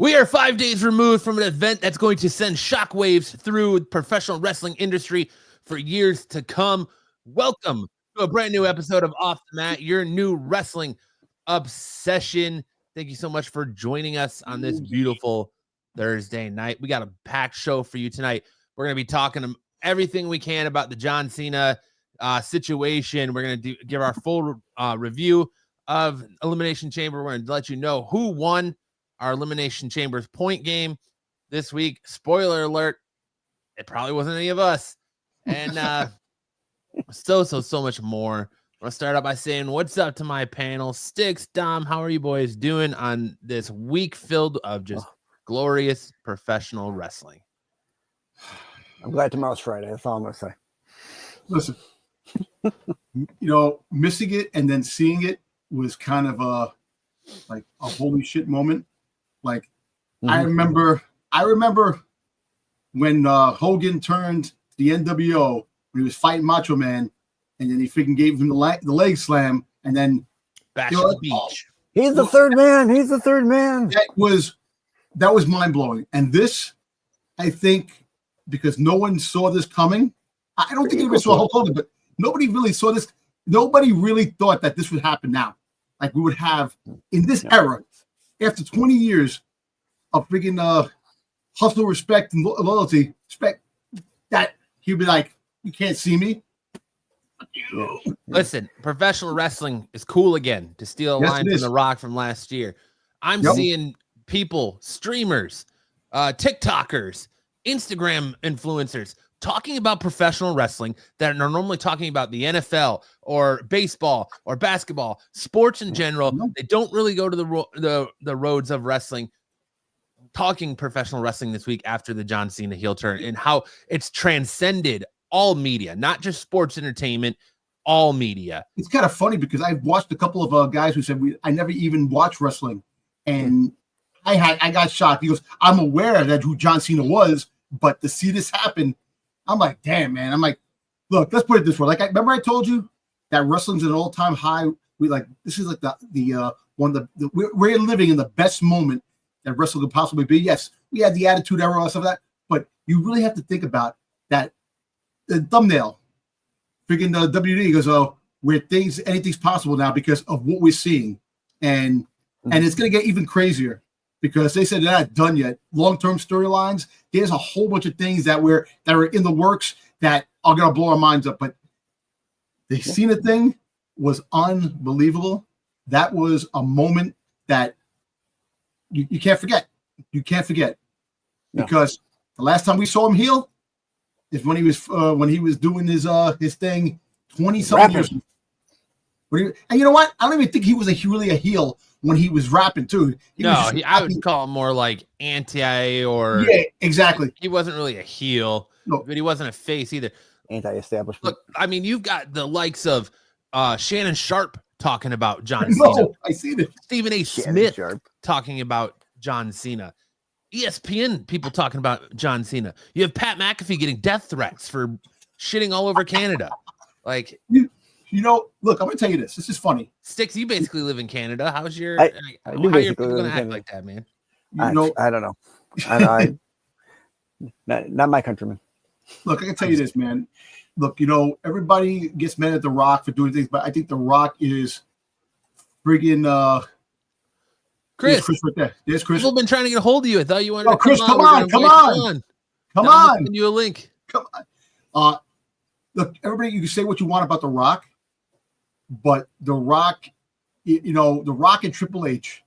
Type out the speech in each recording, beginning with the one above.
We are 5 days removed from an event that's going to send shockwaves through the professional wrestling industry for years to come. Welcome to a brand new episode of Off the Mat, your new wrestling obsession. Thank you so much for joining us on this beautiful Thursday night. We got a packed show for you tonight. We're going to be talking everything we can about the John Cena situation. We're going to give our full review of Elimination Chamber. We're going to let you know who won our Elimination Chamber's point game this week. Spoiler alert, it probably wasn't any of us. And so much more. I'm going to start out by saying what's up to my panel. Sticks, Dom, how are you boys doing on this week filled of just glorious professional wrestling? I'm glad tomorrow's Friday. That's all I'm going to say. Listen, missing it and then seeing it was kind of a holy shit moment. Like, I remember when Hogan turned the NWO when he was fighting Macho Man, and then he freaking gave him the leg slam, and then back to the beach. He's the third man. He's the third man. That was mind blowing. And this, I think, because no one saw this coming. I don't think anybody saw Hulk Hogan, but nobody really saw this. Nobody really thought that this would happen now. Like we would have in this era. After 20 years of freaking hustle, respect, and loyalty, that he'd be like, you can't see me. Listen, professional wrestling is cool again, to steal a line from The Rock from last year. I'm seeing people, streamers, TikTokers, Instagram influencers talking about professional wrestling that are normally talking about the NFL or baseball or basketball, sports in general. They don't really go to the roads of wrestling. Talking professional wrestling this week after the John Cena heel turn and how it's transcended all media, not just sports entertainment, all media. It's kind of funny because I've watched a couple of guys who said I never even watched wrestling, and I got shocked. He goes, I'm aware that who John Cena was, but to see this happen, I'm like, damn, man. I'm like, look, let's put it this way. Like, remember I told you that wrestling's at an all-time high. This is like the one of the we're living in the best moment that wrestling could possibly be. Yes, we had the Attitude Era and stuff like that, but you really have to think about that. The thumbnail, freaking the WWE goes, oh, where anything's possible now because of what we're seeing, and it's gonna get even crazier. Because they said they're not done yet. Long-term storylines, there's a whole bunch of things that are in the works that are going to blow our minds up. But the Cena thing was unbelievable. That was a moment that you can't forget. You can't forget. Because the last time we saw him heel is when he was doing his thing 20-something years ago. And you know what? I don't even think he was really a heel when he was rapping too. I would call him more like anti or exactly. He wasn't really a heel, but he wasn't a face either. Anti-establishment. Look, I mean, you've got the likes of Shannon Sharp talking about John Cena. I see that. Stephen A. Smith talking about John Cena. ESPN people talking about John Cena. You have Pat McAfee getting death threats for shitting all over Canada. Like look, I'm gonna tell you this. This is funny. Sticks, you basically live in Canada. How's your? I how are your people gonna act like that, man? I don't know. Not my countrymen. Look, I can tell you this, man. Look, everybody gets mad at The Rock for doing things, but I think The Rock is friggin' Chris right there. There's Chris. People have been trying to get a hold of you. I thought you wanted to Chris, come on. Come on. Send you a link. Come on. Look, everybody, you can say what you want about The Rock, but The Rock, The Rock and Triple H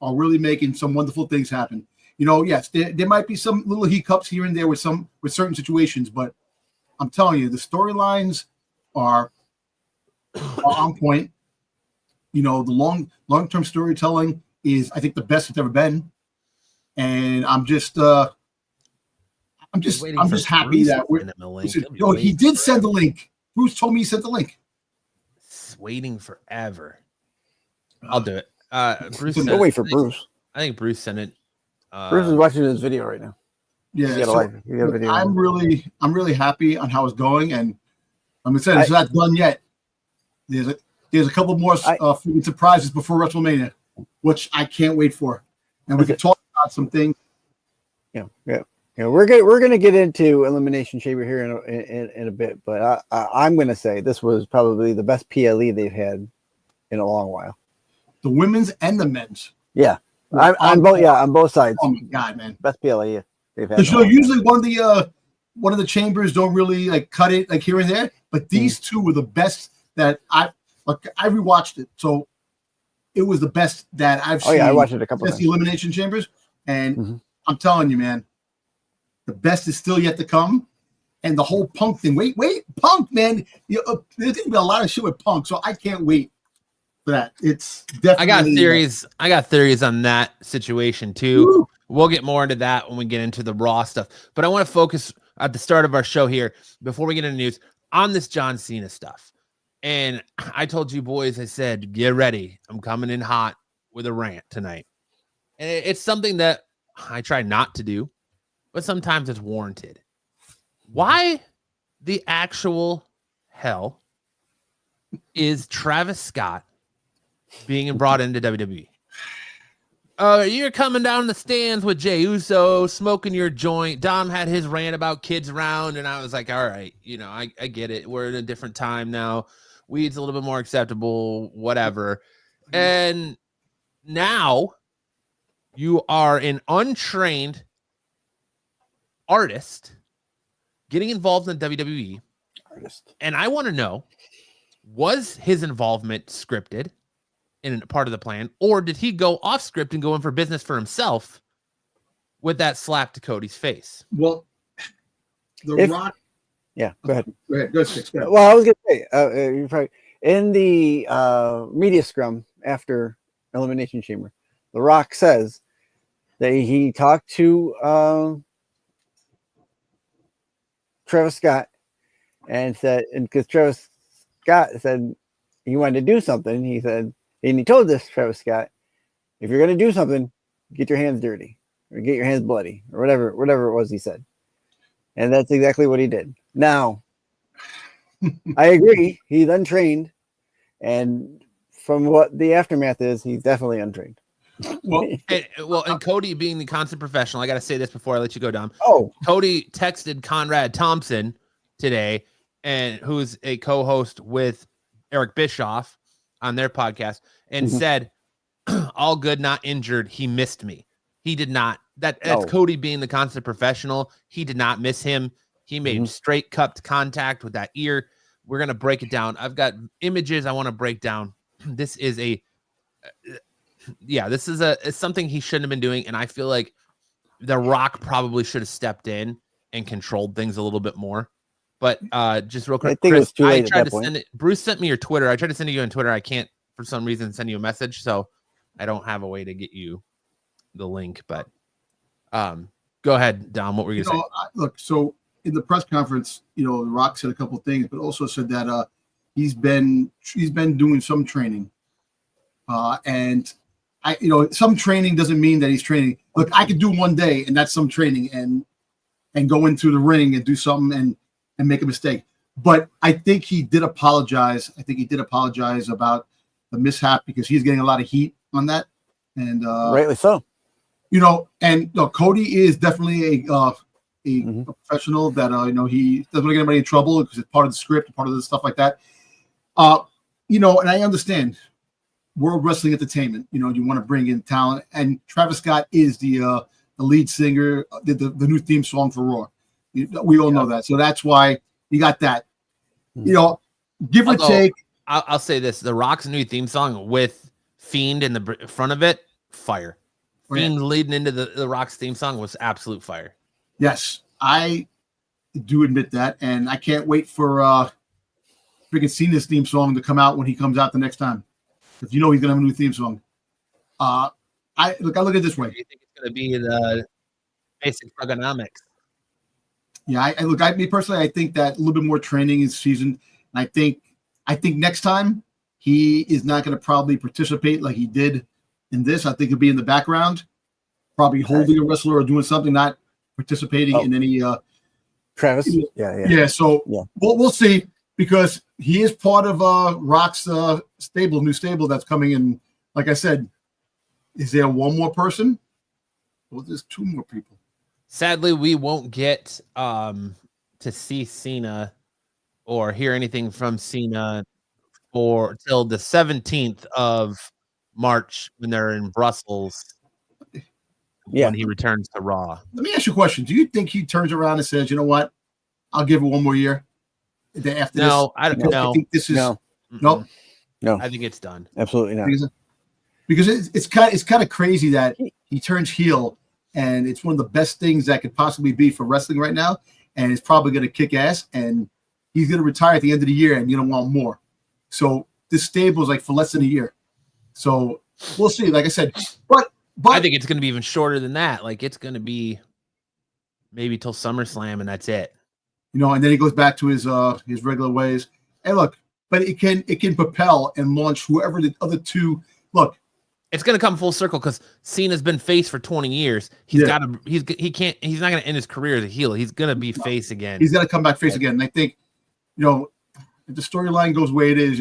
are really making some wonderful things happen. Yes, there might be some little hiccups here and there with certain situations, but I'm telling you, the storylines are on point. The long-term storytelling is, I think, the best it's ever been, and I'm just happy that he did send the link. Bruce told me he sent the link. It's waiting forever. I'll do it. Bruce, wait for Bruce. I think Bruce sent it. Bruce is watching this video right now. Yeah, I'm really happy on how it's going, and I'm excited. It's not done yet. There's a couple more surprises before WrestleMania, which I can't wait for, and we can talk about some things. Yeah. We're gonna get into Elimination Chamber here in a bit, but I'm gonna say this was probably the best PLE they've had in a long while. The women's and the men's. Yeah, on both sides. Oh my god, man! Best PLE they've had. Because usually one of the chambers don't really like cut it like here and there, but these two were the best that I rewatched it, so it was the best that I've seen. Oh yeah, I watched it a couple of times. The Elimination Chambers, and I'm telling you, man, the best is still yet to come. And the whole Punk thing. Wait, Punk, man. There's gonna be a lot of shit with Punk, so I can't wait for that. It's definitely. I got theories on that situation too. Woo. We'll get more into that when we get into the Raw stuff. But I want to focus at the start of our show here, before we get into news, on this John Cena stuff. And I told you boys, I said, get ready. I'm coming in hot with a rant tonight. And it's something that I try not to do, but sometimes it's warranted. Why the actual hell is Travis Scott being brought into WWE? You're coming down the stands with Jey Uso, smoking your joint. Dom had his rant about kids around, and I was like, all right, I get it. We're in a different time now. Weed's a little bit more acceptable, whatever. And now you are an untrained artist getting involved in WWE. And I want to know, was his involvement scripted in part of the plan, or did he go off script and go in for business for himself with that slap to Cody's face? Well, Rock. Yeah, go ahead. Go ahead. Go ahead. Well, I was going to say, you're probably, in the media scrum after Elimination Chamber, The Rock says that he talked to Travis Scott and said, and because Travis Scott said he wanted to do something, he said, and he told this Travis Scott, if you're going to do something, get your hands dirty or get your hands bloody or whatever it was he said. And that's exactly what he did. Now, I agree. He's untrained. And from what the aftermath is, he's definitely untrained. And Cody being the constant professional, I got to say this before I let you go, Dom. Oh, Cody texted Conrad Thompson today, and who's a co-host with Eric Bischoff on their podcast, and said, all good, not injured. He missed me. He did not. That's Cody being the constant professional. He did not miss him. He made straight cupped contact with that ear. We're going to break it down. I've got images I want to break down. This is it's something he shouldn't have been doing. And I feel like The Rock probably should have stepped in and controlled things a little bit more. But just real quick, I think Chris, it was too late I at tried that to point. send it. Bruce sent me your Twitter. I tried to send it you on Twitter. I can't, for some reason, send you a message. So I don't have a way to get you the link. But go ahead, Dom. What were you going to say? Look, so in the press conference, The Rock said a couple of things, but also said that he's been doing some training, and some training doesn't mean that he's training. Look, I could do one day, and that's some training, and go into the ring and do something and make a mistake. But I think he did apologize. I think he did apologize about the mishap because he's getting a lot of heat on that, and rightly so. Cody is definitely a professional that he doesn't want to get anybody in trouble because it's part of the script, part of the stuff like that. And I understand World Wrestling Entertainment. You want to bring in talent, and Travis Scott is the lead singer, the new theme song for Raw. We all know that, so that's why you got that. Give or take. I'll say this: The Rock's new theme song with Fiend in the front of it, fire. Fiend leading into the Rock's theme song was absolute fire. Yes, I do admit that, and I can't wait for freaking Cena's theme song to come out when he comes out the next time. If he's gonna have a new theme song. I look at it this way. Do you think it's gonna be the basic ergonomics? Yeah, me personally, I think that a little bit more training is seasoned. And I think next time he is not going to probably participate like he did in this. I think he'll be in the background, probably holding a wrestler or doing something, not participating in any. Travis, yeah. So we'll see, because he is part of Rock's new stable that's coming in. Like I said, is there one more person? Well, there's 2 more people. Sadly, we won't get to see Cena or hear anything from Cena till the 17th of March when they're in Brussels. When he returns to Raw. Let me ask you a question. Do you think he turns around and says, you know what? I'll give it 1 more year? After no, I don't know. I think this is no. I think it's done. Absolutely not. Because it's kind of crazy that he turns heel, and it's one of the best things that could possibly be for wrestling right now, and it's probably going to kick ass, and he's going to retire at the end of the year, and you don't want more. So this stable is like for less than a year. So we'll see. Like I said, but I think it's going to be even shorter than that. Like it's going to be maybe till SummerSlam, and that's it. And then he goes back to his regular ways. And look, but it can propel and launch whoever the other 2. Look, it's going to come full circle because Cena's been face for 20 years. He's not going to end his career as a heel. He's going to be face again. He's going to come back face again. And I think, if the storyline goes the way it is,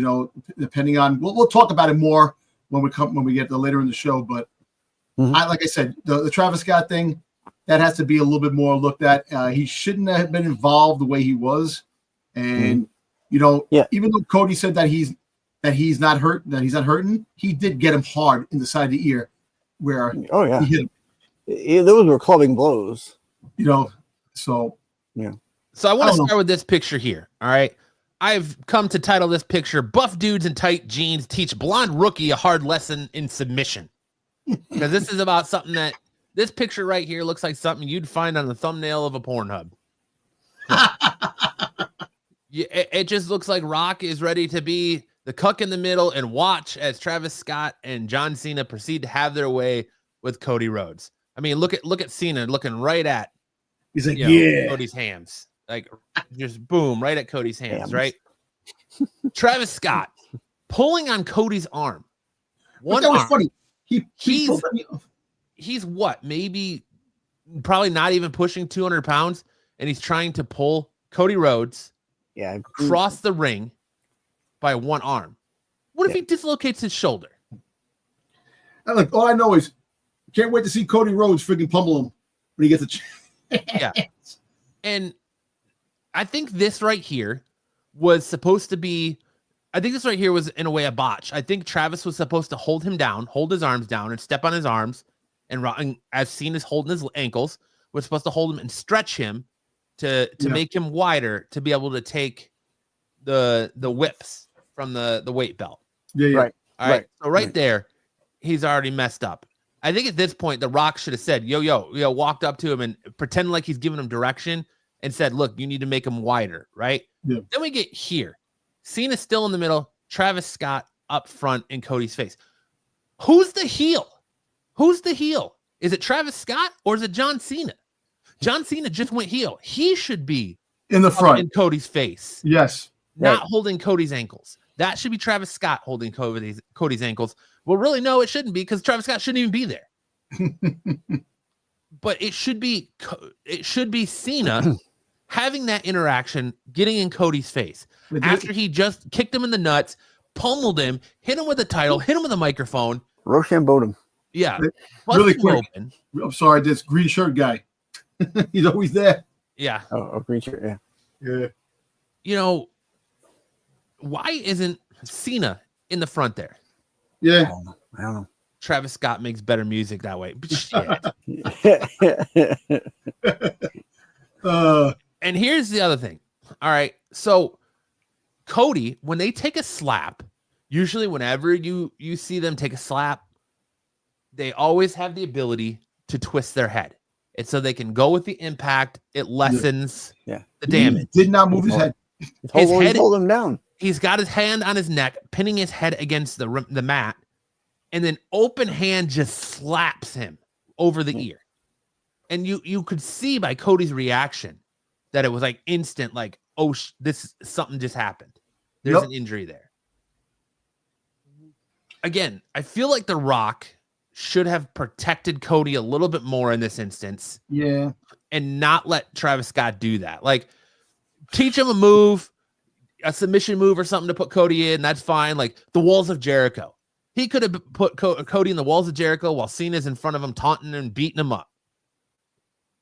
depending on, we'll talk about it more when we get later in the show. But like I said, the Travis Scott thing, that has to be a little bit more looked at. He shouldn't have been involved the way he was. And, even though Cody said that he's not hurt, that he's not hurting, he did get him hard in the side of the ear where he hit him. Those were clubbing blows. So. Yeah. So I want to start with this picture here. All right. I've come to title this picture, Buff Dudes in Tight Jeans Teach Blonde Rookie a Hard Lesson in Submission. Because this is about something that this picture right here looks like something you'd find on the thumbnail of a Pornhub. It just looks like Rock is ready to be the cuck in the middle and watch as Travis Scott and John Cena proceed to have their way with Cody Rhodes. I mean, look at Cena looking right at Cody's hams. Like just boom, right at Cody's hams, right? Travis Scott pulling on Cody's arm. That was funny. He's what? Probably not even pushing 200 pounds, and he's trying to pull Cody Rhodes across the ring by one arm. What if he dislocates his shoulder? All I know is can't wait to see Cody Rhodes freaking pummel him when he gets a chance. And I think this right here was supposed to be, this right here was in a way a botch. I think Travis was supposed to hold him down, hold his arms down and step on his arms. And as Cena's holding his ankles, we're supposed to hold him and stretch him to make him wider to be able to take the whips from the weight belt. Right. All right. So right there, he's already messed up. I think at this point, The Rock should have said, yo, walked up to him and pretended like he's giving him direction and said, look, you need to make him wider, right? Yeah. Then we get here. Cena's still in the middle. Travis Scott up front in Cody's face. Who's the heel? Who's the heel? Is it Travis Scott or is it John Cena? John Cena just went heel. He should be in the front in Cody's face. Yes. Not holding Cody's ankles. That should be Travis Scott holding Cody's ankles. Well, really, no, it shouldn't be because Travis Scott shouldn't even be there. But it should be Cena having that interaction, getting in Cody's face after he just kicked him in the nuts, pummeled him, hit him with a title, hit him with a microphone, Rochambeau'd him. Yeah, really quick. I'm sorry, this green shirt guy. He's always there. Yeah. Oh, green shirt. Yeah. Why isn't Cena in the front there? Yeah. I don't know. Travis Scott makes better music that way. And here's the other thing. All right. So Cody, when they take a slap, usually whenever you see them take a slap, they always have the ability to twist their head. And so they can go with the impact. It lessens the damage. He did not move his head. His head hold him down. He's got his hand on his neck, pinning his head against the mat, and then open hand just slaps him over the ear. And you could see by Cody's reaction that it was like instant, like, oh, something just happened. There's an injury there. Again, I feel like The Rock should have protected Cody a little bit more in this instance. Yeah. And not let Travis Scott do that. Like, teach him a move, a submission move or something to put Cody in. That's fine. Like the Walls of Jericho. He could have put Cody in the Walls of Jericho while Cena's in front of him, taunting and beating him up.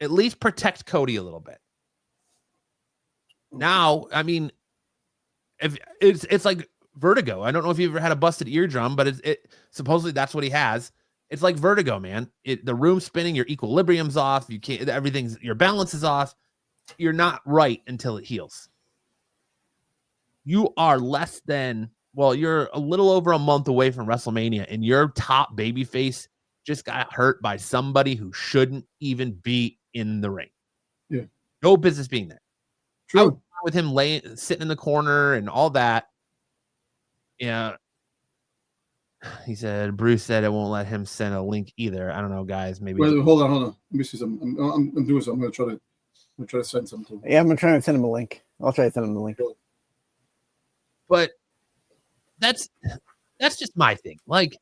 at least protect Cody a little bit. Now, I mean, if it's like vertigo. I don't know if you've ever had a busted eardrum, but it supposedly that's what he has. It's like vertigo, man. The room's spinning, your equilibrium's off, you can't, your balance is off. You're not right until it heals. You are you're a little over a month away from WrestleMania, and your top babyface just got hurt by somebody who shouldn't even be in the ring. Yeah. No business being there. True. With him sitting in the corner and all that. Yeah. He said, Bruce said it won't let him send a link either. I don't know, guys. Maybe. Wait, hold on. Let me see something. I'm doing something. I'm gonna try to send something. Yeah, I'm gonna try to send him a link. I'll try to send him the link. But that's just my thing. Like,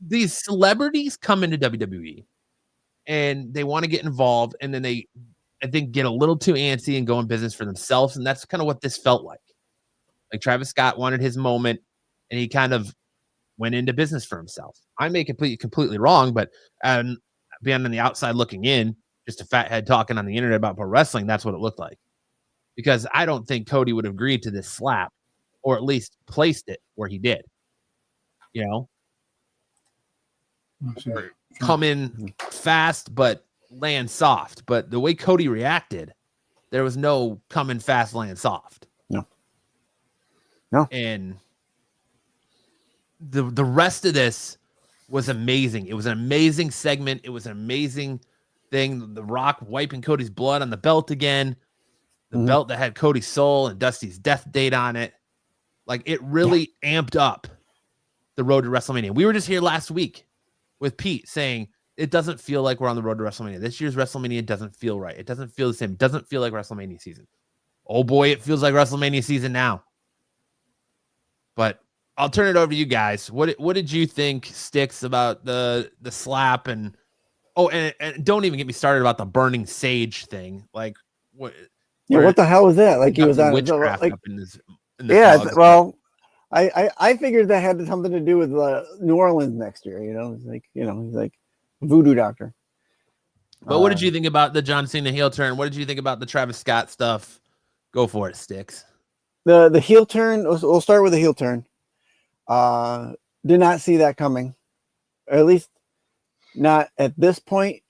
these celebrities come into WWE and they want to get involved, and then they, I think, get a little too antsy and go in business for themselves. And that's kind of what this felt like. Like, Travis Scott wanted his moment, and he kind of went into business for himself. I may completely wrong, but being on the outside looking in, just a fathead talking on the internet about pro wrestling, that's what it looked like. Because I don't think Cody would have agreed to this slap, or at least placed it where he did. You know? Come in fast, but land soft. But the way Cody reacted, there was no coming fast, land soft. No. And the rest of this was amazing. It was an amazing segment. It was an amazing thing. The Rock wiping Cody's blood on the belt again. The belt that had Cody's soul and Dusty's death date on it. Like, it really amped up the road to WrestleMania. We were just here last week with Pete saying it doesn't feel like we're on the road to WrestleMania. This year's WrestleMania doesn't feel right. It doesn't feel the same. It doesn't feel like WrestleMania season. Oh boy, it feels like WrestleMania season now. But I'll turn it over to you guys. What did you think, Sticks, about the slap? And don't even get me started about the burning sage thing. Like, what? Yeah, what the hell was that? Like, he was on witchcraft like, up in this well, I figured that had something to do with New Orleans next year. You know, he's like voodoo doctor. But what did you think about the John Cena heel turn? What did you think about the Travis Scott stuff? Go for it, Sticks. The heel turn. We'll start with the heel turn. Did not see that coming, or at least not at this point.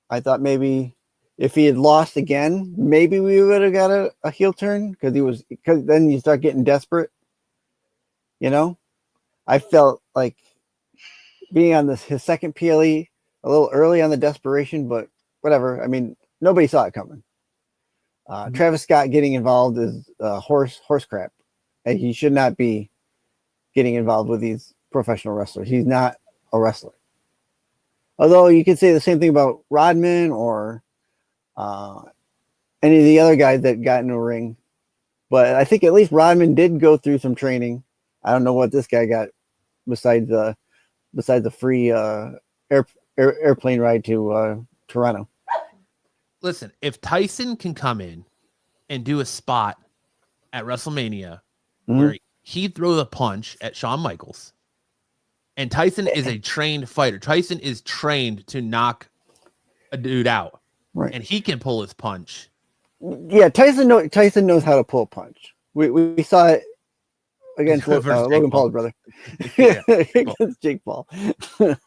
I thought maybe if he had lost again, maybe we would have got a heel turn, because then you start getting desperate. You know, I felt like being on his second PLE a little early on the desperation, but whatever. I mean, nobody saw it coming. Travis Scott getting involved is horse crap. And he should not be getting involved with these professional wrestlers. He's not a wrestler. Although you could say the same thing about Rodman or any of the other guys that got in a ring. But I think at least Rodman did go through some training. I don't know what this guy got besides the free airplane ride to Toronto. Listen, if Tyson can come in and do a spot at WrestleMania where he throws a punch at Shawn Michaels, and Tyson is a trained fighter. Tyson is trained to knock a dude out, right? And he can pull his punch. Yeah, Tyson knows how to pull a punch. We saw it against Logan Paul's brother. Against Jake Paul.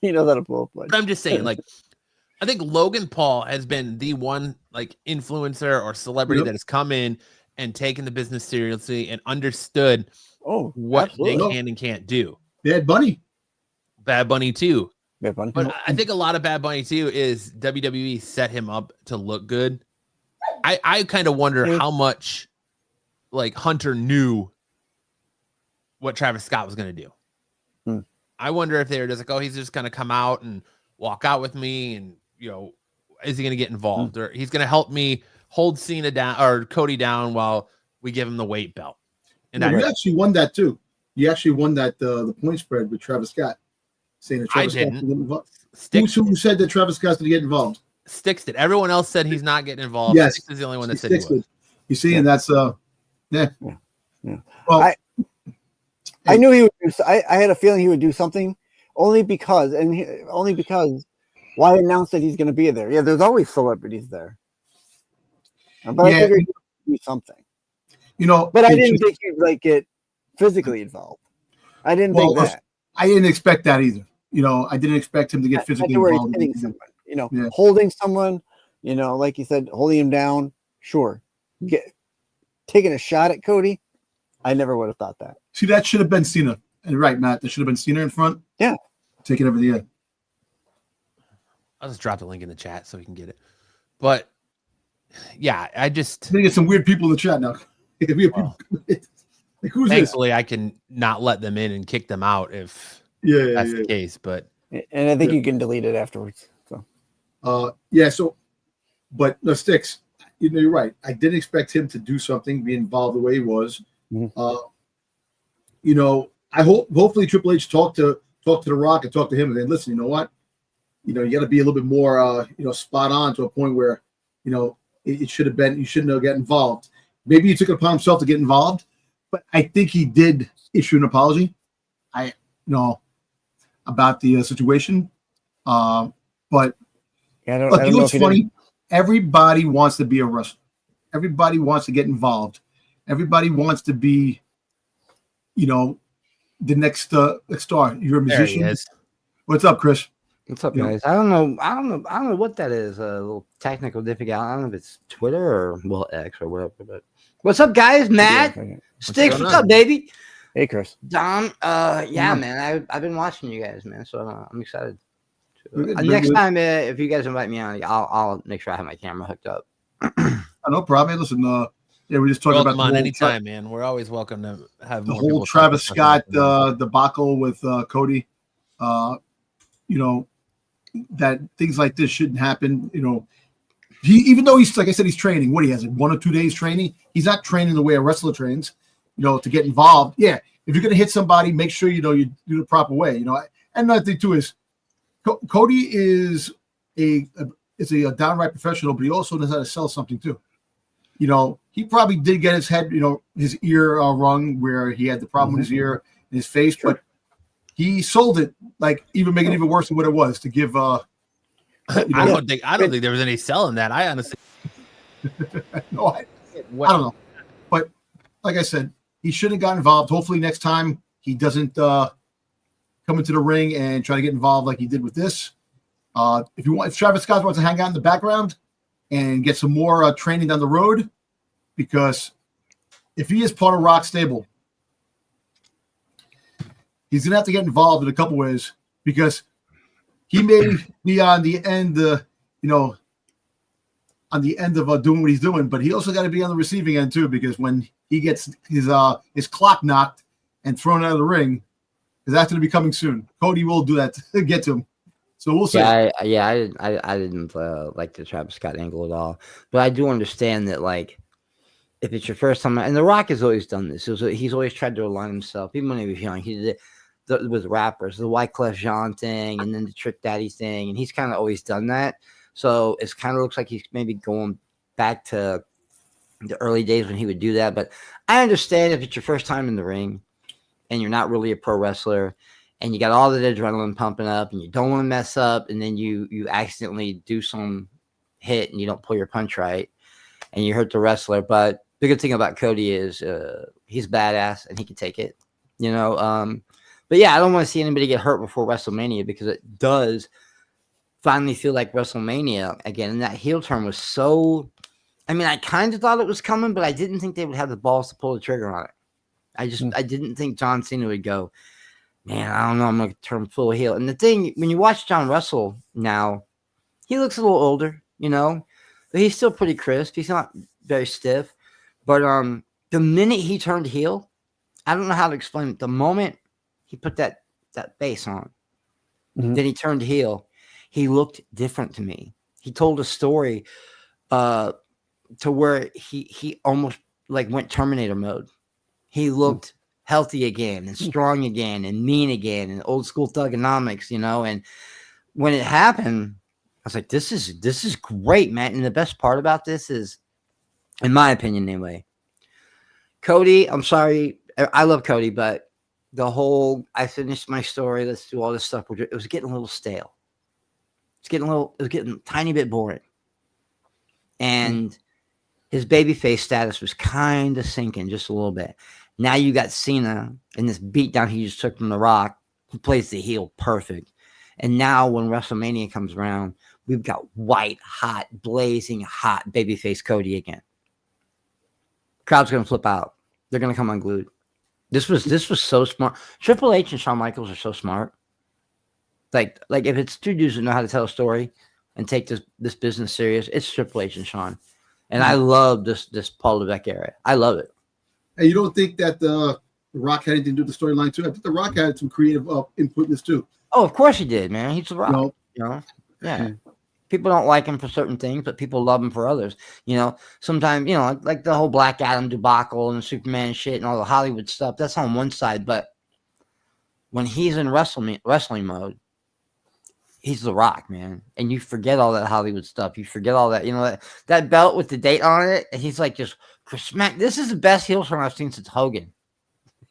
He knows how to pull a punch. But I'm just saying, like, I think Logan Paul has been the one, like, influencer or celebrity that has come in and taken the business seriously and understood what they can and can't do. Bad Bunny too. Bad Bunny. But I think a lot of Bad Bunny too is WWE set him up to look good. I kind of wonder how much, like, Hunter knew what Travis Scott was going to do. I wonder if they were just like, oh, he's just going to come out and walk out with me, and, you know, is he going to get involved, or he's going to help me hold Cena down or Cody down while we give him the weight belt. And you actually won that too. You actually won that the point spread with Travis Scott, saying that Travis Scott didn't get involved. Who said that Travis Scott's going to get involved? Sticks did. Everyone else said he's not getting involved. Yes, Sticks is the only one that said he was. You see, and that's yeah. Well, I knew he would. I had a feeling he would do something, only because Why announce that he's going to be there? Yeah, there's always celebrities there. But I figured he'd do something. But I didn't think he'd like get physically involved. I didn't think that. I didn't expect that either. I didn't expect him to get physically involved. Hitting someone, holding someone, like you said, holding him down. Sure. Taking a shot at Cody. I never would have thought that. See, that should have been Cena. And right, Matt, that should have been Cena in front. Yeah. Take it over the end. I'll just drop the link in the chat so we can get it. But yeah, I just get some weird people in the chat now. Like, who's thankfully this? I can not let them in and kick them out if that's the case. But and I think you can delete it afterwards. So but no, Sticks, you're right. I didn't expect him to do something, be involved the way he was. I hopefully Triple H talked to The Rock and talk to him and then listen, you know what? You got to be a little bit more spot on to a point where it should have been, you shouldn't have got involved. Maybe he took it upon himself to get involved, but I think he did issue an apology. About the situation. But look, what's funny? Everybody wants to be a wrestler. Everybody wants to get involved. Everybody wants to be, the next star. You're a musician. What's up, Chris? What's up, guys? I don't know what that is. A little technical difficulty. I don't know if it's Twitter or X or whatever. But what's up, guys? Matt, Sticks, what's up, baby? Hey, Chris. Don. Man. I've been watching you guys, man. So I'm excited. Next time, if you guys invite me on, I'll make sure I have my camera hooked up. No problem. Listen, we're just talking about on anytime, man. We're always welcome to have the whole Travis Scott debacle with Cody. That things like this shouldn't happen. Even though he's, like I said, he's training. What he has, 1 or 2 days training. He's not training the way a wrestler trains. To get involved. Yeah, if you're gonna hit somebody, make sure you do the proper way. And another thing too is Cody is a downright professional, but he also knows how to sell something too. He probably did get his head, his ear wrung where he had the problem with his ear and his face, but he sold it, like even making it even worse than what it was to give. I don't think there was any selling that. I honestly, I don't know, but like I said, he shouldn't have got involved. Hopefully next time he doesn't come into the ring and try to get involved like he did with this. If Travis Scott wants to hang out in the background and get some more training down the road, because if he is part of Rock's stable, he's going to have to get involved in a couple ways, because he may be on the end, on the end of doing what he's doing, but he also got to be on the receiving end too, because when he gets his clock knocked and thrown out of the ring, because that's going to be coming soon. Cody will do that to get to him. So we'll see. I didn't like the Travis Scott angle at all, but I do understand that, like, if it's your first time, and The Rock has always done this. He's always tried to align himself, even when he was young. He did it with rappers, the Wyclef Jean thing, and then the Trick Daddy thing, and he's kind of always done that. So it kind of looks like he's maybe going back to the early days when he would do that. But I understand if it's your first time in the ring and you're not really a pro wrestler and you got all the adrenaline pumping up and you don't want to mess up, and then you accidentally do some hit and you don't pull your punch right and you hurt the wrestler. But the good thing about Cody is he's badass and he can take it, But yeah, I don't want to see anybody get hurt before WrestleMania, because it does finally feel like WrestleMania again. And that heel turn was so, I kind of thought it was coming, but I didn't think they would have the balls to pull the trigger on it. I didn't think John Cena would go, man, I don't know, I'm going to turn full heel. And the thing, when you watch John wrestle now, he looks a little older, but he's still pretty crisp. He's not very stiff. But the minute he turned heel, I don't know how to explain it. The moment he put that base on, then he turned heel, he looked different to me. He told a story to where he almost like went Terminator mode. He looked healthy again and strong again and mean again and old school thugonomics, And when it happened, I was like, this is great, man. And the best part about this is, in my opinion anyway, Cody, I'm sorry, I love Cody, but the whole I finished my story, let's do all this stuff, it was getting a little stale. It was getting a tiny bit boring. And his babyface status was kind of sinking just a little bit. Now you got Cena and this beatdown he just took from The Rock, who plays the heel perfect. And now when WrestleMania comes around, we've got white hot, blazing hot babyface Cody again. Crowd's gonna flip out. They're gonna come unglued. This was so smart. Triple H and Shawn Michaels are so smart. Like if it's two dudes that know how to tell a story and take this business serious, it's Triple H and Shawn. And I love this Paul Levesque era. I love it. And you don't think that the Rock had anything to do with the storyline too? I think the Rock had some creative input in this too. Oh, of course he did, man. He's The Rock. No. Yeah. People don't like him for certain things, but people love him for others. Sometimes, like the whole Black Adam debacle and Superman shit and all the Hollywood stuff, that's on one side. But when he's in wrestling mode, he's The Rock, man. And you forget all that Hollywood stuff. You forget all that, that belt with the date on it. And he's like, just smack. This is the best heel turn I've seen since Hogan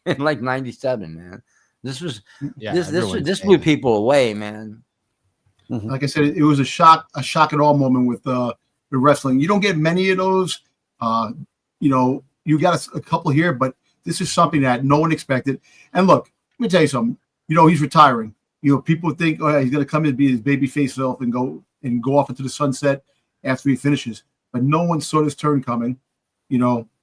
in like 97, man. This blew people away, man. Like I said, it was a shock at all moment with wrestling. You don't get many of those. You got a couple here, but this is something that no one expected. And look, let me tell you something. He's retiring. People think, oh, yeah, he's going to come in and be his babyface self and go off into the sunset after he finishes. But no one saw this turn coming,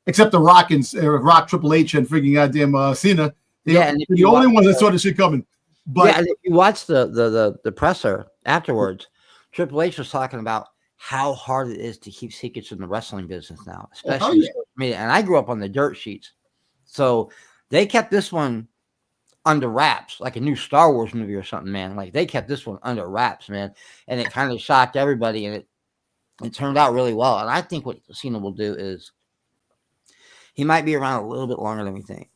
except the Rock and Rock, Triple H, and freaking goddamn Cena. They're the only ones that saw this shit coming. But if you watch the presser afterwards, Triple H was talking about how hard it is to keep secrets in the wrestling business now, especially social media. And I grew up on the dirt sheets, so they kept this one under wraps, like a new Star Wars movie or something, man. Like they kept this one under wraps, man, and it kind of shocked everybody, and it turned out really well. And I think what Cena will do is he might be around a little bit longer than we think.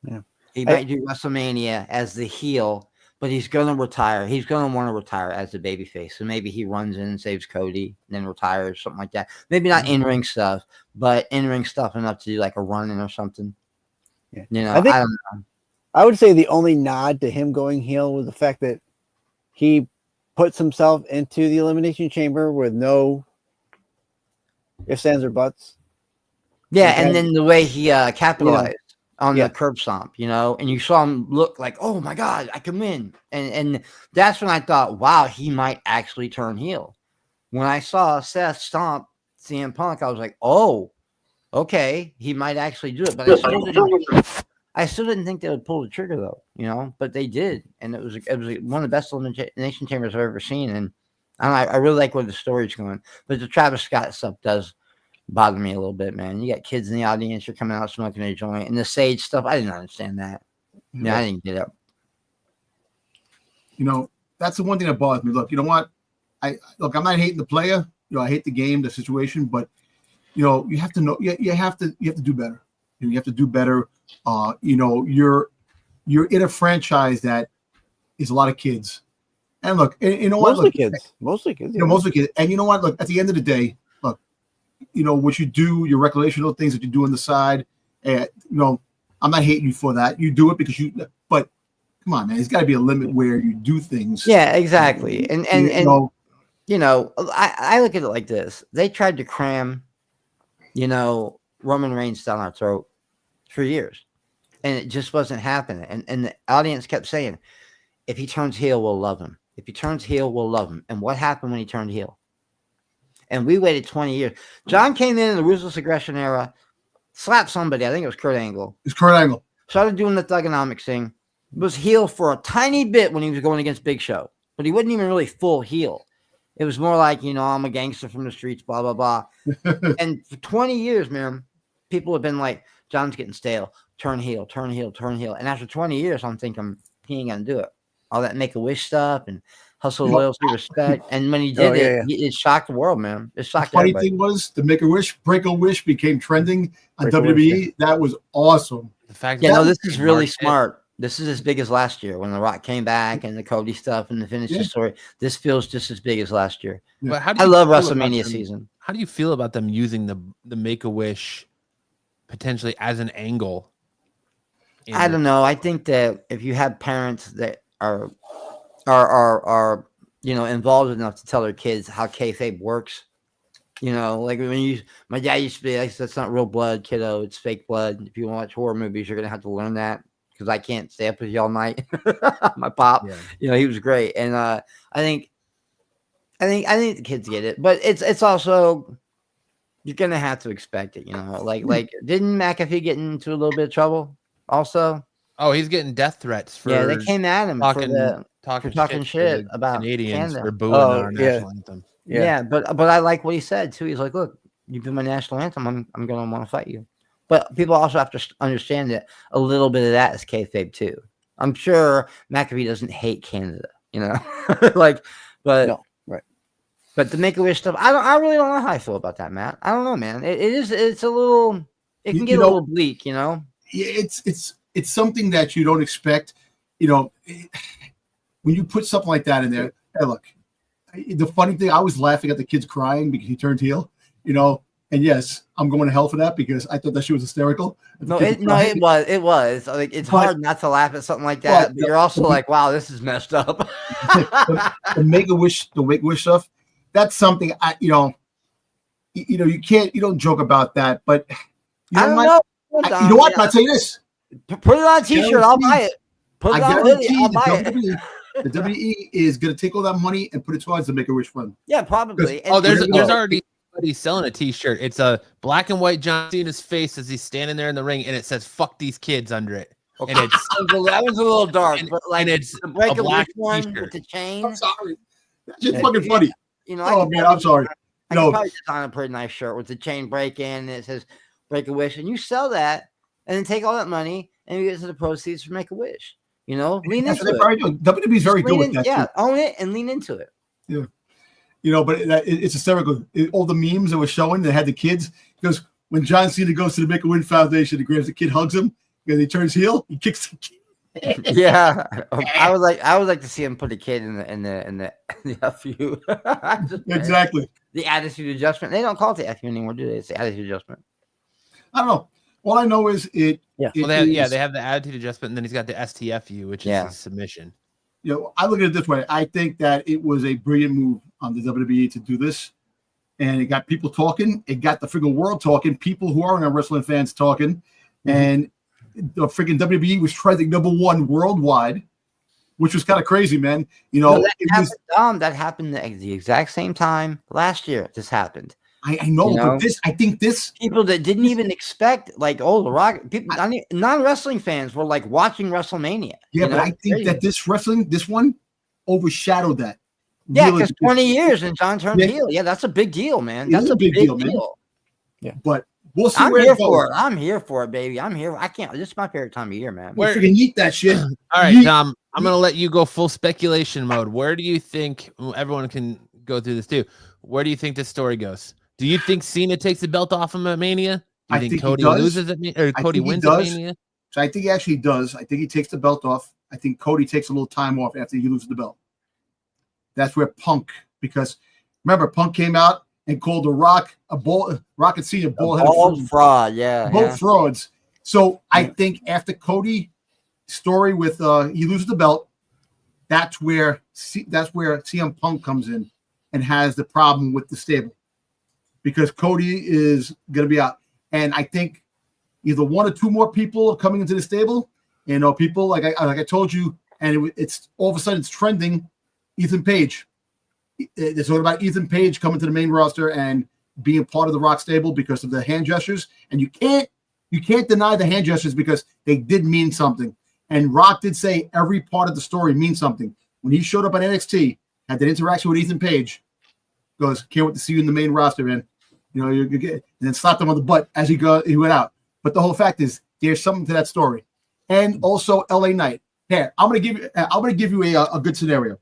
Yeah. He might do WrestleMania as the heel, but he's going to retire. He's going to want to retire as the babyface. So maybe he runs in and saves Cody, and then retires, something like that. Maybe not in-ring stuff, but in-ring stuff enough to do like a run-in or something. Yeah. I don't know. I would say the only nod to him going heel was the fact that he puts himself into the Elimination Chamber with no ifs, ands, or buts. Yeah, and then the way he capitalized on the curb stomp, and you saw him look like, oh my God, I can win. And that's when I thought, wow, he might actually turn heel. When I saw Seth stomp CM Punk, I was like, oh, okay, he might actually do it. But I still didn't think they would pull the trigger though, but they did. And it was one of the best Elimination Chambers I've ever seen. And I really like where the story's going. But the Travis Scott stuff does bother me a little bit, man. You got kids in the audience, you're coming out smoking a joint, and the Sage stuff, I didn't understand that. Yeah, I didn't get it. That's the one thing that bothers me. Look, you know what? I'm not hating the player. I hate the game, the situation, but you have to know. You have to do better. You have to do better. You're in a franchise that is a lot of kids, and look, mostly kids. Mostly kids. And you know what? Look, at the end of the day, what you do, your recreational things that you do on the side, I'm not hating you for that. You do it because but come on, man, there's got to be a limit where you do things. Yeah, exactly. And I look at it like this. They tried to cram, Roman Reigns down our throat for years, and it just wasn't happening. And the audience kept saying, if he turns heel, we'll love him. If he turns heel, we'll love him. And what happened when he turned heel? And we waited 20 years. John came in the Ruthless Aggression era, slapped somebody. I think it was Kurt Angle. It's Kurt Angle. Started doing the Thugonomics thing. Was heel for a tiny bit when he was going against Big Show. But he wasn't even really full heel. It was more like, I'm a gangster from the streets, blah, blah, blah. And for 20 years, man, people have been like, John's getting stale. Turn heel, turn heel, turn heel. And after 20 years, I'm thinking, he ain't going to do it. All that Make-A-Wish stuff and hustle, loyalty, respect. And when he did it shocked the world, man. It shocked the funny everybody. Thing was, the Make-A-Wish, Break-A-Wish became trending on WWE. That was awesome. The fact this is really smart. This is as big as last year when The Rock came back and the Cody stuff and the finish story. This feels just as big as last year. But I love WrestleMania season. How do you feel about them using the Make-A-Wish potentially as an angle? I don't know. I think that if you have parents that are involved enough to tell their kids how kayfabe works. Like my dad used to be like, that's not real blood, kiddo. It's fake blood. If you want to watch horror movies, you're gonna have to learn that because I can't stay up with you all night. My pop, he was great, and I think the kids get it, but it's also you're gonna have to expect it. Like didn't McAfee get into a little bit of trouble also? Oh, he's getting death threats for they came at him talking shit about Canadians Canada. for booing our national anthem. Yeah, but I like what he said too. He's like, look, you've been my national anthem. I'm gonna want to fight you. But people also have to understand that a little bit of that is kayfabe too. I'm sure McAfee doesn't hate Canada, but No, right. But the Make-A-Wish stuff, I really don't know how I feel about that, Matt. I don't know, man. It's a little, it can get a little bleak, It's something that you don't expect, when you put something like that in there. Hey, look. The funny thing, I was laughing at the kids crying because he turned heel, and yes, I'm going to hell for that because I thought that shit was hysterical. It was. Like it's hard not to laugh at something like that, but you're also like, wow, this is messed up. the Make-A-Wish stuff, that's something you don't joke about that, but I don't know. You know what? I'll tell you this: put it on a t-shirt, I'll buy it. Put it on a hoodie, I'll buy it. The WWE is going to take all that money and put it towards the Make-A-Wish fund. Yeah, probably. There's already somebody selling a T-shirt. It's a black and white John Cena's face as he's standing there in the ring, and it says "fuck these kids" under it. And it's that was a little dark, but and it's the Break-A-Wish one T-shirt with the chain. I'm sorry, that's just fucking funny. I'm sorry. I can probably design a pretty nice shirt with the chain break in, and it says Break-A-Wish, and you sell that, and then take all that money and you get to the proceeds for Make-A-Wish. Lean into it. WWE's very good with that. Yeah, own it and lean into it. Yeah. But it's hysterical. All the memes that were showing that had the kids, because when John Cena goes to the Make-A-Wish Foundation, he grabs the kid, hugs him, because he turns heel, he kicks the kid. Yeah, I would like to see him put a kid in the FU. Exactly. The attitude adjustment. They don't call it the FU anymore, do they? It's the attitude adjustment. I don't know. All I know is it. Yeah. They have the attitude adjustment, and then he's got the STFU, which is his submission. I look at it this way. I think that it was a brilliant move on the WWE to do this, and it got people talking. It got the freaking world talking. People who aren't wrestling fans talking, and the freaking WWE was trending #1 worldwide, which was kind of crazy, man. That happened at the exact same time last year. This happened. I know, but I think people that didn't even expect, like, The Rock, people, non-wrestling fans were like watching WrestleMania. Yeah, but I think that this one overshadowed that. Yeah, because 20 years and John turned heel. Yeah, that's a big deal, man. That's a big deal. Man. Yeah, but we'll see. I'm here for it. I'm here for it, baby. I'm here. I can't. This is my favorite time of year, man. We're freaking eat that shit. All right, Tom. I'm gonna let you go full speculation mode. Where do you think everyone can go through this too? Where do you think this story goes? Do you think Cena takes the belt off him at Mania? Do you think Cody loses at Mania, or Cody wins at Mania? So I think he actually does. I think he takes the belt off. I think Cody takes a little time off after he loses the belt. That's where Punk, because remember, Punk came out and called The Rock Rock and Cena bullheaded fraud. Yeah, both frauds. So I think after Cody story with he loses the belt, that's where CM Punk comes in and has the problem with the stable. Because Cody is going to be out. And I think either one or two more people are coming into the stable. People, like I told you, and it's all of a sudden it's trending, Ethan Page. It's all about Ethan Page coming to the main roster and being part of the Rock stable because of the hand gestures. And you can't deny the hand gestures because they did mean something. And Rock did say every part of the story means something. When he showed up on NXT, had that interaction with Ethan Page, goes, can't wait to see you in the main roster, man. You get, and then slapped him on the butt as he went out. But the whole fact is, there's something to that story, and also LA Knight. Here, I'm gonna give you a good scenario.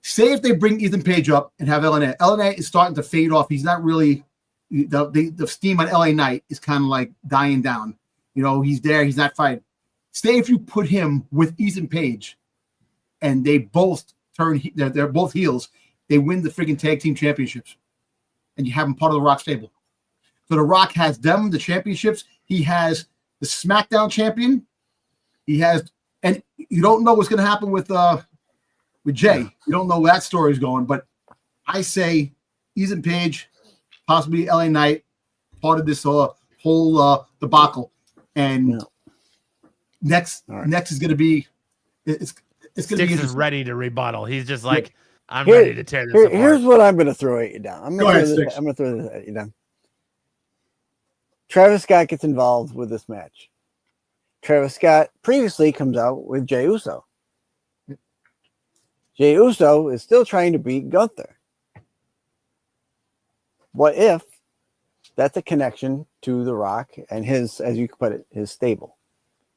Say if they bring Ethan Page up and have LA Knight. LA Knight is starting to fade off. He's not really the steam on LA Knight is kind of like dying down. He's there. He's not fighting. Say if you put him with Ethan Page, and they both they're both heels. They win the freaking tag team championships. And you have him part of the Rock stable. So the Rock has them, the championships. He has the Smackdown champion. He has, and you don't know what's going to happen with with Jay. You don't know where that story is going, but I say Ethan Page, possibly LA Knight, part of this whole debacle. And next is going to be it's going to be Sticks is ready to rebuttal. He's just like, I'm ready to tear this apart. Here's what I'm going to throw at you down. I'm going to throw this at you down. Travis Scott gets involved with this match. Travis Scott previously comes out with Jey Uso. Jey Uso is still trying to beat Gunther. What if that's a connection to The Rock and his, as you put it, his stable?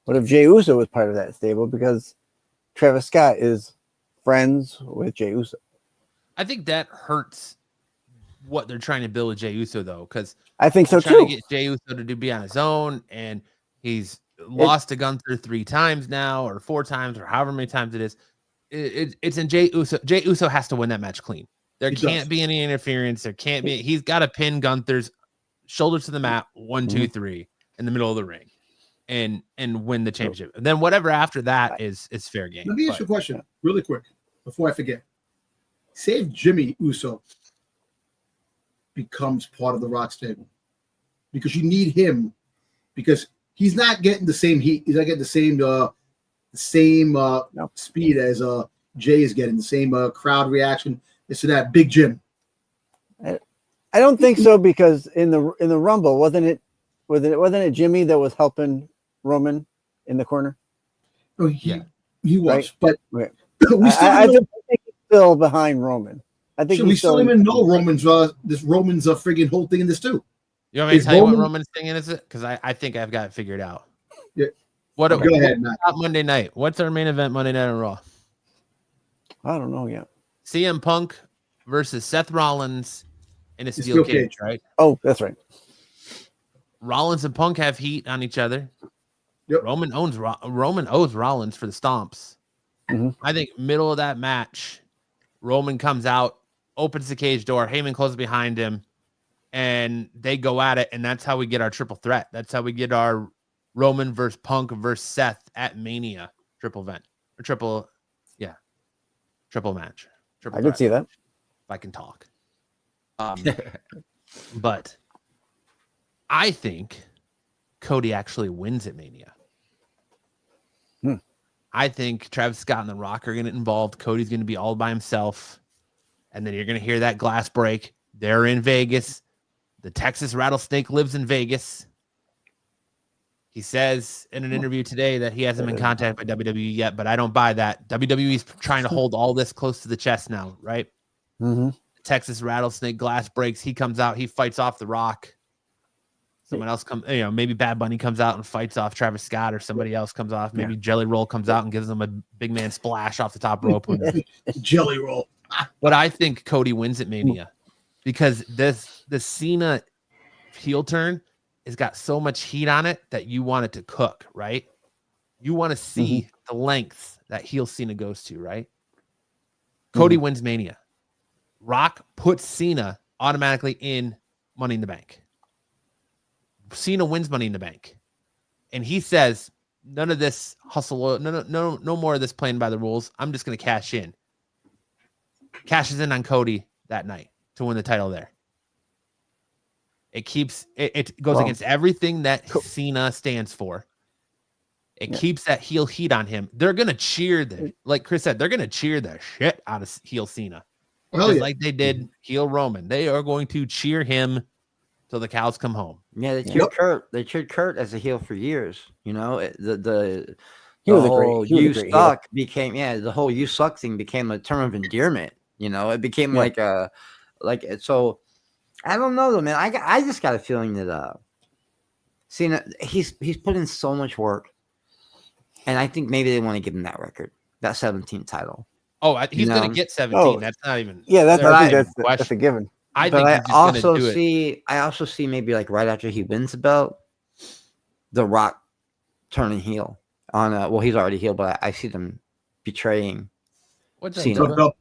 What if Jey Uso was part of that stable because Travis Scott is friends with Jey Uso? I think that hurts what they're trying to build with Jey Uso, though, because I think so trying too. to get Jey Uso to be on his own, and he's lost to Gunther 3 times now, or 4 times, or however many times it is. It's in Jey Uso. Jey Uso has to win that match clean. There can't be any interference. There can't be. He's got to pin Gunther's shoulders to the mat, 1, 2, 3, in the middle of the ring, and win the championship. And then whatever after that is fair game. Let me ask you a question really quick before I forget. Say if Jimmy Uso becomes part of the Rock stable, because you need him, because he's not getting the same heat. He's not getting the same speed as Jay is getting, the same crowd reaction. It's to that Big Jim. I don't think so, because in the Rumble, wasn't it Jimmy that was helping Roman in the corner? Oh, he was, right? but right. I think he's still behind Roman. I think we still even know Roman's Roman's friggin' whole thing in this too. You want me to tell you what Roman's thing is? Because I think I've got it figured out. Yeah. Go ahead, Matt. Monday night. What's our main event Monday night on Raw? I don't know yet. CM Punk versus Seth Rollins in a steel cage, right? Oh, that's right. Rollins and Punk have heat on each other. Yep. Roman owes Rollins for the stomps. Mm-hmm. I think middle of that match, Roman comes out, opens the cage door, Heyman closes behind him, and they go at it, and that's how we get our triple threat. That's how we get our Roman versus Punk versus Seth at Mania triple match. I could see that. If I can talk. But I think Cody actually wins at Mania. I think Travis Scott and The Rock are going to get involved. Cody's going to be all by himself. And then you're going to hear that glass break. They're in Vegas. The Texas Rattlesnake lives in Vegas. He says in an interview today that he hasn't been contacted by WWE yet, but I don't buy that. WWE's trying to hold all this close to the chest now, right? Mm-hmm. Texas Rattlesnake glass breaks. He comes out. He fights off The Rock. Someone else comes, maybe Bad Bunny comes out and fights off Travis Scott, or somebody else comes off. Maybe Jelly Roll comes out and gives them a big man splash off the top rope. Jelly Roll. But I think Cody wins at Mania because the Cena heel turn has got so much heat on it that you want it to cook, right? You want to see the lengths that heel Cena goes to, right? Cody wins Mania. Rock puts Cena automatically in Money in the Bank. Cena wins Money in the Bank, and he says, "None of this hustle, no more of this playing by the rules. I'm just going to cash in." Cashes in on Cody that night to win the title. There, it goes against everything that Cena stands for. It keeps that heel heat on him. They're going to cheer like Chris said, they're going to cheer the shit out of heel Cena, just like they did heel Roman. They are going to cheer him till the cows come home. Yeah, they cheered Kurt. They cheered Kurt as a heel for years. You know, the whole "you suck" became the whole "you suck" thing became a term of endearment. You know, it became so. I don't know though, man. I just got a feeling that Cena he's put in so much work, and I think maybe they want to give him that record, that 17th title. Oh, he's going to get 17. That's not even. Yeah, that's a given. I think I also see maybe like right after he wins the belt, The Rock turning heel on he's already heel, but I see them betraying Cena.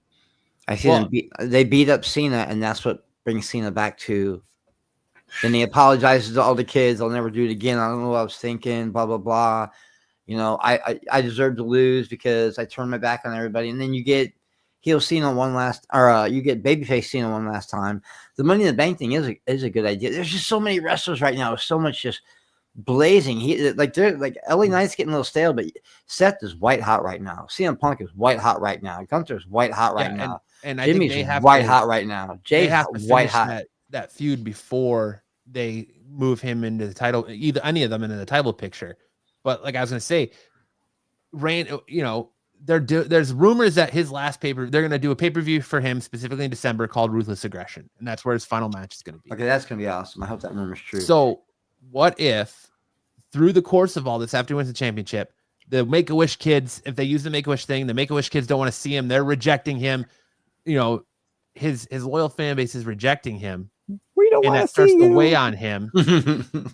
I see them they beat up Cena, and that's what brings Cena back to. Then he apologizes to all the kids. I'll never do it again. I don't know what I was thinking. Blah blah blah. You know, I deserve to lose because I turned my back on everybody. And then you get heel Cena one last, or you get babyface Cena one last time. The Money in the Bank thing is a good idea. There's just so many wrestlers right now. So much just blazing. They're like LA Knight's getting a little stale, but Seth is white hot right now. CM Punk is white hot right now. Gunther's white hot right now. And I think Jimmy's they have white hot right now. Jay's white hot. That feud before they move him into the title, either any of them into the title picture. But like I was gonna say, there's rumors that his last they're gonna do a pay-per-view for him specifically in December called Ruthless Aggression, and that's where his final match is gonna be. Okay, that's gonna be awesome. I hope that rumor's true. So, what if through the course of all this, after he wins the championship, the Make-A-Wish kids, if they use the Make-A-Wish thing, the Make-A-Wish kids don't want to see him, they're rejecting him. You know, his loyal fan base is rejecting him. We don't want to see starts you. to weigh on him,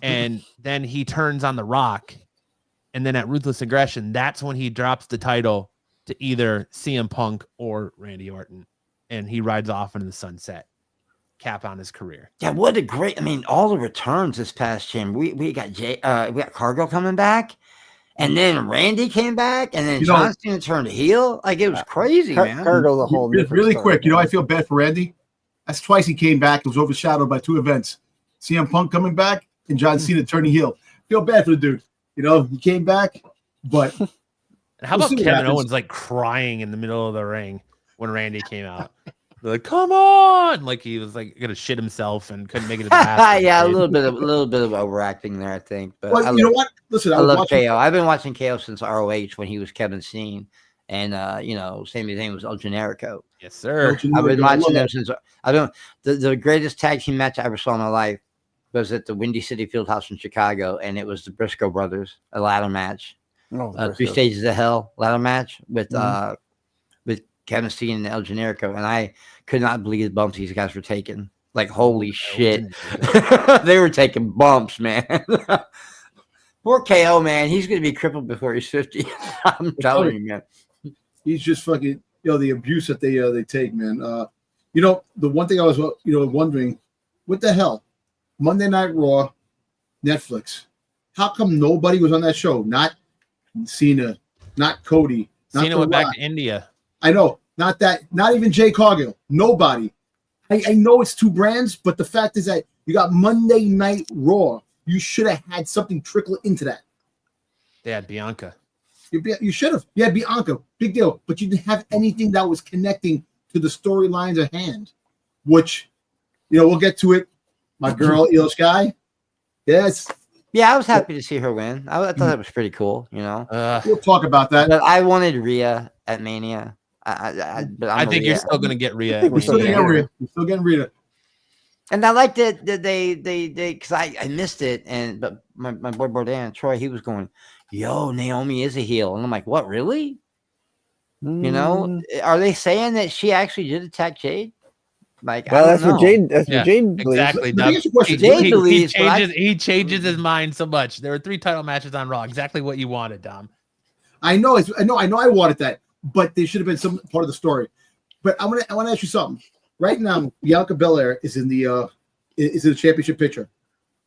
and then he turns on The Rock, and then at Ruthless Aggression, that's when he drops the title to either CM Punk or Randy Orton, and he rides off into the sunset, cap on his career. Yeah, what a great! I mean, all the returns this past chamber. We got we got Cargill coming back, and then Randy came back, and then John Cena turned heel. Like it was crazy, man. Cargill's a whole really quick. I feel bad for Randy. That's twice he came back. It was overshadowed by two events: CM Punk coming back and John Cena turning heel. Feel bad for the dude. He came back, but how about Kevin Owens like crying in the middle of the ring when Randy came out? They're like, come on! Like he was like gonna shit himself and couldn't make it to the bathroom. Yeah, a little bit of overacting there, I think. But well, you know what? Listen, I love KO. I've been watching KO since ROH when he was Kevin Steen, and Sami Zayn was El Generico. Yes, sir. I've been watching them since the greatest tag team match I ever saw in my life was at the Windy City Fieldhouse in Chicago, and it was the Briscoe brothers, a ladder match, 3 Stages of Hell ladder match with Kevin Steen and El Generico, and I could not believe the bumps these guys were taking. Like, holy shit. They were taking bumps, man. Poor KO, man. He's going to be crippled before he's 50. I'm telling you, man. He's just fucking, the abuse that they take, man. The one thing I was, wondering, what the hell? Monday Night Raw, Netflix. How come nobody was on that show? Not Cena, not Cody. Not Cena went back to India. I know. Not that. Not even Jay Cargill. Nobody. I know it's two brands, but the fact is that you got Monday Night Raw. You should have had something trickle into that. They had Bianca. You should have. You had Bianca. Big deal. But you didn't have anything that was connecting to the storylines at hand, which, we'll get to it. My girl, Io Sky. Yes. Yeah, I was happy to see her win. I thought that was pretty cool, We'll talk about that. But I wanted Rhea at Mania. I think you're still going to get Rhea. We're still getting Rhea. And I liked it that they because I missed it, but my boy Bourdain, Troy, he was going, yo, Naomi is a heel. And I'm like, what, really? Are they saying that she actually did attack Jade? Like, well, that's what Jade believes. Exactly. Jade believes. He changes his mind so much. There were 3 title matches on Raw. Exactly what you wanted, Dom. I know. I wanted that, but there should have been some part of the story. But I want to ask you something. Right now, Bianca Belair is in the championship picture.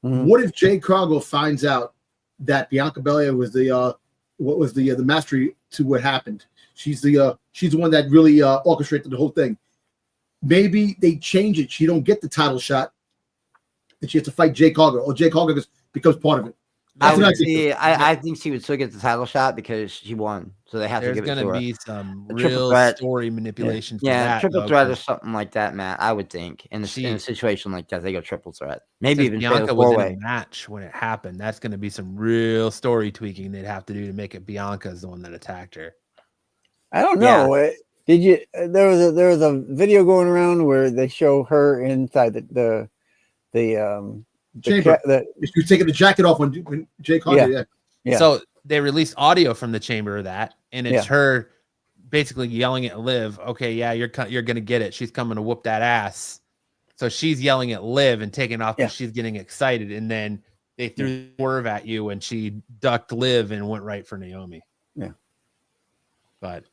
Mm-hmm. What if Jade Cargill finds out that Bianca Belair was the mastery to what happened? She's the one that really orchestrated the whole thing. Maybe they change it. She don't get the title shot, and she has to fight Jay Cargill, or Jay Cargill becomes part of it. I think she would still get the title shot because she won, so they have to give it to her. There's going to be some real story manipulation. Yeah, triple threat or something like that, Matt. I would think in a situation like that, they go triple threat. Maybe even Bianca was in a match when it happened. That's going to be some real story tweaking they'd have to do to make it Bianca's the one that attacked her. I don't know. Yeah. Did you? There was a video going around where they show her inside the chamber. You're taking the jacket off when Jay Cargill. Yeah. So they released audio from the chamber of that, and it's her basically yelling at Liv. Okay, yeah, you're gonna get it. She's coming to whoop that ass. So she's yelling at Liv and taking off because she's getting excited, and then they threw the swerve at you, and she ducked Liv and went right for Naomi. Yeah. But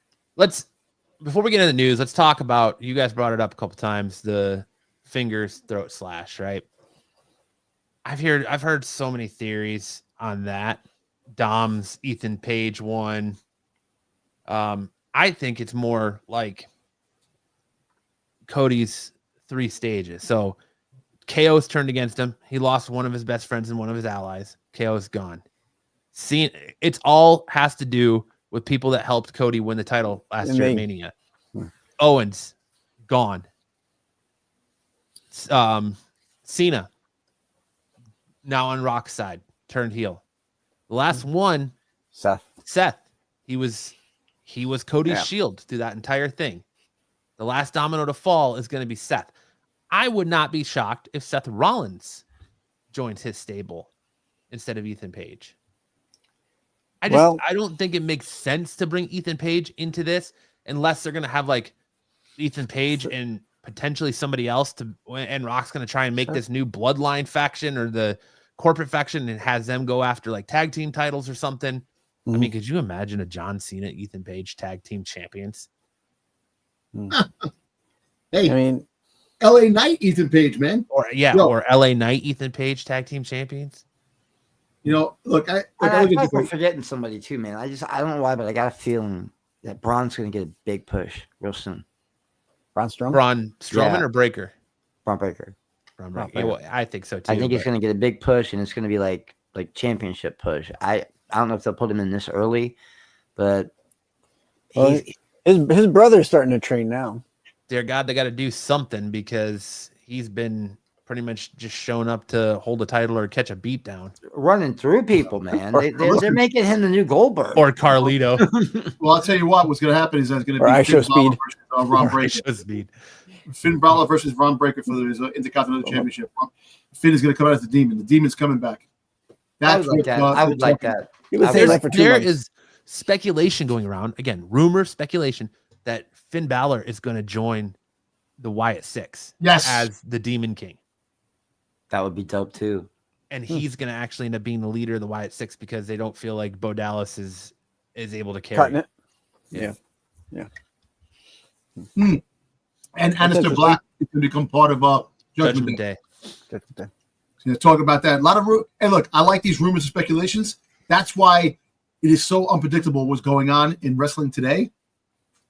before we get into the news, let's talk about, you guys brought it up a couple times, the fingers throat slash, right? I've heard so many theories on that. Dom's Ethan Page one. I think it's more like Cody's 3 stages. So KO's turned against him. He lost one of his best friends and one of his allies. KO's gone. It's all has to do with people that helped Cody win the title last year at Mania. Owens gone. Cena now on Rock's side, turned heel. The last one, Seth. He was Cody's shield through that entire thing. The last domino to fall is going to be Seth. I would not be shocked if Seth Rollins joins his stable instead of Ethan Page. I don't think it makes sense to bring Ethan Page into this unless they're going to have like Ethan Page and potentially somebody else and Rock's going to try and make this new bloodline faction or the corporate faction and has them go after like tag team titles or something. I mean, could you imagine a John Cena, Ethan Page tag team champions? Hey, I mean, LA Knight, Ethan Page, man. Or LA Knight, Ethan Page tag team champions. You know, look, I I'm forgetting somebody too, man. I don't know why, but I got a feeling that Braun's going to get a big push real soon. Braun Strowman? Braun Strowman or Breaker? Braun Breaker. Yeah, well, I think so too. I think he's going to get a big push, and it's going to be like championship push. I don't know if they'll put him in this early, but his brother's starting to train now. Dear God, they got to do something because he's been pretty much just showing up to hold a title or catch a beat down. Running through people, man. They're making him the new Goldberg. Or Carlito. Well, I'll tell you what's going to happen is there's going to be Finn Balor versus Ron Breaker. Finn Balor versus Ron Breaker for the Intercontinental Championship. Finn is going to come out as the Demon. The Demon's coming back. I would like that. There is speculation going around, again, rumor, speculation, that Finn Balor is going to join the Wyatt Six as the Demon King. That would be dope too. And he's going to actually end up being the leader of the Wyatt Six because they don't feel like Bo Dallas is able to carry cutting it. Yeah. And Aleister Black is going to become part of Judgment Day. So talk about that. A lot of and look, I like these rumors and speculations. That's why it is so unpredictable what's going on in wrestling today.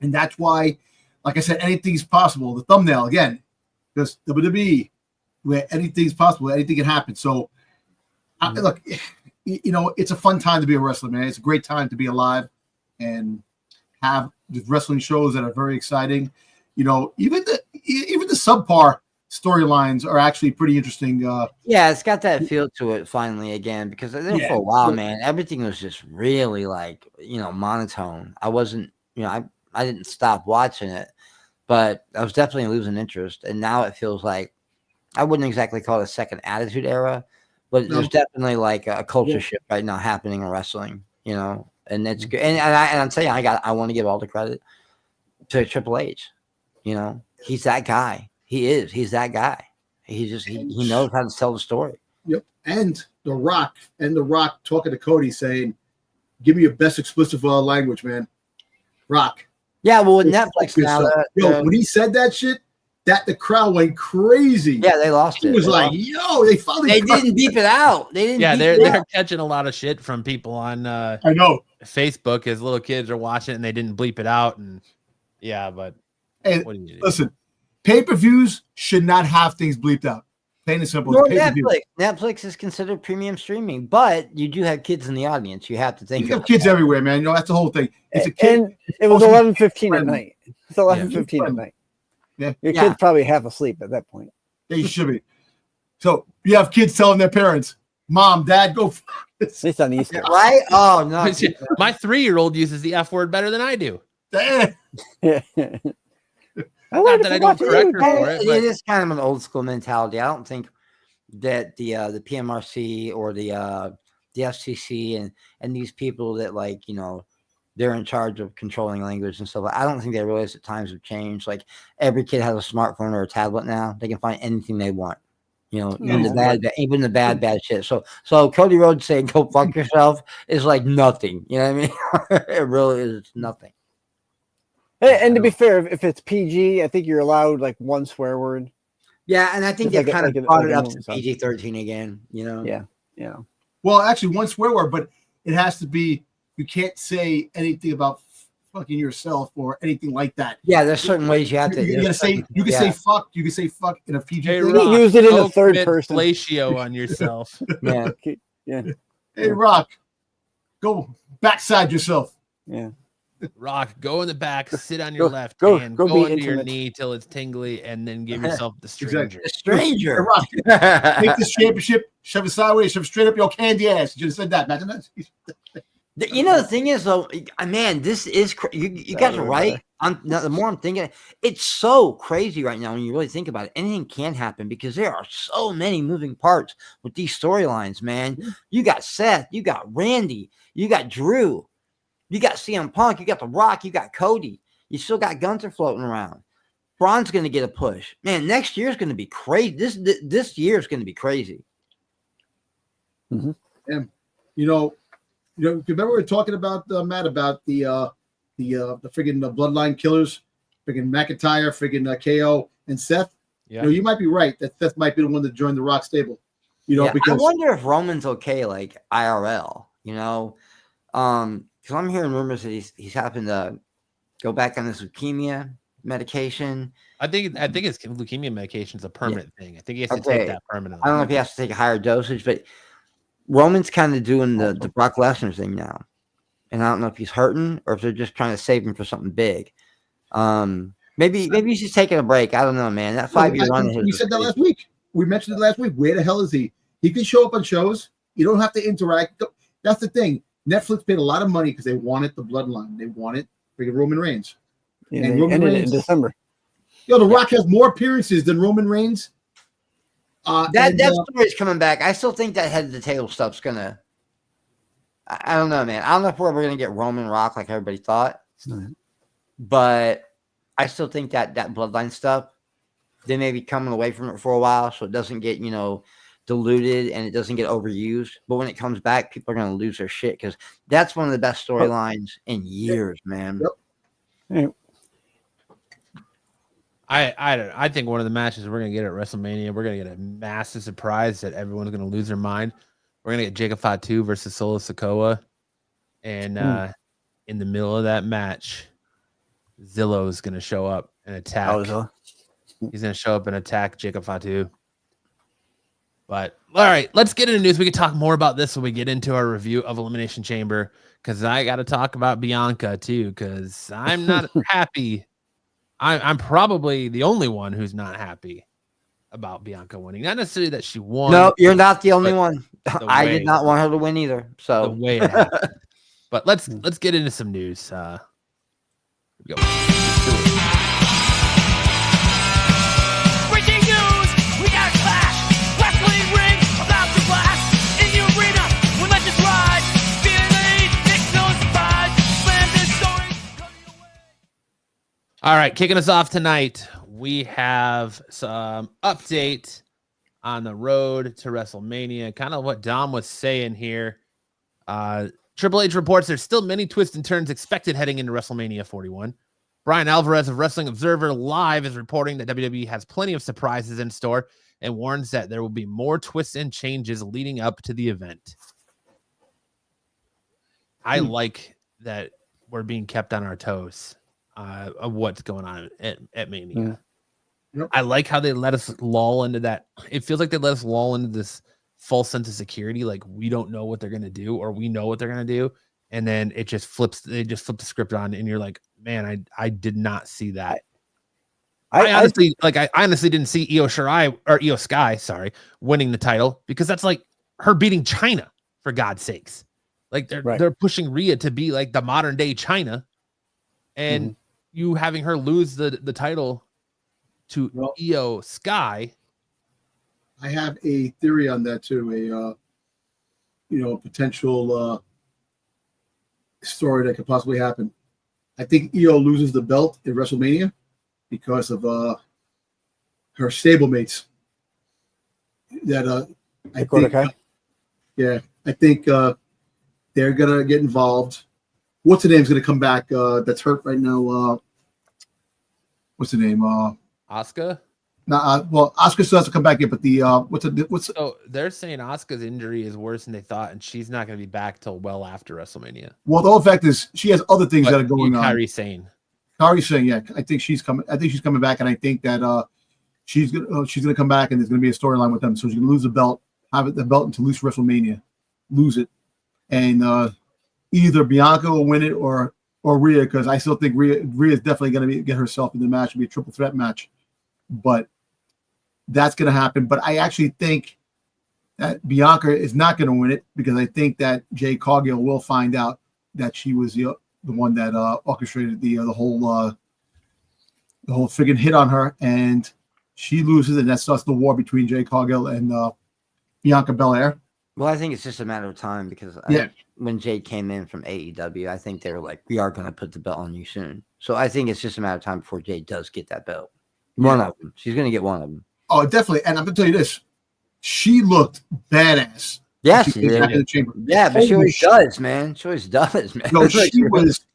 And that's why, like I said, anything's possible. The thumbnail, again, because WWE, where anything's possible, anything can happen. So, look, you know, it's a fun time to be a wrestler, man. It's a great time to be alive and have the wrestling shows that are very exciting. You know, even the subpar storylines are actually pretty interesting. Yeah, it's got that feel to it finally again, because for a while, man, everything was just really like, you know, monotone. I wasn't, you know, I didn't stop watching it, but I was definitely losing interest. And now it feels like, I wouldn't exactly call it a second attitude era, but there's definitely like a culture shift right now happening in wrestling, you know, and it's good. And I'm telling you, I want to give all the credit to Triple H. You know, he's that guy. He's that guy. He knows how to tell the story. Yep. And The Rock talking to Cody saying, "Give me your best explicit language, man." Rock. Yeah, well, with Netflix now, when he said that shit, the crowd went crazy. Yeah, they lost it. It was they finally. They didn't beep it out. They didn't. Yeah, they're catching a lot of shit from people on. I know Facebook as little kids are watching it and they didn't bleep it out, and but. And listen, pay-per-views should not have things bleeped out. Plain and simple. Netflix is considered premium streaming, but you do have kids in the audience. You have to think. You have kids everywhere, man. You know, that's the whole thing. It's a kid. And it was 11:15 at night. It's 11:15 at night. Yeah, your kid's probably half asleep at that point. They should be. So you have kids telling their parents, "Mom, Dad, go." At least on the East Coast, right? Oh no, my 3-year-old uses the F word better than I do. Yeah. Not that I don't correct her for it. It is kind of an old school mentality. I don't think that the PMRC or the FCC and these people that, like, you know, they're in charge of controlling language and stuff. I don't think they realize that times have changed. Like, every kid has a smartphone or a tablet now. They can find anything they want. You know, even the bad shit. So Cody Rhodes saying "go fuck yourself" is like nothing. You know what I mean? It really is nothing. And to be fair, if it's PG, I think you're allowed like one swear word. Yeah, and I think they've kind of brought it up to PG-13 again, you know? Yeah. Well, actually, one swear word, but it has to be, you can't say anything about fucking yourself or anything like that. Yeah, there's certain ways you have to. You can say fuck. You can say fuck in a PG Hey, thing. Rock, He used it in the third commit person. fellatio on yourself. Yeah. Yeah. Hey, Rock, go backside yourself. Yeah. Rock, go in the back, sit on your left go hand, be go under your intimate. knee till it's tingly, and then give yourself the stranger. A stranger. Hey, Rock, take this championship, shove it sideways, shove it straight up your candy ass. You just said that. Imagine that. You know, the thing is, though, man, this is you guys are right. The more I'm thinking, it's so crazy right now when you really think about it. Anything can happen because there are so many moving parts with these storylines, man. You got Seth, you got Randy, you got Drew, you got CM Punk, you got The Rock, you got Cody. You still got Gunther floating around. Braun's going to get a push. Man, next year's going to be crazy. This year is going to be crazy. Mm-hmm. And, remember we were talking about, Matt, about the friggin' Bloodline killers, friggin' McIntyre, friggin' KO, and Seth. Yeah. You might be right that Seth might be the one that joined the Rock stable. I because wonder if Roman's okay, like IRL. Because I'm hearing rumors that he's happened to go back on this leukemia medication. I think his leukemia medication is a permanent thing. I think he has to take that permanently. I don't know if he has to take a higher dosage, but Roman's kind of doing the Brock Lesnar thing now. And I don't know if he's hurting or if they're just trying to save him for something big. Maybe he's just taking a break. I don't know, man. That 5-year run. We said that last week. We mentioned it last week. Where the hell is he? He can show up on shows. You don't have to interact. That's the thing. Netflix paid a lot of money because they wanted the bloodline. They wanted freaking Roman Reigns. Yeah, and Roman Reigns in December. The Rock has more appearances than Roman Reigns. That story's coming back. I still think that head of the table stuff's gonna. I don't know, man. I don't know if we're ever gonna get Roman Rock like everybody thought, but I still think that bloodline stuff, they may be coming away from it for a while, so it doesn't get diluted and it doesn't get overused. But when it comes back, people are gonna lose their shit because that's one of the best storylines in years, man. Yep. I think one of the matches we're gonna get at WrestleMania, we're gonna get a massive surprise that everyone's gonna lose their mind. We're gonna get Jacob Fatu versus Solo Sikoa, and in the middle of that match, Zillow is gonna show up and attack. He's gonna show up and attack Jacob Fatu. But all right, let's get into news. We can talk more about this when we get into our review of Elimination Chamber, because I got to talk about Bianca too, because I'm not happy. I'm probably the only one who's not happy about Bianca winning. Not necessarily that she won. No, you're not the only one. I did not want her to win either. So the way it happened. But let's get into some news. Here we go. Breaking news! We got a clash! Wrestling ring about to blast! In the arena, we let this ride! Feeling the heat, it's no surprise! Slam this story, cutting away! All right, kicking us off tonight, we have some update on the road to WrestleMania. Kind of what Dom was saying here. Triple H reports there's still many twists and turns expected heading into WrestleMania 41. Brian Alvarez of Wrestling Observer Live is reporting that WWE has plenty of surprises in store and warns that there will be more twists and changes leading up to the event. I like that we're being kept on our toes of what's going on at Mania. Yep. I like how they let us lull into that. It feels like they let us lull into this false sense of security. Like we don't know what they're going to do, or we know what they're going to do. And then it just flips. They just flip the script on and you're like, man, I did not see that. I honestly didn't see Io Sky, winning the title, because that's like her beating China, for God's sakes. Like they're pushing Rhea to be like the modern day China, and you having her lose the title to Io Sky. I have a theory on that too. A potential story that could possibly happen. I think Io loses the belt at WrestleMania because of her stablemates. That I think they're gonna get involved. What's her name's gonna come back? That's hurt right now. What's her name? Asuka. Well, Asuka still has to come back in, but the what's So they're saying Asuka's injury is worse than they thought, and she's not going to be back till well after WrestleMania. well, the whole fact is she has other things But that are going on. Kyrie's saying. Kyrie's saying, yeah, I think she's coming. I think she's coming back, and I think that she's gonna come back, and there's gonna be a storyline with them. So she's gonna lose the belt, have the belt until lose WrestleMania, lose it, and either Bianca will win it or Rhea, because I still think Rhea is definitely gonna get herself in the match. It'll be a triple threat match, but that's gonna happen. But I actually think that Bianca is not gonna win it, because I think that Jade Cargill will find out that she was the one that orchestrated the whole friggin' hit on her, and she loses, and that starts the war between Jade Cargill and Bianca Belair. Well, I think it's just a matter of time, because when Jade came in from AEW, I think they were like, we are going to put the belt on you soon. So I think it's just a matter of time before Jade does get that belt. One of them. She's going to get one of them. Oh, definitely. And I'm going to tell you this. She looked badass. Yeah, she came back in the chamber. Yeah, but she always does, man. She always does, man. No, she was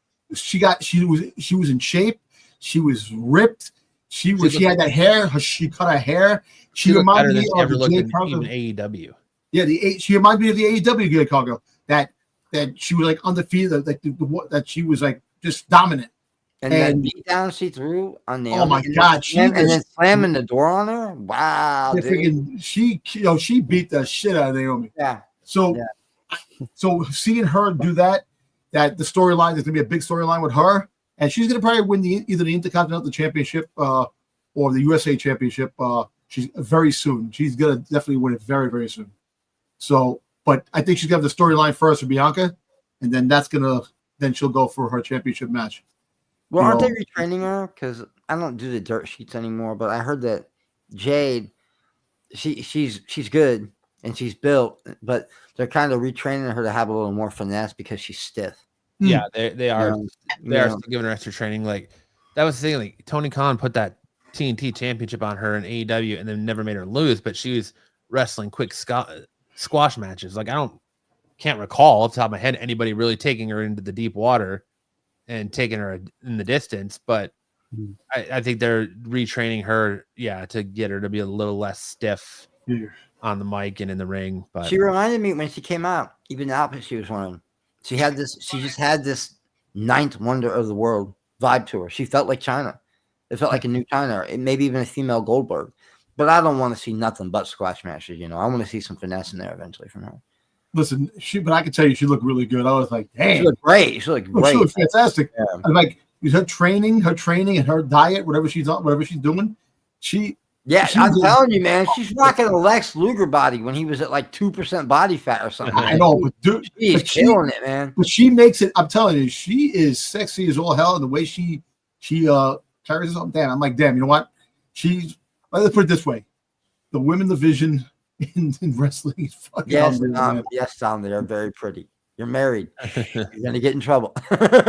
in shape. She was ripped. She had that hair. She cut her hair. She reminded me of the Jade Cargill. AEW. Yeah, she reminded me of the AEW Jade Cargill. That she was like undefeated, like that she was like just dominant. And that beat down she threw on the my God, and then slamming the door on her. Wow, dude. She beat the shit out of Naomi. Yeah. So seeing her do that the storyline, there's gonna be a big storyline with her, and she's gonna probably win either the Intercontinental Championship or the USA Championship. She's very soon. She's gonna definitely win it very, very soon. So, but I think she's gonna have the storyline first for Bianca, and then then she'll go for her championship match. Well, aren't they retraining her? Because I don't do the dirt sheets anymore, but I heard that Jade, she's good and she's built, but they're kind of retraining her to have a little more finesse because she's stiff. Yeah, they are. They are still giving her extra training. Like that was the thing. Like Tony Khan put that TNT championship on her in AEW and then never made her lose, but she was wrestling quick squash matches. Like can't recall off the top of my head anybody really taking her into the deep water and taking her in the distance, but I think they're retraining her, to get her to be a little less stiff on the mic and in the ring. But she reminded me when she came out, even the outfit she was wearing. She just had this ninth wonder of the world vibe to her. She felt like China. It felt like a new China, maybe even a female Goldberg. But I don't want to see nothing but squash matches. I want to see some finesse in there eventually from her. Listen, but I can tell you, she looked really good. I was like, damn, she looked great. She looked great. She looked fantastic. Yeah. I'm like, her training, and her diet, whatever she's doing, I'm telling you, man, she's rocking a Lex Luger body when he was at like 2% body fat or something. I know, but dude, she's killing it, man. But she makes it. I'm telling you, she is sexy as all hell, and the way she carries herself. Damn, I'm like, damn. You know what? Let's put it this way: the women division in wrestling is fucking yes, Tom, they are very pretty. You're married. You're gonna get in trouble. But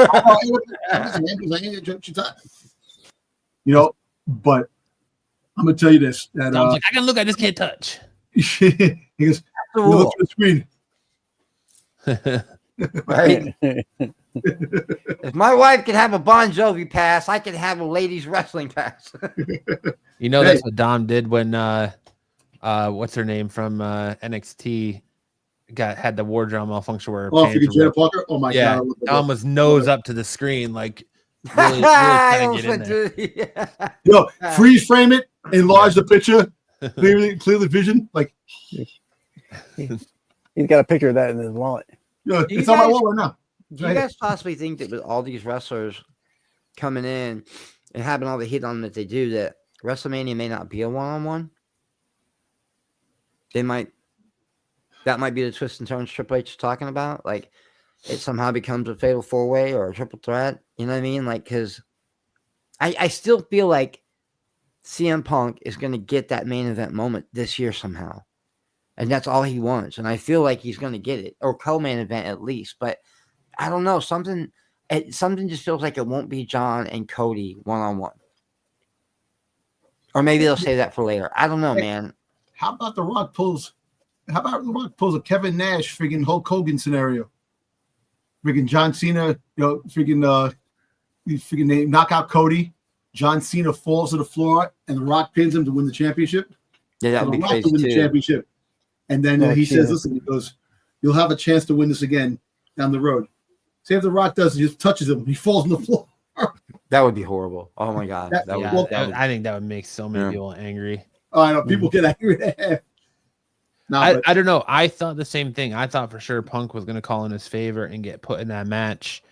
I'm gonna tell you this: that I can look, I just can't touch. He goes, look at the screen. Right. If my wife can have a Bon Jovi pass, I can have a ladies wrestling pass. That's what Dom did when what's her name from NXT had the wardrobe malfunction where Jenna Parker. Oh my god! Dom was nose up to the screen, like really trying to get in there. Freeze frame it, enlarge the picture, clear the vision. Like he's got a picture of that in his wallet. Yeah, it's on my wall right now. Do you guys possibly think that with all these wrestlers coming in and having all the heat on them that they do, that WrestleMania may not be a one-on-one? That might be the twist and turns Triple H is talking about. Like, it somehow becomes a fatal four-way or a triple threat. You know what I mean? Like, because I still feel like CM Punk is going to get that main event moment this year somehow. And that's all he wants. And I feel like he's going to get it, or co-main event at least. But I don't know. Something just feels like it won't be John and Cody one-on-one. Or maybe they'll save that for later. I don't know, man. How about The Rock pulls a Kevin Nash freaking Hulk Hogan scenario? Freaking John Cena, freaking knock out Cody, John Cena falls to the floor and The Rock pins him to win the championship. Yeah, that For would The be Rock crazy to win the too. championship. And then Oh, he says, Jesus. listen, he goes, you'll have a chance to win this again down the road. Say if The Rock does, he just touches him. He falls on the floor. That would be horrible. Oh my god, That- that would. well, That would I think that would make so many Yeah. people angry. Oh, I know. People get angry. No, I but don't know. I thought the same thing. I thought for sure Punk was going to call in his favor and get put in that match.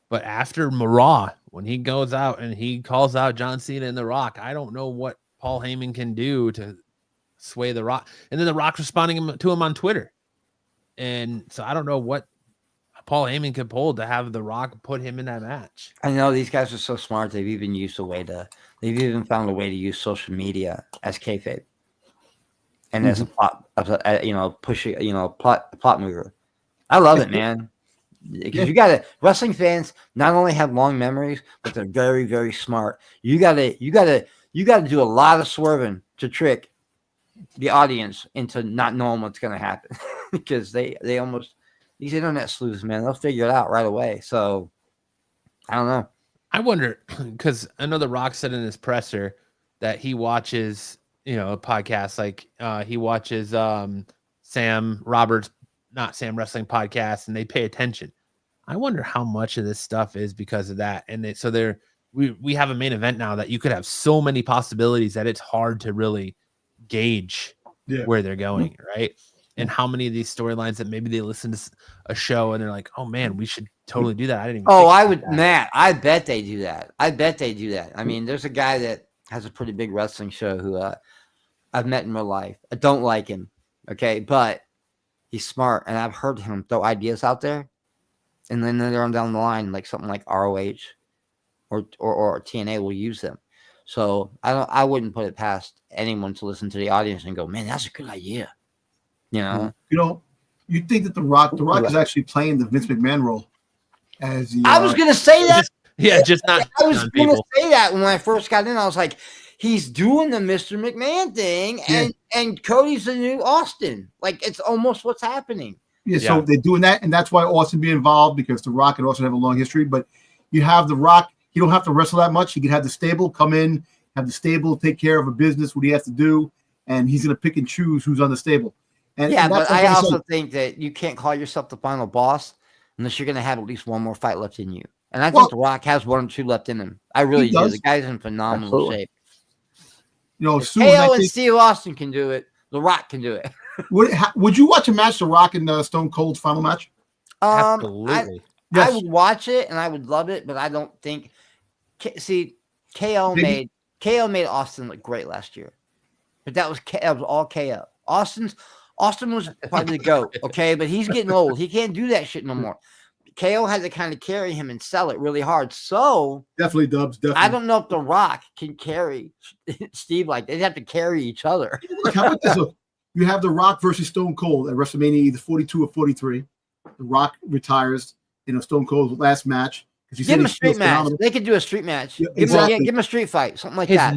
But after Raw, when he goes out and he calls out John Cena and The Rock, I don't know what Paul Heyman can do to sway The Rock. And then The Rock responding to him on Twitter. And so I don't know what Paul Heyman could pull to have The Rock put him in that match. I know these guys are so smart. They've even found a way to use social media as kayfabe and as a plot, pushing, plot mover. I love it, man. Because wrestling fans not only have long memories, but they're very, very smart. You gotta do a lot of swerving to trick the audience into not knowing what's gonna happen. Because these internet sleuths, man, they'll figure it out right away. So I don't know. I wonder, because I know The Rock said in his presser that he watches, a podcast, like he watches Sam Roberts, not Sam Wrestling podcast, and they pay attention. I wonder how much of this stuff is because of that. And we have a main event now that you could have so many possibilities that it's hard to really gauge where they're going, right? And how many of these storylines that maybe they listen to a show and they're like, oh man, we should totally do that. I didn't even think I about would, that. Matt. I bet they do that. I mean, there's a guy that has a pretty big wrestling show who I've met in real life. I don't like him, okay, but he's smart, and I've heard him throw ideas out there, and then later on down the line, like something like ROH or TNA will use them. So I wouldn't put it past anyone to listen to the audience and go, man, that's a good idea. you think that The Rock is actually playing the Vince McMahon role as the, I was gonna say that. Just not I was on going to people. say that when I first got in. I was like, he's doing the Mr. McMahon thing, and Cody's the new Austin. Like, it's almost what's happening. So they're doing that, and that's why Austin be involved, because The Rock and Austin have a long history. But you have The Rock, he don't have to wrestle that much. He can have the stable come in, have the stable take care of a business, what he has to do, and he's going to pick and choose who's on the stable. And But I also think that you can't call yourself the final boss unless you're going to have at least one more fight left in you. And I think The Rock has one or two left in him. I really do. The guy's in phenomenal shape. soon, KO and Steve Austin can do it. The Rock can do it. Would you watch a match, The Rock and Stone Cold's final match? Absolutely. I would watch it and I would love it, but I don't think. See, KO made Austin look great last year, but that was all KO. Austin was probably the GOAT, okay, but he's getting old. He can't do that shit no more. KO had to kind of carry him and sell it really hard. So Definitely, Dubs. Definitely. I don't know if The Rock can carry Steve like they'd have to carry each other. How about this? You have The Rock versus Stone Cold at WrestleMania either 42 or 43. The Rock retires in Stone Cold's last match. Give him a street match. They could do a street match. Yeah, give him a street fight, something like that.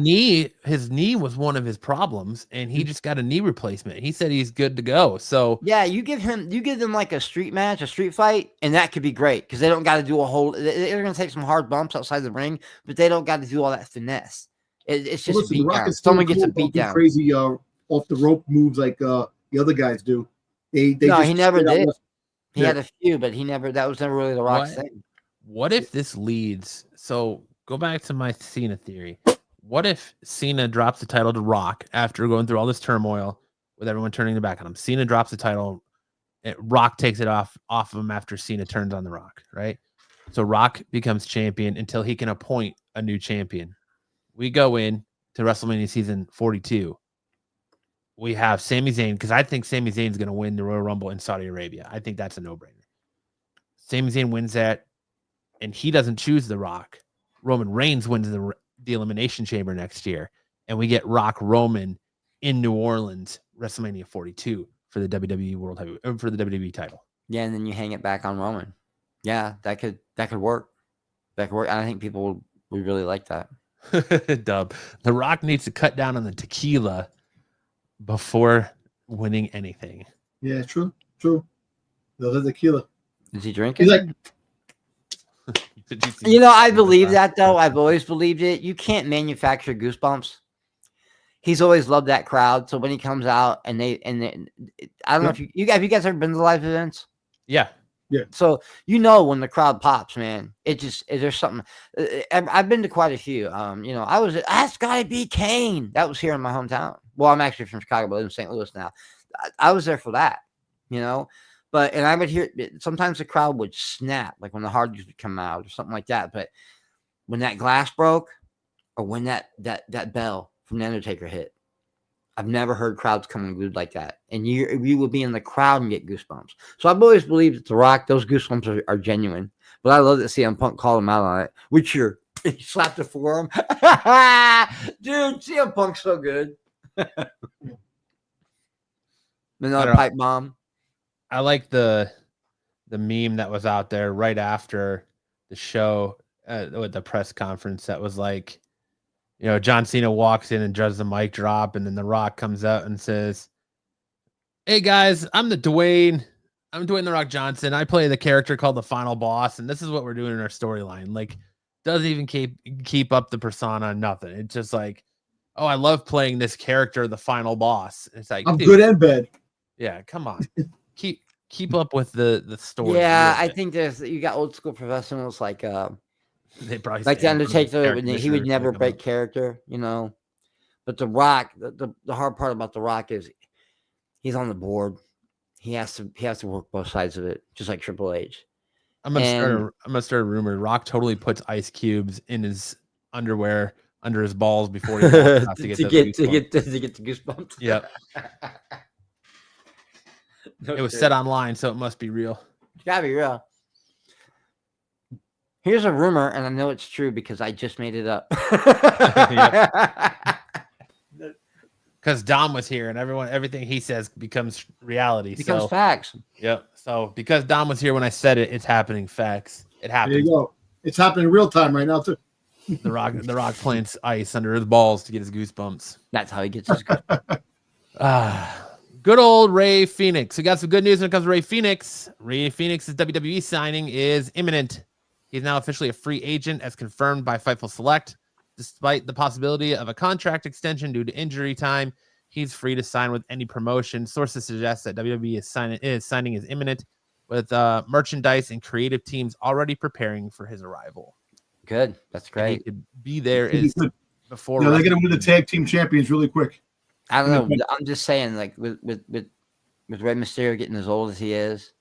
His knee was one of his problems, and he just got a knee replacement. He said he's good to go. So yeah, you give them like a street match, a street fight, and that could be great because they don't got to do a whole. They're going to take some hard bumps outside the ring, but they don't got to do all that finesse. It's just beat down. Someone gets a beat down. Crazy off the rope moves like the other guys do. He never did. He had a few, but that was never really The Rock's thing. What if this leads? So go back to my Cena theory. What if Cena drops the title to Rock after going through all this turmoil with everyone turning their back on him? Cena drops the title, and Rock takes it off of him after Cena turns on The Rock, right? So Rock becomes champion until he can appoint a new champion. We go in to WrestleMania season 42. We have Sami Zayn, because I think Sami Zayn is going to win the Royal Rumble in Saudi Arabia. I think that's a no-brainer. Sami Zayn wins that, and he doesn't choose The Rock. Roman Reigns wins the Elimination Chamber next year, and we get Rock Roman in New Orleans, WrestleMania 42 for the WWE for the WWE title. Yeah, and then you hang it back on Roman. Yeah, that could work. That could work. And I think people would really like that. Dub. The Rock needs to cut down on the tequila before winning anything. Yeah, true. The tequila. Is he drinking? He's like, Did you see You know, I believe that though. I've always believed it. You can't manufacture goosebumps. He's always loved that crowd. So when he comes out and I don't know if you guys ever been to live events? Yeah. So you know when the crowd pops, man, there's something. I've been to quite a few. You know, that's gotta be Kane. That was here in my hometown. Well, I'm actually from Chicago, but I live in St. Louis now. I was there for that, you know. And I would hear sometimes the crowd would snap, like when the hard dudes would come out or something like that. But when that glass broke, or when that bell from the Undertaker hit, I've never heard crowds come unglued like that. And you will be in the crowd and get goosebumps. So I've always believed that The Rock, those goosebumps are genuine. But I love that CM Punk called him out on it. Which he slapped the forearm. Dude, CM Punk's so good. Another pipe bomb. I like the meme that was out there right after the show with the press conference that was like, you know, John Cena walks in and does the mic drop, and then The Rock comes out and says, "Hey guys, I'm Dwayne The Rock Johnson. I play the character called the Final Boss, and this is what we're doing in our storyline." Like, doesn't even keep up the persona, nothing. It's just like, oh, I love playing this character, the Final Boss. It's like, I'm good and bad. Yeah, come on. Keep up with the story. Yeah, I think you got old school professionals like they probably like the Undertaker. He would never break character, you know. But The Rock, the hard part about The Rock is he's on the board. He has to work both sides of it, just like Triple H. I'm gonna start a rumor. Rock totally puts ice cubes in his underwear under his balls before he walks out to get the goosebumps. Yep. It was set online, so it must be real. It's gotta be real. Here's a rumor, and I know it's true because I just made it up. Because Dom was here, and everything he says becomes reality. Becomes facts. Yep. So because Dom was here when I said it, it's happening. Facts. It happened. There you go. It's happening in real time right now too. The Rock plants ice under his balls to get his goosebumps. That's how he gets his goosebumps. Good old Rey Fenix. We got some good news when it comes to Rey Fenix. Rey Fenix's WWE signing is imminent. He's now officially a free agent, as confirmed by Fightful Select. Despite the possibility of a contract extension due to injury time, he's free to sign with any promotion. Sources suggest that WWE signing is imminent, with merchandise and creative teams already preparing for his arrival. Good. That's great. And he could be there before. They're going to win the tag team champions really quick. I don't know. I'm just saying, like with Rey Mysterio getting as old as he is,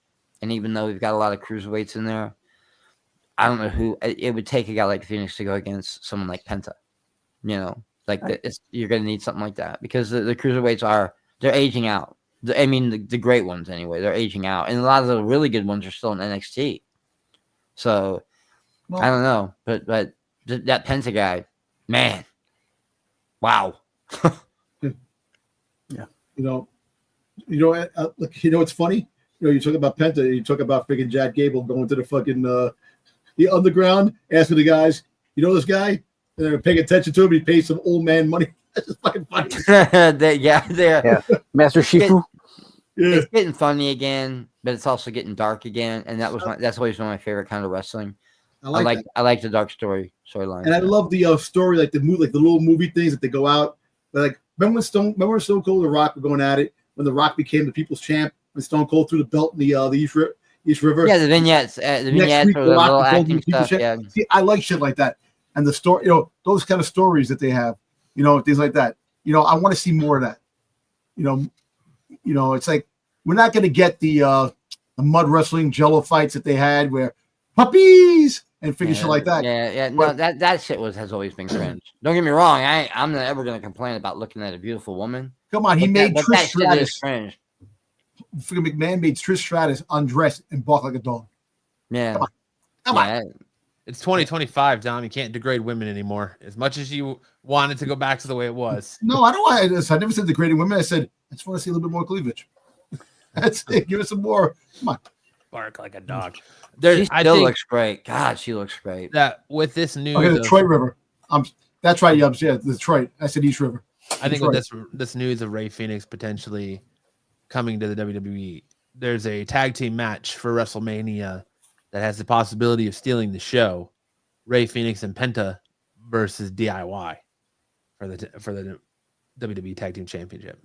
and even though we've got a lot of cruiserweights in there, I don't know who it would take a guy like Phoenix to go against someone like Penta. You know, like you're going to need something like that because the cruiserweights they're aging out. I mean, the great ones anyway, they're aging out, and a lot of the really good ones are still in NXT. So I don't know, but that Penta guy, man, wow. Yeah, it's funny. You know, you talk about Penta, you talk about freaking Jack Gable going to the fucking the underground, asking the guys, you know this guy, and they're paying attention to him. He pays some old man money. That's just fucking funny. Yeah, Master Shifu. Yeah. It's getting funny again, but it's also getting dark again, and that's always one of my favorite kind of wrestling. I like the dark storyline, and I love the story, like the little movie things that they go out. But like, remember Stone Cold and The Rock were going at it when The Rock became the People's Champ, when Stone Cold threw the belt in the East River. Yeah, the vignettes, or the little acting stuff. Yeah. See, I like shit like that, and the story, those kind of stories that they have, things like that. I want to see more of that. It's like we're not going to get the mud wrestling Jello fights that they had where puppies and shit like that. Yeah. No, that shit has always been cringe. Don't get me wrong. I'm not ever going to complain about looking at a beautiful woman. Come on, he made Trish Stratus. Cringe. Freaking McMahon made Trish Stratus undress and bark like a dog. Yeah. Come on. It's 2025, Dom. You can't degrade women anymore. As much as you wanted to go back to the way it was. No, I don't want to. I never said degrading women. I said I just want to see a little bit more cleavage. That's it. Give us some more. Come on. Bark like a dog. She still looks great. God, she looks great. That with this news, the Detroit River. That's right. Yeah, Detroit. I said East River. I think with this news of Rey Fenix potentially coming to the WWE, there's a tag team match for WrestleMania that has the possibility of stealing the show. Ray Phoenix and Penta versus DIY for the WWE Tag Team Championship.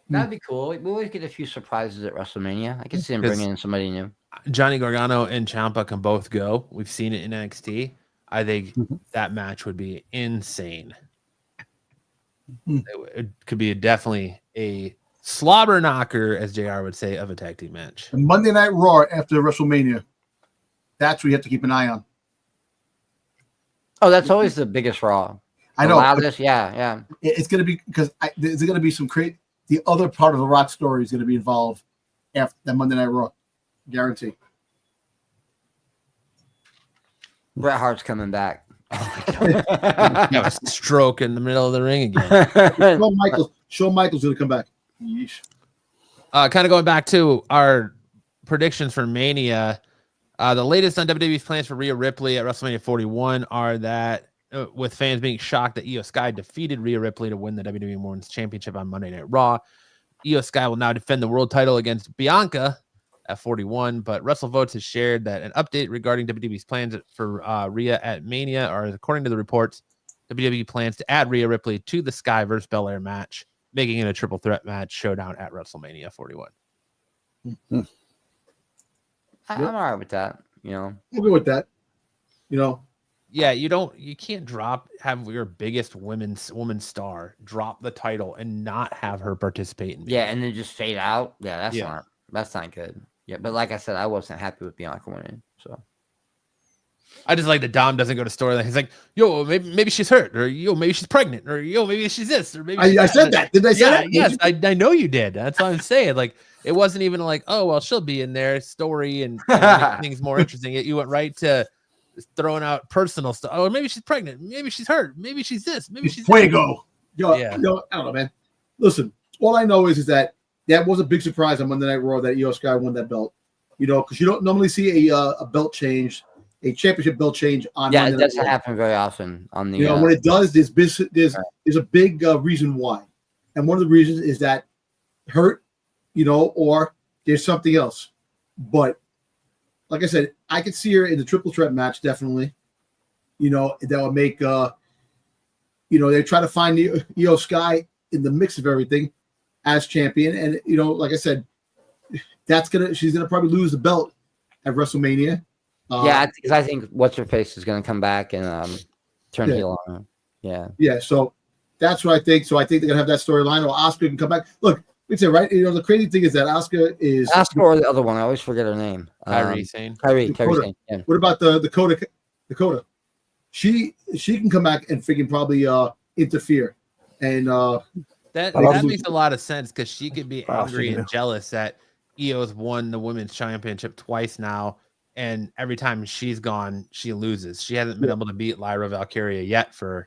That'd be cool. We always get a few surprises at WrestleMania. I can see him bringing in somebody new. Johnny Gargano and Ciampa can both go. We've seen it in NXT. I think that match would be insane. It could be definitely a slobber knocker, as JR would say, of a tag team match. And Monday Night Raw after WrestleMania, that's what you have to keep an eye on. Oh, that's always the biggest Raw. I know. Loudest, yeah. It's going to be because there's going to be some the other part of the Rock story is going to be involved after that Monday Night Raw. Guarantee. Bret Hart's coming back. Oh my God. Have a stroke in the middle of the ring again. Shawn Michaels going to come back. Yeesh. Kind of going back to our predictions for Mania. The latest on WWE's plans for Rhea Ripley at WrestleMania 41 are that with fans being shocked that Io Sky defeated Rhea Ripley to win the WWE Women's Championship on Monday Night Raw. Io Sky will now defend the world title against Bianca at 41, but WrestleVotes has shared that an update regarding WWE's plans for Rhea at Mania are, according to the reports, WWE plans to add Rhea Ripley to the Sky versus Belair match, making it a triple threat match showdown at WrestleMania 41. I'm all right with that. We'll go with that. Yeah, you can't have your biggest woman star drop the title and not have her participate in. Yeah, and then just fade out. Yeah, that's not good. Yeah, but like I said, I wasn't happy with Bianca winning. So I just like that Dom doesn't go to storyline. He's like, yo, maybe she's hurt, or yo, maybe she's pregnant, or yo, maybe she's this, or maybe I said that. Did I say that? Yes, I know you did. That's what I'm saying. Like, it wasn't even like, oh well, she'll be in there, story and make things more interesting. You went right to throwing out personal stuff. Oh, maybe she's pregnant, maybe she's hurt, maybe she's this, maybe she's Fuego. I don't know, man. Listen, all I know is that was a big surprise on Monday Night Raw that Io Sky won that belt. Because you don't normally see a belt change, a championship belt change on. Yeah, it doesn't happen very often on the. When it does, there's a big reason why, and one of the reasons is that hurt, or there's something else. But like I said, I could see her in the triple threat match definitely. That would make they try to find Io Sky in the mix of everything as champion, and like I said, she's gonna probably lose the belt at WrestleMania. Because I think what's her face is gonna come back and turn heel on her. Yeah. So that's what I think. So I think they're gonna have that storyline, or Asuka can come back. Look, we say right. The crazy thing is that Asuka or the other one. I always forget her name. Kairi Sane. Kairi Sane. Yeah. What about the Dakota? She can come back and freaking probably interfere, and that makes a lot of sense because she could be angry and jealous that Io's won the women's championship twice now, and every time she's gone, she loses. She hasn't been able to beat Lyra Valkyria yet for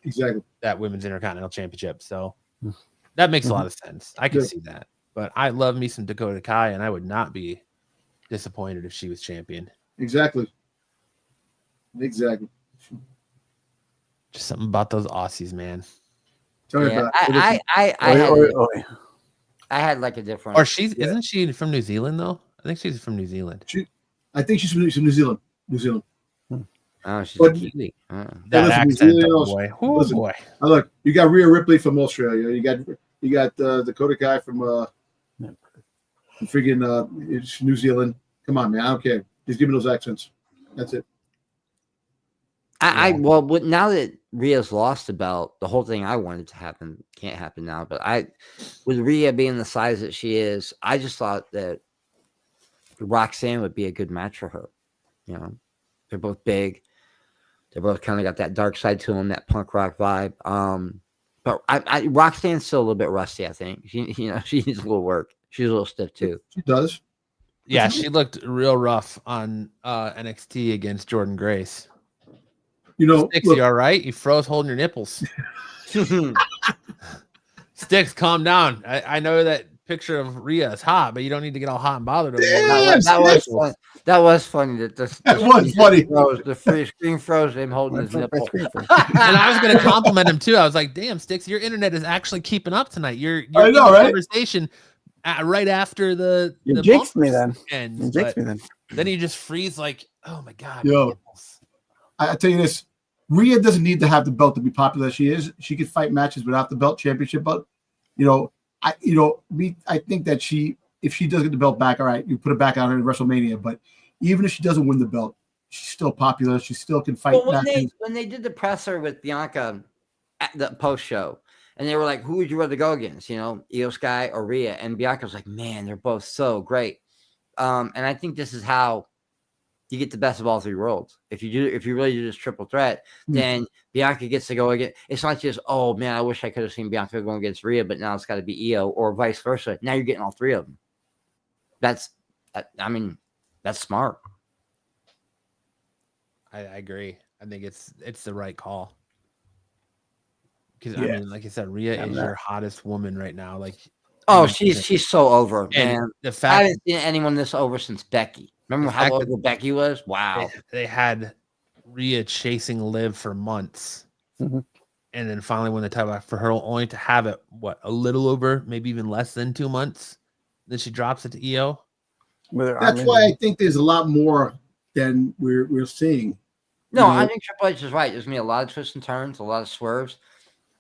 that women's intercontinental championship. So that makes a lot of sense. I can see that. But I love me some Dakota Kai, and I would not be disappointed if she was champion. Exactly. Just something about those Aussies, man. I had like a different. Or isn't she from New Zealand though? I think she's from New Zealand. I think she's from New Zealand. Oh, she's a Kiwi. That accent, boy. Oh boy. Look, you got Rhea Ripley from Australia. You got Dakota Kai from freaking New Zealand. Come on, man. I don't care. Just give me those accents. That's it. Well, now that Rhea's lost the belt, the whole thing I wanted to happen can't happen now. But with Rhea being the size that she is, I just thought that Roxanne would be a good match for her. They're both big. They both kind of got that dark side to them, that punk rock vibe. But Roxanne's still a little bit rusty. I think she needs a little work. She's a little stiff too. She does. Yeah, she looked real rough on NXT against Jordan Grace. Sticks, you all right? You froze holding your nipples. Sticks, calm down. I know that picture of Rhea is hot, but you don't need to get all hot and bothered. That was funny. That was funny. The screen froze him holding his nipple. And I was going to compliment him too. I was like, "Damn, Sticks, your internet is actually keeping up tonight. You're I know, in the right? Conversation right after the jinxed me then. Then you just freeze like, oh my god. Yo. I tell you this, Rhea doesn't need to have the belt to be popular as she is. She could fight matches without the belt, championship belt. I think that if she does get the belt back, all right, you put it back on her in WrestleMania. But even if she doesn't win the belt, she's still popular. She still can fight. Well, when they did the presser with Bianca at the post show, and they were like, "Who would you rather go against? Io Sky or Rhea?" And Bianca was like, "Man, they're both so great." And I think this is how you get the best of all three worlds. If you really do this triple threat, then Bianca gets to go again. It's not just, oh man, I wish I could have seen Bianca going against Rhea, but now it's got to be Io, or vice versa. Now you're getting all three of them. That's smart. I agree. I think it's the right call. Because I mean, like I said, Rhea is your hottest woman right now. Like, she's so over, man. The fact I haven't seen anyone this over since Becky. Remember how over Becky was? Wow. They had Rhea chasing Liv for months. Mm-hmm. And then finally won the title for her only to have it, a little over, maybe even less than 2 months. Then she drops it to Io. That's why I think there's a lot more than we're seeing. No, I think Triple H is right. There's going to be a lot of twists and turns, a lot of swerves.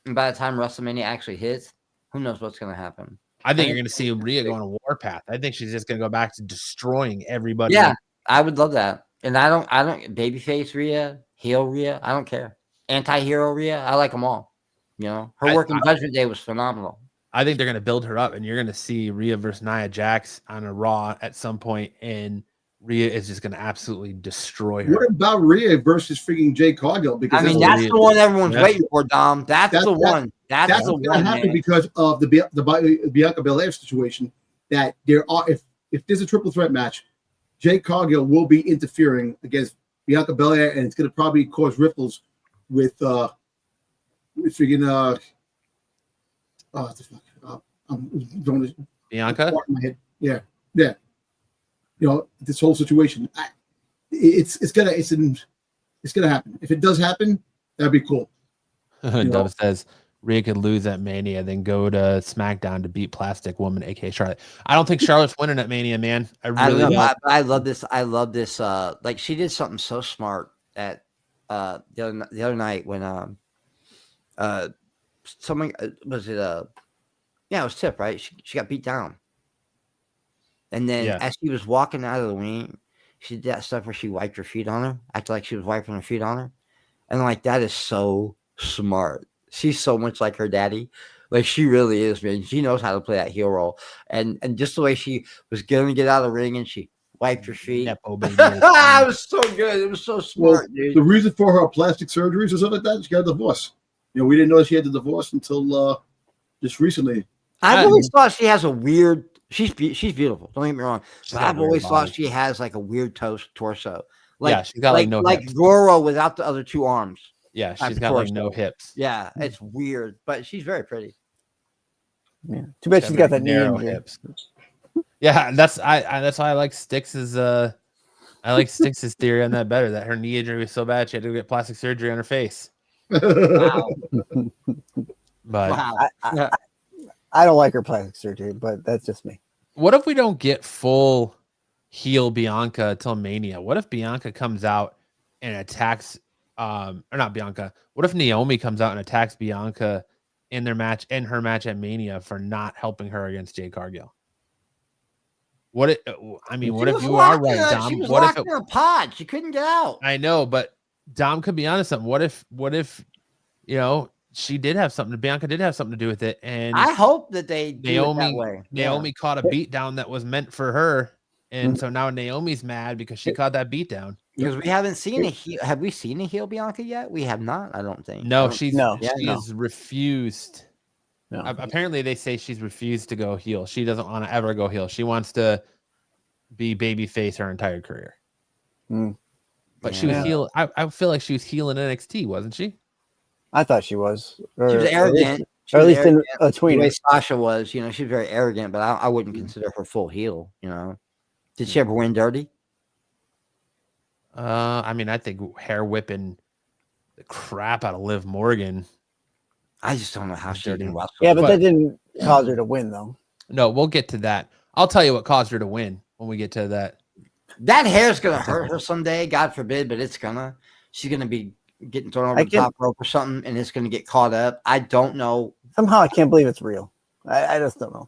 And by the time WrestleMania actually hits, who knows what's going to happen. I think you're going to see Rhea go on a warpath. I think she's just going to go back to destroying everybody. Yeah, I would love that. And I don't babyface Rhea, heel Rhea, I don't care. Anti-hero Rhea, I like them all. Her work in Judgment Day was phenomenal. I think they're going to build her up, and you're going to see Rhea versus Nia Jax on a Raw at some point, and Rhea is just going to absolutely destroy her. What about Rhea versus freaking Jay Cargill? Because that's the one everyone's waiting for, Dom. That's the one. That's the one. That's happen because of the Bianca Belair situation. That there are, if there's a triple threat match, Jay Cargill will be interfering against Bianca Belair, and it's going to probably cause ripples with freaking I'm doing Bianca. In my head. Yeah. This whole situation. It's gonna happen. If it does happen, that'd be cool. Dove says Rhea could lose at Mania, then go to SmackDown to beat Plastic Woman, aka Charlotte. I don't think Charlotte's winning at Mania, man. I love this. I love this. Like she did something so smart at the other night when someone was it it was Tip, right? She got beat down. And then as she was walking out of the ring, she did that stuff where she wiped her feet on her, acted like she was wiping her feet on her. And like that is so smart. She's so much like her daddy. Like she really is, man. She knows how to play that heel role. And just the way she was going to get out of the ring and she wiped her feet. It was so good. It was so smart, dude. The reason for her plastic surgeries or something like that, she got a divorce. We didn't know she had the divorce until just recently. I've always thought she has a weird. She's beautiful. Don't get me wrong. But I've always thought she has like a weird torso. Like, she's got like no like hips. Goro without the other two arms. Yeah, she's got like no hips. Yeah, it's weird, but she's very pretty. Yeah, too bad she's got that narrow hips. Yeah, that's why I like Styx's. I like Styx's theory on that better. That her knee injury was so bad she had to get plastic surgery on her face. Wow. But wow. I don't like her plastic surgery, but that's just me. What if we don't get full heel Bianca till Mania? What if Bianca comes out and attacks, or not Bianca? What if Naomi comes out and attacks Bianca in her match at Mania for not helping her against Jay Cargill? What if you are right, Dom? She was what locked if in a pod? She couldn't get out. I know, but Dom could be honest. What if she did have something. Bianca did have something to do with it, and I hope that they do it that way. Naomi caught a beat down that was meant for her, and so now Naomi's mad because she caught that beat down. Because we haven't seen a heel. Have we seen a heel Bianca yet? We have not. I don't think. No, she's refused. No. Apparently, they say she's refused to go heel. She doesn't want to ever go heel. She wants to be babyface her entire career. But she was heel. I feel like she was heel in NXT, wasn't she? I thought she was. She was arrogant. Or at least in a tweet. The way Sasha was, she's very arrogant, but I wouldn't consider her full heel, Did she ever win dirty? I think hair whipping the crap out of Liv Morgan. I just don't know how she did wrestle. Yeah, but that didn't cause her to win, though. No, we'll get to that. I'll tell you what caused her to win when we get to that. That hair's gonna hurt her someday, God forbid, but it's gonna. she's going to be getting thrown over I the top rope or something, and it's going to get caught up. I don't know. Somehow I can't believe it's real. I just don't know.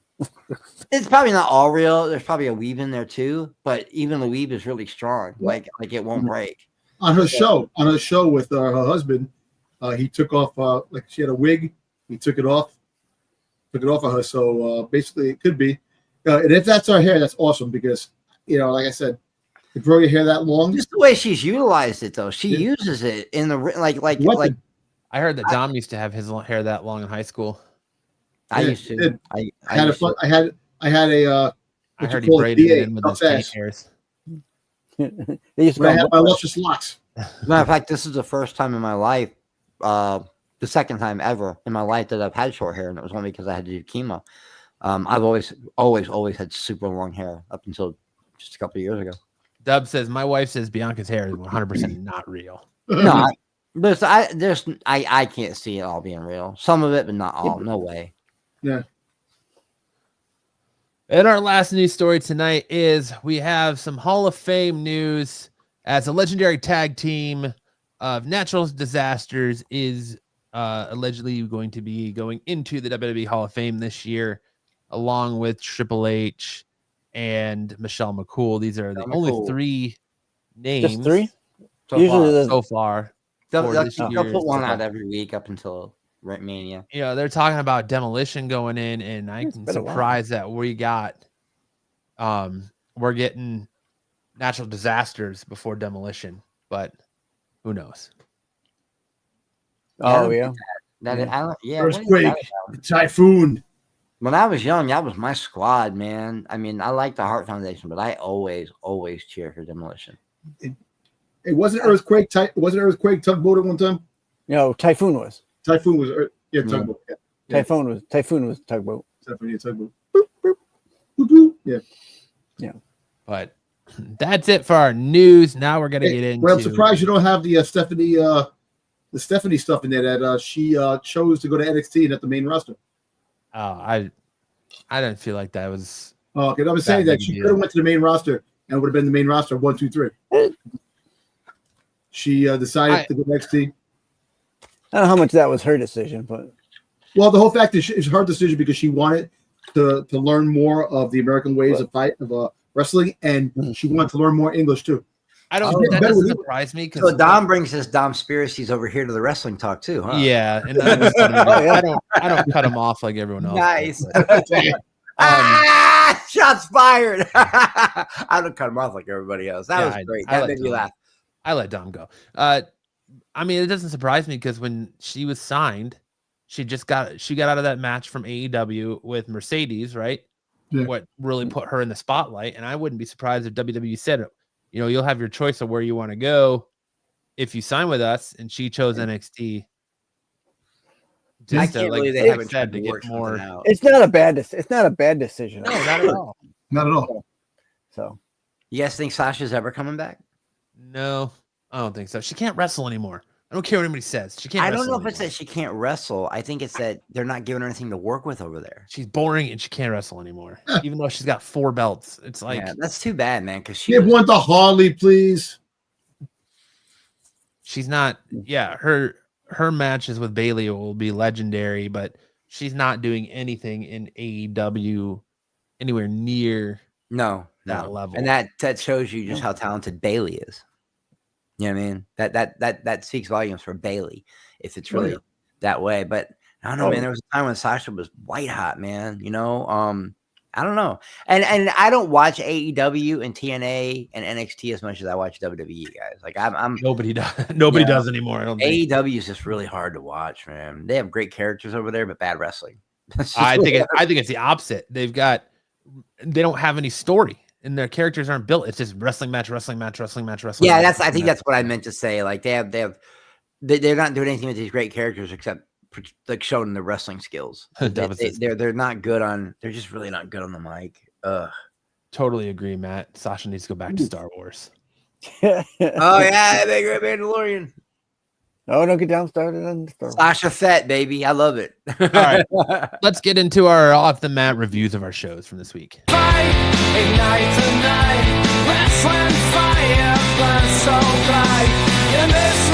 It's probably not all real. There's probably a weave in there too, but even the weave is really strong. Like it won't break. On her show with her husband, he took off like she had a wig. He took it off of her. So basically, it could be. And if that's our hair, that's awesome because like I said, to grow your hair that long. Just the way she's utilized it, though. She uses it in the like. I heard that Dom used to have his hair that long in high school. I used to. I heard he braided it in with his face hairs. They used to I had my luscious locks. Matter of fact, this is the first time in my life, the second time ever in my life that I've had short hair, and it was only because I had to do chemo. I've always had super long hair up until just a couple of years ago. Dub says, my wife says Bianca's hair is 100% not real. No, I can't see it all being real. Some of it, but not all. No way. Yeah. And our last news story tonight is we have some Hall of Fame news as a legendary tag team of Natural Disasters is allegedly going to be going into the WWE Hall of Fame this year, along with Triple H and Michelle McCool. These are the only three names. Just three? So far. They'll put one out every week up until Mania. They're talking about Demolition going in, and I'm surprised that we're getting Natural Disasters before Demolition, but who knows? Oh yeah. Earthquake, Typhoon. When I was young, that was my squad, man. I mean, I like the Heart Foundation, but I always cheer for Demolition. It wasn't Earthquake. Wasn't Earthquake Tugboat at one time? No, Typhoon was. Typhoon was Tugboat. Yeah. Typhoon was Tugboat. Typhoon, Tugboat. Boop, boop, boop, boop. Yeah. But that's it for our news. Now we're gonna get into. Well, I'm surprised you don't have the Stephanie stuff in there that she chose to go to NXT and at the main roster. Oh, I didn't feel like that was. Oh, okay. I was saying that she could have went to the main roster and would have been the main roster 1, 2, 3. She decided to go to NXT. I don't know how much that was her decision, but the whole fact is it's her decision because she wanted to learn more of the American ways of wrestling, and she wanted to learn more English too. That doesn't surprise me because so Dom brings his Domspiracies over here to the wrestling talk too, huh? Yeah, and I don't cut him off like everyone else. Nice. Shots fired. I don't cut him off like everybody else. That was great. That made me laugh. I let Dom go. I mean, it doesn't surprise me because when she was signed, she got out of that match from AEW with Mercedes, right? Yeah. What really put her in the spotlight, and I wouldn't be surprised if WWE said, you'll have your choice of where you want to go if you sign with us, and she chose NXT. I can't believe they haven't tried to get more. It's not a bad decision. No, not at all. Not at all. So, you guys think Sasha's ever coming back? No, I don't think so. She can't wrestle anymore. I don't care what anybody says. She can't. I don't know if it's that she can't wrestle. I think it's that they're not giving her anything to work with over there. She's boring and she can't wrestle anymore, even though she's got 4 belts. It's like that's too bad, man. Because she give one to Harley, please. She's not. Yeah, her matches with Bayley will be legendary, but she's not doing anything in AEW anywhere near that level. And that shows you just how talented Bayley is. You know what I mean? That speaks volumes for Bayley if it's really that way. But I don't know, man. There was a time when Sasha was white hot, man. I don't know. And I don't watch AEW and TNA and NXT as much as I watch WWE, guys. Like I'm nobody does. Nobody does anymore. I don't think. AEW is just really hard to watch, man. They have great characters over there, but bad wrestling. I think it's the opposite. They don't have any story. And their characters aren't built. It's just wrestling match. Yeah, I think that's what I meant to say. Like they're not doing anything with these great characters except like showing their wrestling skills. They're not good on. They're just really not good on the mic. Totally agree, Matt. Sasha needs to go back to Star Wars. Oh yeah, big Mandalorian. Oh, don't get down started on Star Wars. Sasha Fett, baby. I love it. All right, let's get into our off the mat reviews of our shows from this week. Ignite tonight, wrestling fire burns so bright in this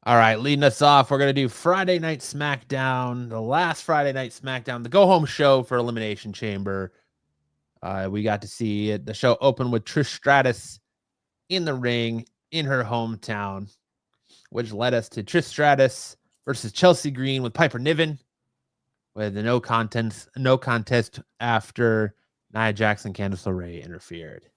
All right, leading us off, we're going to do Friday Night Smackdown, the last Friday Night Smackdown, the go-home show for Elimination Chamber. We got to see the show open with Trish Stratus in the ring in her hometown, which led us to Trish Stratus versus Chelsea Green with Piper Niven, with the no contest after Nia Jax and Candice LeRae interfered.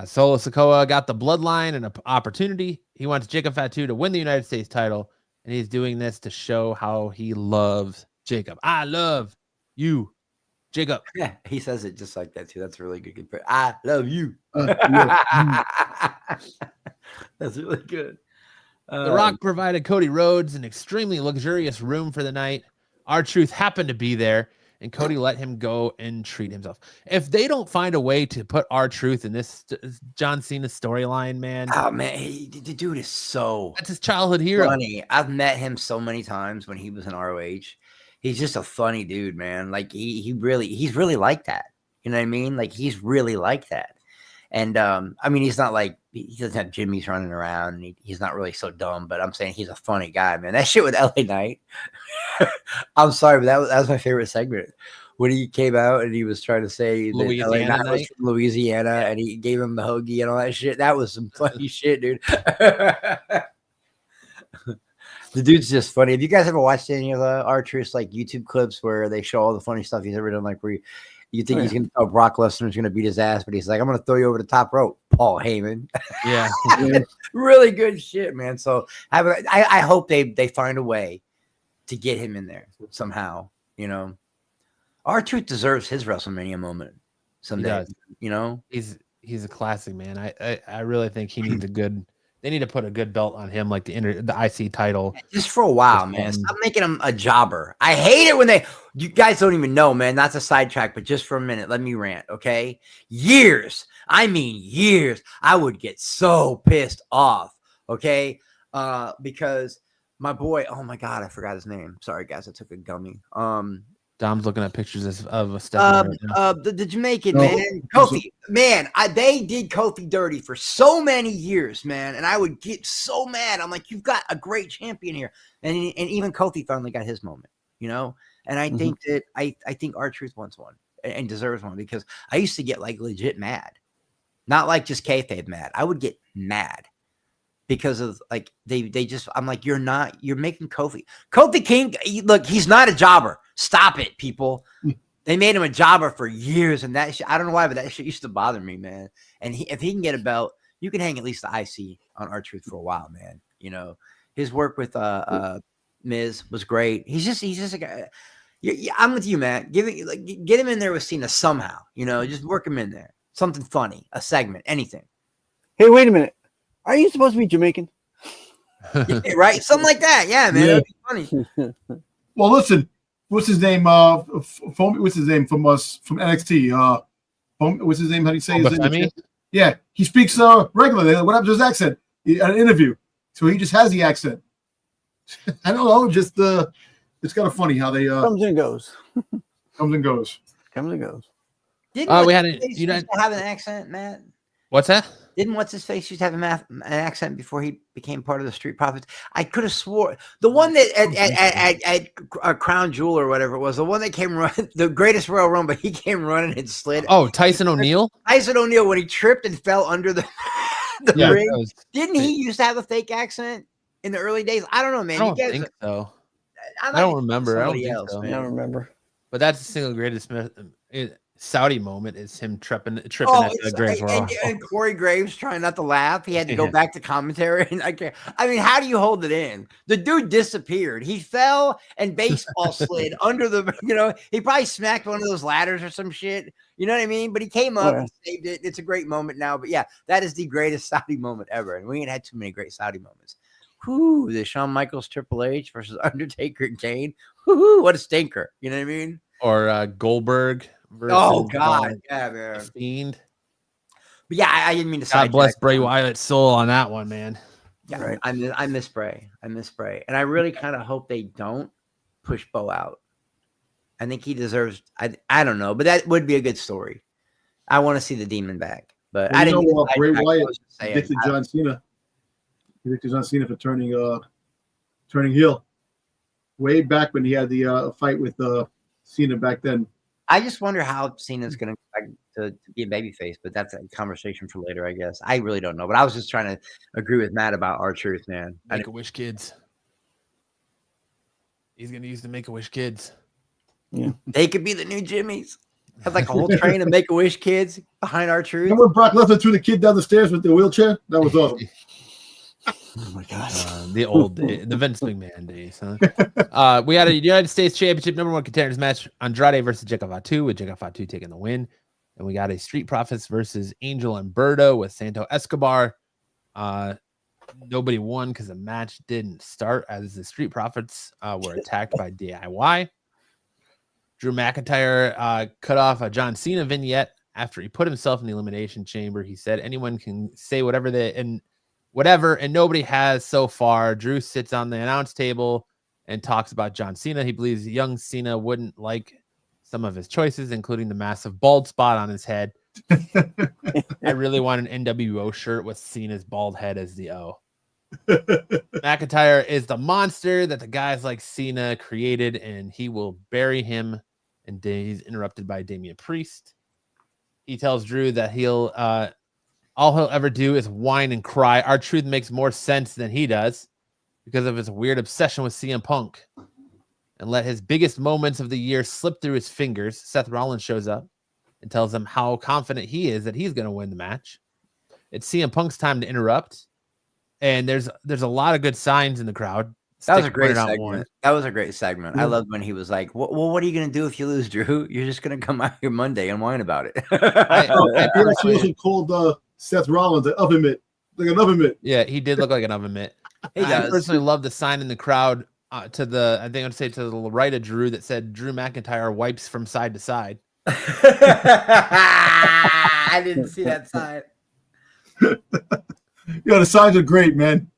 Solo Sikoa got the bloodline and an opportunity. He wants Jacob Fatu to win the United States title, and he's doing this to show how he loves Jacob. I love you, Jacob. Yeah, he says it just like that too. That's really good. I love you. That's really good. The Rock provided Cody Rhodes an extremely luxurious room for the night. R-Truth happened to be there, and Cody let him go and treat himself. If they don't find a way to put R-Truth in this John Cena storyline, man. Oh, man, the dude is so that's his childhood hero. funny. I've met him so many times when he was in ROH. He's just a funny dude, man. Like he's really like that. You know what I mean? Like he's really like that. And I mean, he's not like he doesn't have Jimmy's running around. And he's not really so dumb, but I'm saying he's a funny guy, man. That shit with LA Knight. I'm sorry, but that was my favorite segment when he came out and he was trying to say that LA Knight was from Louisiana, and he gave him the hoagie and all that shit. That was some funny shit, dude. The dude's just funny. Have you guys ever watched any of the R-Truth like YouTube clips where they show all the funny stuff he's ever done? Like where you think he's gonna Brock Lesnar's gonna beat his ass, but he's like, I'm gonna throw you over the top rope, Paul Heyman. Yeah. Really good shit, man. So I hope they find a way to get him in there somehow. You know, R-Truth deserves his WrestleMania moment someday. You know, he's a classic, man. I really think he needs a good. They need to put a good belt on him, like the IC title. Just for a while, man. Stop making him a jobber. I hate it when you guys don't even know, man. That's a sidetrack, but just for a minute, let me rant, okay? Years, I would get so pissed off, okay? Because my boy, oh my God, I forgot his name. Sorry, guys, I took a gummy. Dom's looking at pictures of Stephanie right the Jamaican man, Kofi, man. They did Kofi dirty for so many years, man, and I would get so mad. I'm like, you've got a great champion here, and even Kofi finally got his moment, you know. And I think that I think R-Truth wants one and deserves one, because I used to get like legit mad, not like just kayfabe mad. I would get mad because of like they just. I'm like, you're making Kofi King. Look, he's not a jobber. Stop it, people. They made him a jobber for years, and that shit, I don't know why, but that shit used to bother me, man. And if he can get a belt, you can hang at least the IC on R-Truth for a while, man. You know, his work with Miz was great. He's just a guy. I'm with you, man. Get him in there with Cena somehow. You know, just work him in there. Something funny, a segment, anything. Hey, wait a minute. Are you supposed to be Jamaican? Yeah, right? Something like that. Yeah, man. That'd be funny. Well, listen. What's his name? What's his name from NXT? What's his name? How do you say his name? Yeah, he speaks regularly. What happened to his accent? At an interview, so he just has the accent. I don't know. Just it's kind of funny how they comes and goes. Comes and goes. Comes and goes. Didn't we had have an accent, Matt? What's that? Didn't what's his face used to have an accent before he became part of the Street Profits? I could have swore the one that at Crown Jewel or whatever it was, the one that came running, the greatest Royal Rumble, he came running and slid. Oh, Tyson O'Neil. Tyson O'Neil, when he tripped and fell under the ring. Didn't he used to have a fake accent in the early days? I don't know, man. I don't think so. I don't remember. I don't think so. I don't remember. But that's the single greatest Saudi moment is him tripping at the Grand Royal. And Corey Graves trying not to laugh. He had to go back to commentary. And I mean, how do you hold it in? The dude disappeared. He fell and baseball slid under the, he probably smacked one of those ladders or some shit. You know what I mean? But he came up and saved it. It's a great moment now. But yeah, that is the greatest Saudi moment ever. And we ain't had too many great Saudi moments. Whoo, the Shawn Michaels Triple H versus Undertaker and Kane. Whoo, what a stinker. You know what I mean? Or Goldberg. Oh God, yeah, man. Fiend. But yeah, I didn't mean to say. God bless Bray Wyatt's soul on that one, man. Yeah, right. I miss Bray. And I really kind of hope they don't push Bo out. I think he deserves. I don't know, but that would be a good story. I want to see the Demon back, but I didn't. Bray Wyatt addicted John Cena. You think there's John Cena for turning heel? Way back when he had the fight with Cena back then. I just wonder how Cena's going to be a babyface, but that's a conversation for later, I guess. I really don't know, but I was just trying to agree with Matt about R-Truth, man. Make-A-Wish kids. He's going to use the Make-A-Wish kids. Yeah. They could be the new Jimmys. Have like a whole train of Make-A-Wish kids behind R-Truth. Remember when Brock Lesnar threw the kid down the stairs with the wheelchair? That was awesome. Oh my god. The old the Vince McMahon days, huh? We had a United States Championship #1 contenders match: Andrade versus Jacob Fatu, with Jacob Fatu taking the win. And we got a Street Profits versus Angel and Berto with Santo Escobar. Nobody won because the match didn't start, as the Street Profits were attacked by DIY. Drew McIntyre cut off a John Cena vignette after he put himself in the Elimination Chamber. He said anyone can say whatever and nobody has so far. Drew sits on the announce table and talks about John Cena. He believes young Cena wouldn't like some of his choices, including the massive bald spot on his head. I really want an NWO shirt with Cena's bald head as the O. McIntyre is the monster that the guys like Cena created, and he will bury him. And he's interrupted by Damian Priest. He tells Drew that all he'll ever do is whine and cry. R-Truth makes more sense than he does because of his weird obsession with CM Punk, and let his biggest moments of the year slip through his fingers. Seth Rollins shows up and tells him how confident he is that he's going to win the match. It's CM Punk's time to interrupt, and there's a lot of good signs in the crowd. That was a great segment. That was a great segment. Yeah. I loved when he was like, well, what are you going to do if you lose, Drew? You're just going to come out here Monday and whine about it. He also called Seth Rollins an oven mitt, like an oven mitt. Yeah, he did look like an oven mitt. I personally love the sign in the crowd to the right of Drew that said Drew McIntyre wipes from side to side. I didn't see that sign. Yeah, the signs are great, man.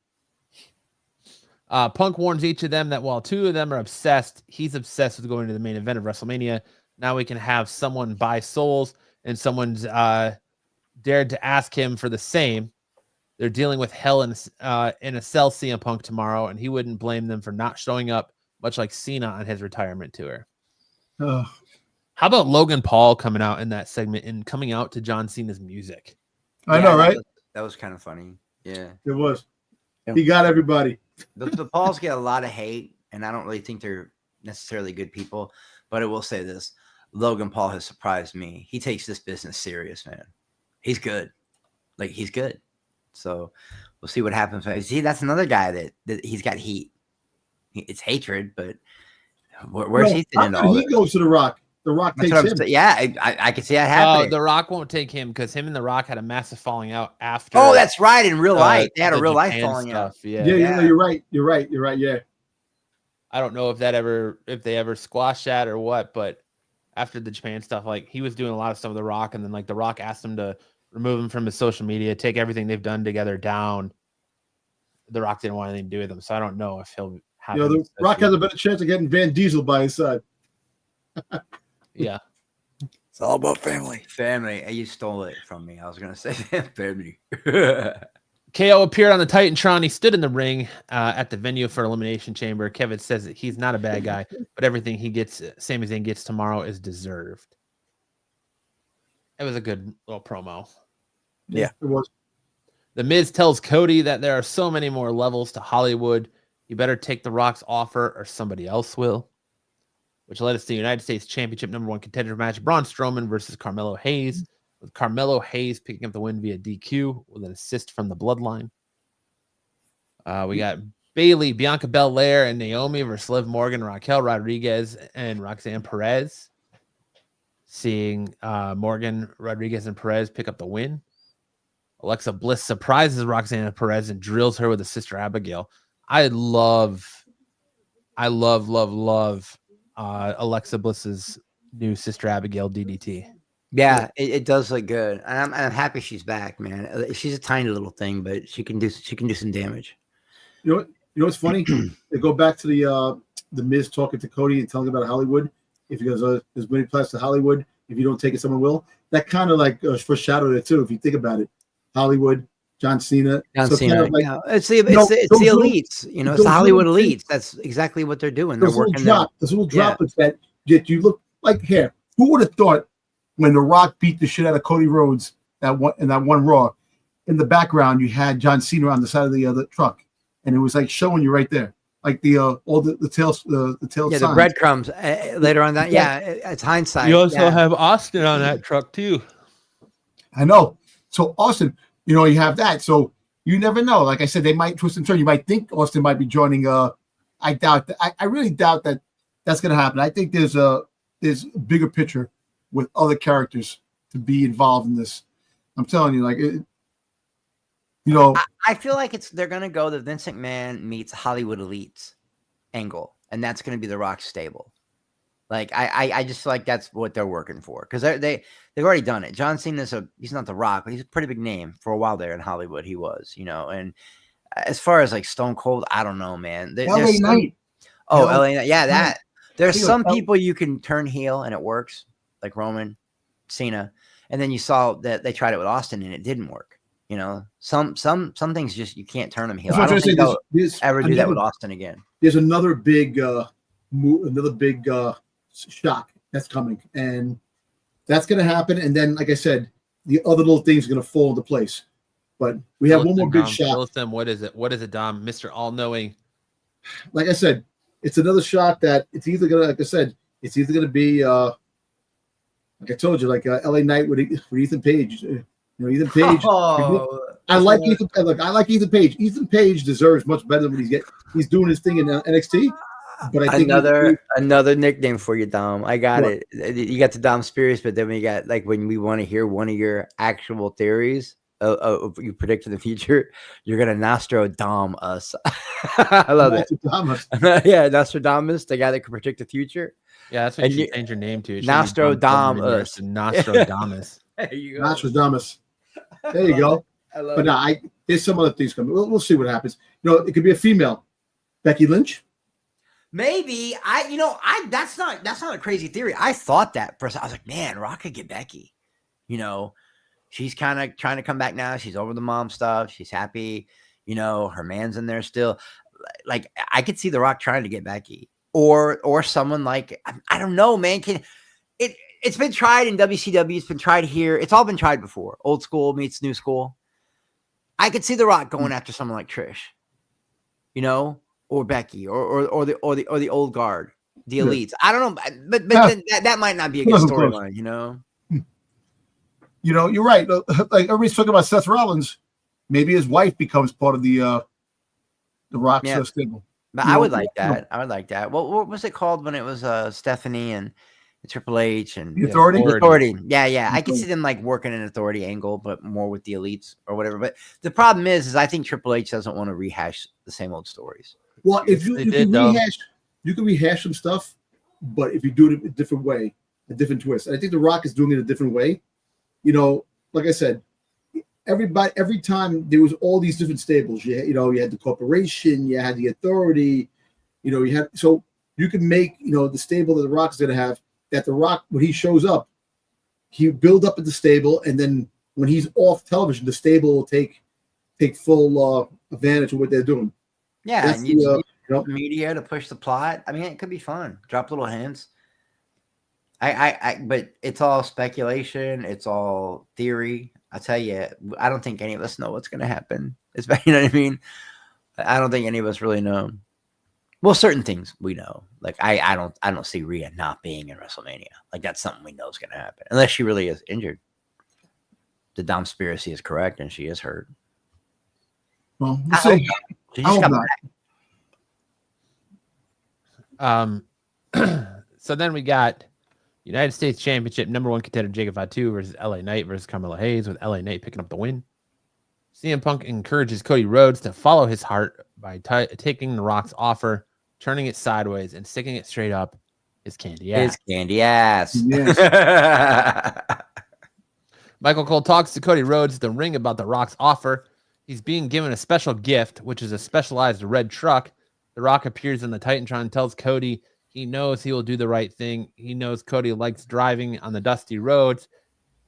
Punk warns each of them that while two of them are obsessed, he's obsessed with going to the main event of WrestleMania. Now we can have someone buy souls, and someone's dared to ask him for the same. They're dealing with hell in a cell CM Punk tomorrow, and he wouldn't blame them for not showing up, much like Cena on his retirement tour. How about Logan Paul coming out in that segment and coming out to John Cena's music? I know, right? That was kind of funny. Yeah. It was. He got everybody. The Pauls get a lot of hate, and I don't really think they're necessarily good people, but I will say this. Logan Paul has surprised me. He takes this business serious, man. He's good. Like, he's good. So we'll see what happens. See, that's another guy that he's got heat. It's hatred, but where's he sitting in all he goes to The Rock. The Rock takes him. Yeah, I can see that happening. Oh, The Rock won't take him because him and The Rock had a massive falling out after. Oh, that's right. In real life, they had a real life falling stuff. out. Yeah, you're right. You're right. Yeah. I don't know if they ever squashed that or what, but after the Japan stuff, like he was doing a lot of stuff with The Rock, and then like The Rock asked him to remove him from his social media, take everything they've done together down. The Rock didn't want anything to do with him, so I don't know if he'll have. The Rock has a better chance of getting Van Diesel by his side. Yeah. It's all about family. Family. You stole it from me. I was going to say that. Family. KO appeared on the Titantron. He stood in the ring at the venue for Elimination Chamber. Kevin says that he's not a bad guy, but everything he gets, Sami Zayn gets tomorrow, is deserved. It was a good little promo. Yeah, it was. The Miz tells Cody that there are so many more levels to Hollywood. You better take The Rock's offer or somebody else will. Which led us to the United States Championship #1 contender match. Braun Strowman versus Carmelo Hayes, with Carmelo Hayes picking up the win via DQ with an assist from the Bloodline. We got Bayley, Bianca Belair, and Naomi versus Liv Morgan, Raquel Rodriguez, and Roxanne Perez. Seeing Morgan, Rodriguez, and Perez pick up the win. Alexa Bliss surprises Roxanne Perez and drills her with a Sister Abigail. I love Alexa Bliss's new Sister Abigail DDT. Yeah, it does look good. I'm happy she's back, man. She's a tiny little thing, but she can do some damage. You know what's funny? They go back to the Miz talking to Cody and telling him about Hollywood. If he goes, there's many plans to Hollywood. If you don't take it, someone will. That kind of like foreshadowed it too. If you think about it, Hollywood, John Cena. John So Cena. kind of like, It's the know, it's those the little- elites. You know, it's those the Hollywood little things- elites. That's exactly what they're doing. They're those little working their those little droplets that you look like here. Who would have thought when The Rock beat the shit out of Cody Rhodes that one Raw, in the background you had John Cena on the side of the truck, and it was like showing you right there, like the all the tails the tail yeah, signs. the breadcrumbs later on that. Yeah, it's hindsight. You also yeah. have Austin on that truck too. I know. So Austin, you have that. So you never know. Like I said, they might twist and turn. You might think Austin might be joining. I doubt that. I really doubt that that's going to happen. I think there's a bigger picture with other characters to be involved in this. I'm telling you, like I feel like they're gonna go the Vince McMahon meets Hollywood elites angle, and that's gonna be the Rock stable. Like I just feel like that's what they're working for, because they've already done it. John Cena's he's not the Rock, but he's a pretty big name for a while there in Hollywood. He was, and as far as like Stone Cold, I don't know, man. LA Knight. LA Knight, yeah, that. There's some L- people you can turn heel and it works, like Roman, Cena, and then you saw that they tried it with Austin and it didn't work. Some things just you can't turn them heel. I don't think they'll ever do that with Austin again. There's another big shock that's coming, and that's going to happen. And then, like I said, the other little things are going to fall into place. But we have one more big shock. What is it? What is it, Dom? Mr. All-Knowing. Like I said, it's another shock that it's either going to, like I said, it's either going to be, like I told you, like LA Knight with Ethan Page. Ethan Page. I like Ethan. Look, I like Ethan Page. Ethan Page deserves much better than what he's doing his thing in NXT. But I think another nickname for you, Dom. I got What? it. You got the Dom Spears, but then we got like when we want to hear one of your actual theories. You predict in the future, you're gonna Nostradam us. I love it. Yeah, Nostradamus, the guy that can predict the future. Yeah, that's what you should change your name to. Nostradamus. Nostradamus. There you go. Nostradamus. There you go. I love But no, there's some other things coming. We'll see what happens. It could be a female, Becky Lynch. Maybe that's not a crazy theory. I thought that first. I was like, man, Rock could get Becky. She's kind of trying to come back now. She's over the mom stuff. She's happy. Her man's in there still. Like I could see The Rock trying to get Becky or someone like, I don't know, man. It's been tried in WCW. It's been tried here. It's all been tried before. Old school meets new school. I could see The Rock going after someone like Trish, or Becky, or the old guard, the elites. I don't know, but then that might not be a good storyline, You're right. Like everybody's talking about Seth Rollins. Maybe his wife becomes part of the Rock stable. But I would like that. I would like that. What was it called when it was Stephanie and Triple H and the Authority? Authority. Yeah. I can see them like working an Authority angle, but more with the elites or whatever. But the problem is I think Triple H doesn't want to rehash the same old stories. Well, if you can rehash some stuff, but if you do it a different way, a different twist. And I think The Rock is doing it a different way. Like I said, every time there was all these different stables. You had the corporation, you had the Authority, so you can make the stable that The Rock is going to have. That The Rock, when he shows up, he build up at the stable, and then when he's off television, the stable will take full advantage of what they're doing. Yeah, that's and you the media to push the plot. I mean, it could be fun. Drop little hints. But it's all speculation. It's all theory. I tell you, I don't think any of us know what's going to happen. You know what I mean? I don't think any of us really know. Well, certain things we know. Like I don't see Rhea not being in WrestleMania. Like that's something we know is going to happen, unless she really is injured. The Dom Conspiracy is correct, and she is hurt. Well, we'll see. She just got back. So then we got United States Championship #1 contender Jacob Fatu versus LA Knight versus Carmelo Hayes, with LA Knight picking up the win. CM Punk encourages Cody Rhodes to follow his heart by taking The Rock's offer, turning it sideways, and sticking it straight up his candy ass. Yes. Michael Cole talks to Cody Rhodes at the ring about The Rock's offer. He's being given a special gift, which is a specialized red truck. The Rock appears in the Titantron and tells Cody he knows he will do the right thing. He knows Cody likes driving on the dusty roads.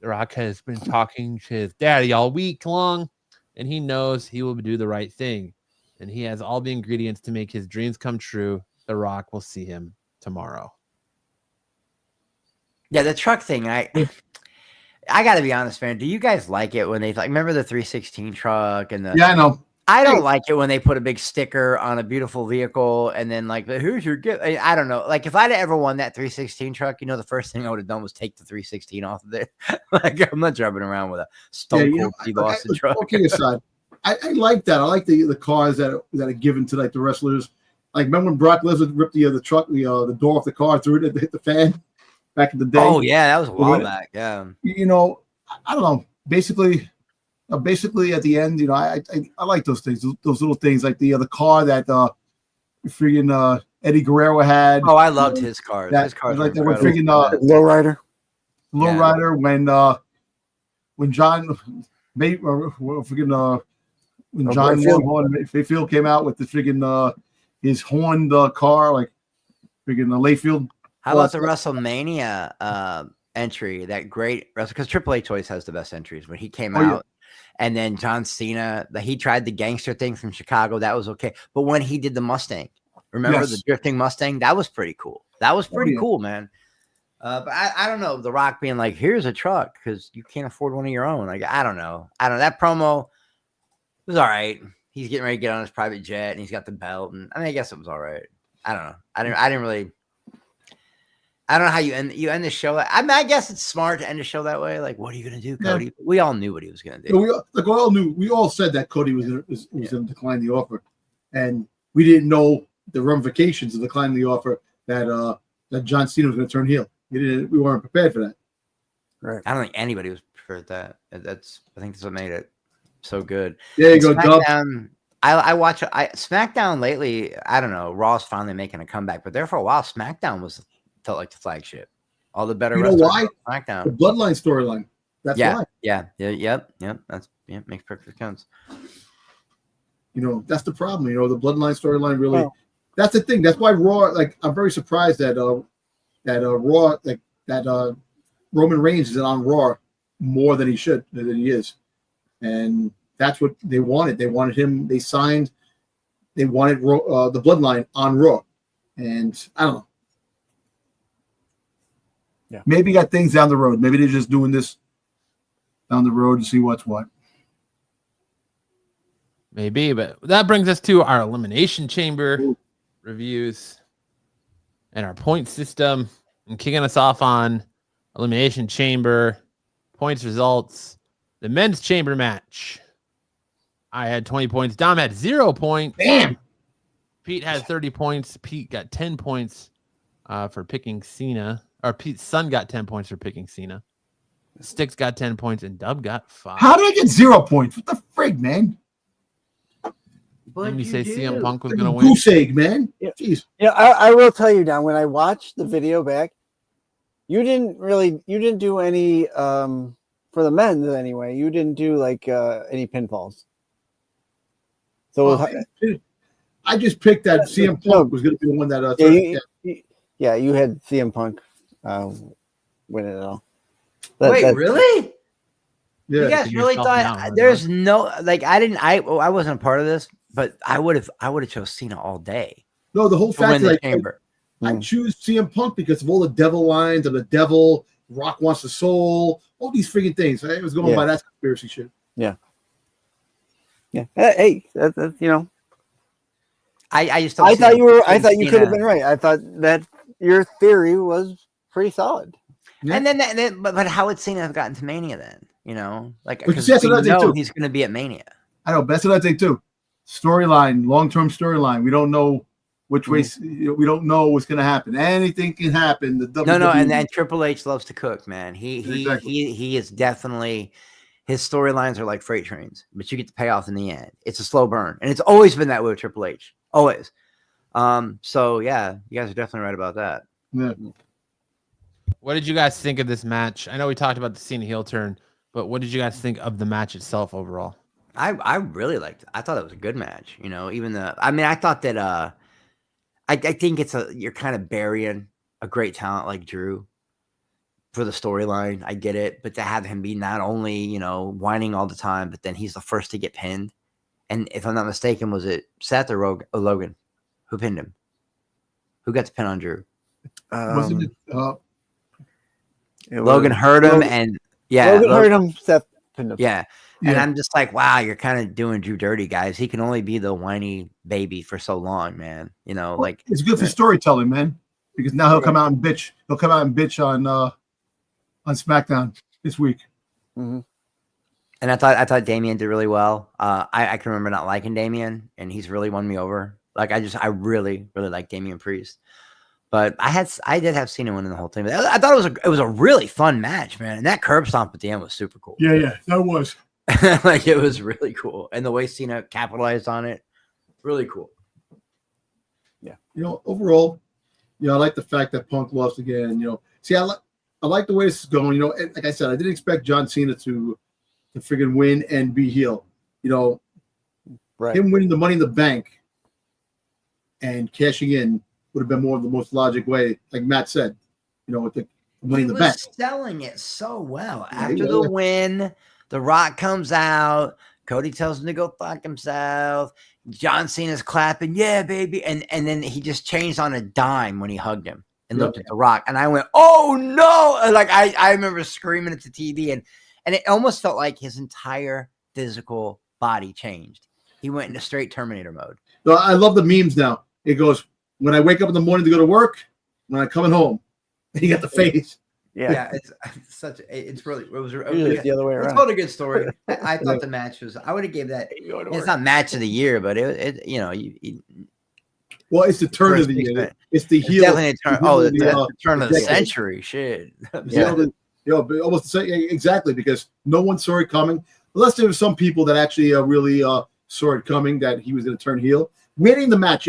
The Rock has been talking to his daddy all week long. and he knows he will do the right thing. And he has all the ingredients to make his dreams come true. The Rock will see him tomorrow. Yeah, the truck thing. I got to be honest, man. Do you guys like it when they remember the 316 truck and the? Yeah, I know. I don't like it when they put a big sticker on a beautiful vehicle and then here's your gift. I don't know. Like if I'd ever won that 316 truck, the first thing I would have done was take the 316 off of it. I'm not driving around with a Stone Cold Steve Austin truck. Okay, aside, I like that. I like the cars that are given to the wrestlers. Like remember when Brock Lesnar ripped the truck, the door off the car, threw it, hit the fan back in the day. Oh yeah, that was a while back. Yeah. I don't know. Basically at the end, I like those things, those little things, like the car that freaking Eddie Guerrero had. Oh, I loved his cars. His cars like that. Freaking Lowrider when John when John Mayfield came out with the freaking his horned car, like freaking Layfield. How about the WrestleMania entry? That great wrestle, because Triple H always has the best entries. When he came out, and then John Cena, he tried the gangster thing from Chicago. That was okay, but when he did the Mustang, remember the drifting Mustang? That was pretty cool. That was pretty cool, man. But I don't know. The Rock being like, "Here's a truck," because you can't afford one of your own. Like I don't know. That promo was all right. He's getting ready to get on his private jet, and he's got the belt, and I guess it was all right. I don't know. I didn't really. I don't know how you end the show. I guess it's smart to end the show that way. Like, what are you gonna do, Cody? Yeah. We all knew what he was gonna do. We all said that Cody was gonna decline the offer, and we didn't know the ramifications of declining the offer that John Cena was gonna turn heel. We weren't prepared for that. Right. I don't think anybody was prepared for that. I think that's what made it so good. There you go, Dub. I watch SmackDown lately. I don't know. Raw's finally making a comeback, but there for a while, SmackDown felt like the flagship. All the better. You know why? SmackDown. The Bloodline storyline. That's why. Yep. Makes perfect sense. That's the problem. The Bloodline storyline really. Oh. That's the thing. That's why Raw. Like, I'm very surprised that Raw, that Roman Reigns is on Raw more than he is, and that's what they wanted. They wanted him. They wanted the Bloodline on Raw, and I don't know. Yeah. Maybe got things down the road. Maybe they're just doing this down the road to see what's what. Maybe, but that brings us to our Elimination Chamber reviews and our point system. And kicking us off on Elimination Chamber points results. The men's chamber match. I had 20 points. Dom had 0 points. Damn. Pete had 30 points. Pete got 10 points for picking Cena. Or Pete's son got 10 points for picking Cena. Sticks got 10 points and Dub got 5. How did I get 0 points? What the frig, man? Didn't you say CM Punk was going to win? Goose egg, man. Yeah. Jeez. Yeah, I will tell you now, when I watched the video back, you didn't do any for the men's anyway. You didn't do any pinfalls. So I just picked that CM Punk was going to be the one that. You had CM Punk win it all. Wait, really? Yeah. You guys really thought there's no I wasn't a part of this, but I would have chose Cena all day. No, the whole fact that I choose CM Punk because of all the devil lines of the devil, Rock wants the soul, all these freaking things. I was going by that conspiracy shit. Yeah. Yeah. Hey, that's I thought you could have been right. I thought that your theory was pretty solid. Yeah. And then but how would Cena have gotten to Mania then? Because he's going to be at Mania. I know. That's what I think too. Storyline, long-term storyline. We don't know which way. We don't know what's going to happen. Anything can happen. And then Triple H loves to cook, man. He is definitely. His storylines are like freight trains, but you get the payoff in the end. It's a slow burn, and it's always been that way with Triple H. Always. So yeah, you guys are definitely right about that. Yeah. What did you guys think of this match? I know we talked about the Cena heel turn, but what did you guys think of the match itself overall? I really liked it. I thought it was a good match. I thought that I think you're kind of burying a great talent like Drew. for the storyline. I get it, but to have him be not only, you know, whining all the time, but then he's the first to get pinned. And if I'm not mistaken, was it Seth or Logan who pinned him? Who got the pin on Drew? Wasn't it? Logan hurt him, and Logan hurt him. Seth pinned him. Yeah. And I'm just like, wow, you're kind of doing Drew dirty, guys. He can only be the whiny baby for so long, man. You know, like it's good for storytelling, man. Because now he'll come out and bitch. He'll come out and bitch on SmackDown this week. Mm-hmm. And I thought Damian did really well. I can remember not liking Damian, and he's really won me over. Like I really like Damian Priest. But I did have Cena winning the whole thing. But I thought it was a really fun match, man. And that curb stomp at the end was super cool. Yeah, that was. Like it was really cool, and the way Cena capitalized on it, really cool. Yeah, overall, I like the fact that Punk lost again. See, I like the way this is going. Like I said, I didn't expect John Cena to friggin' win and be heel. Right. Him winning the Money in the Bank and cashing in would have been more of the most logic way, like Matt said. With the Money in the Bank, selling it so well after the win. The Rock comes out. Cody tells him to go fuck himself. John Cena's clapping, yeah, baby. And then he just changed on a dime when he hugged him and looked at The Rock. And I went, oh, no. Like, I remember screaming at the TV. And it almost felt like his entire physical body changed. He went into straight Terminator mode. So I love the memes now. It goes, when I wake up in the morning to go to work, when I'm coming home. And you got the face. Yeah, it's really it was the other way around. It's told a good story. I thought the match was. I would have gave that. It's not match of the year, but well, it's the turn of the year. It's the heel. Definitely a turn. The turn of the century. Shit. Almost the same, exactly, because no one saw it coming. Unless there were some people that actually really saw it coming that he was going to turn heel. Winning the match,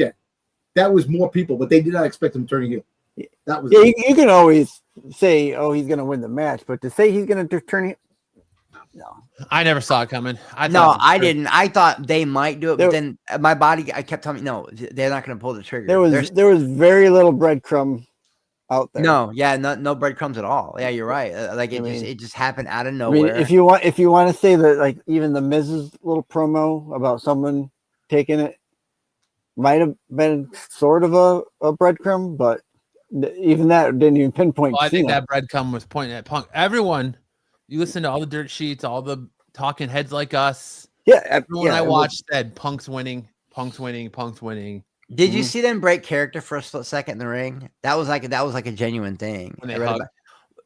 that was more people, but they did not expect him turning heel. That was you can always say, "Oh, he's going to win the match," but to say he's going to turn it, no. I never saw it coming. I didn't. I thought they might do it, but then my body, I kept telling me, no, they're not going to pull the trigger. There was very little breadcrumb out there. No breadcrumbs at all. Yeah, you're right. It just happened out of nowhere. If you want to say that, like even the Miz's little promo about someone taking it might have been sort of a breadcrumb, but even that didn't even pinpoint. Well, I think that breadcrumb was pointing at Punk. Everyone, you listen to all the dirt sheets, all the talking heads like us. Yeah, everyone I watched said Punk's winning. Did you see them break character for a split second in the ring? That was like a genuine thing.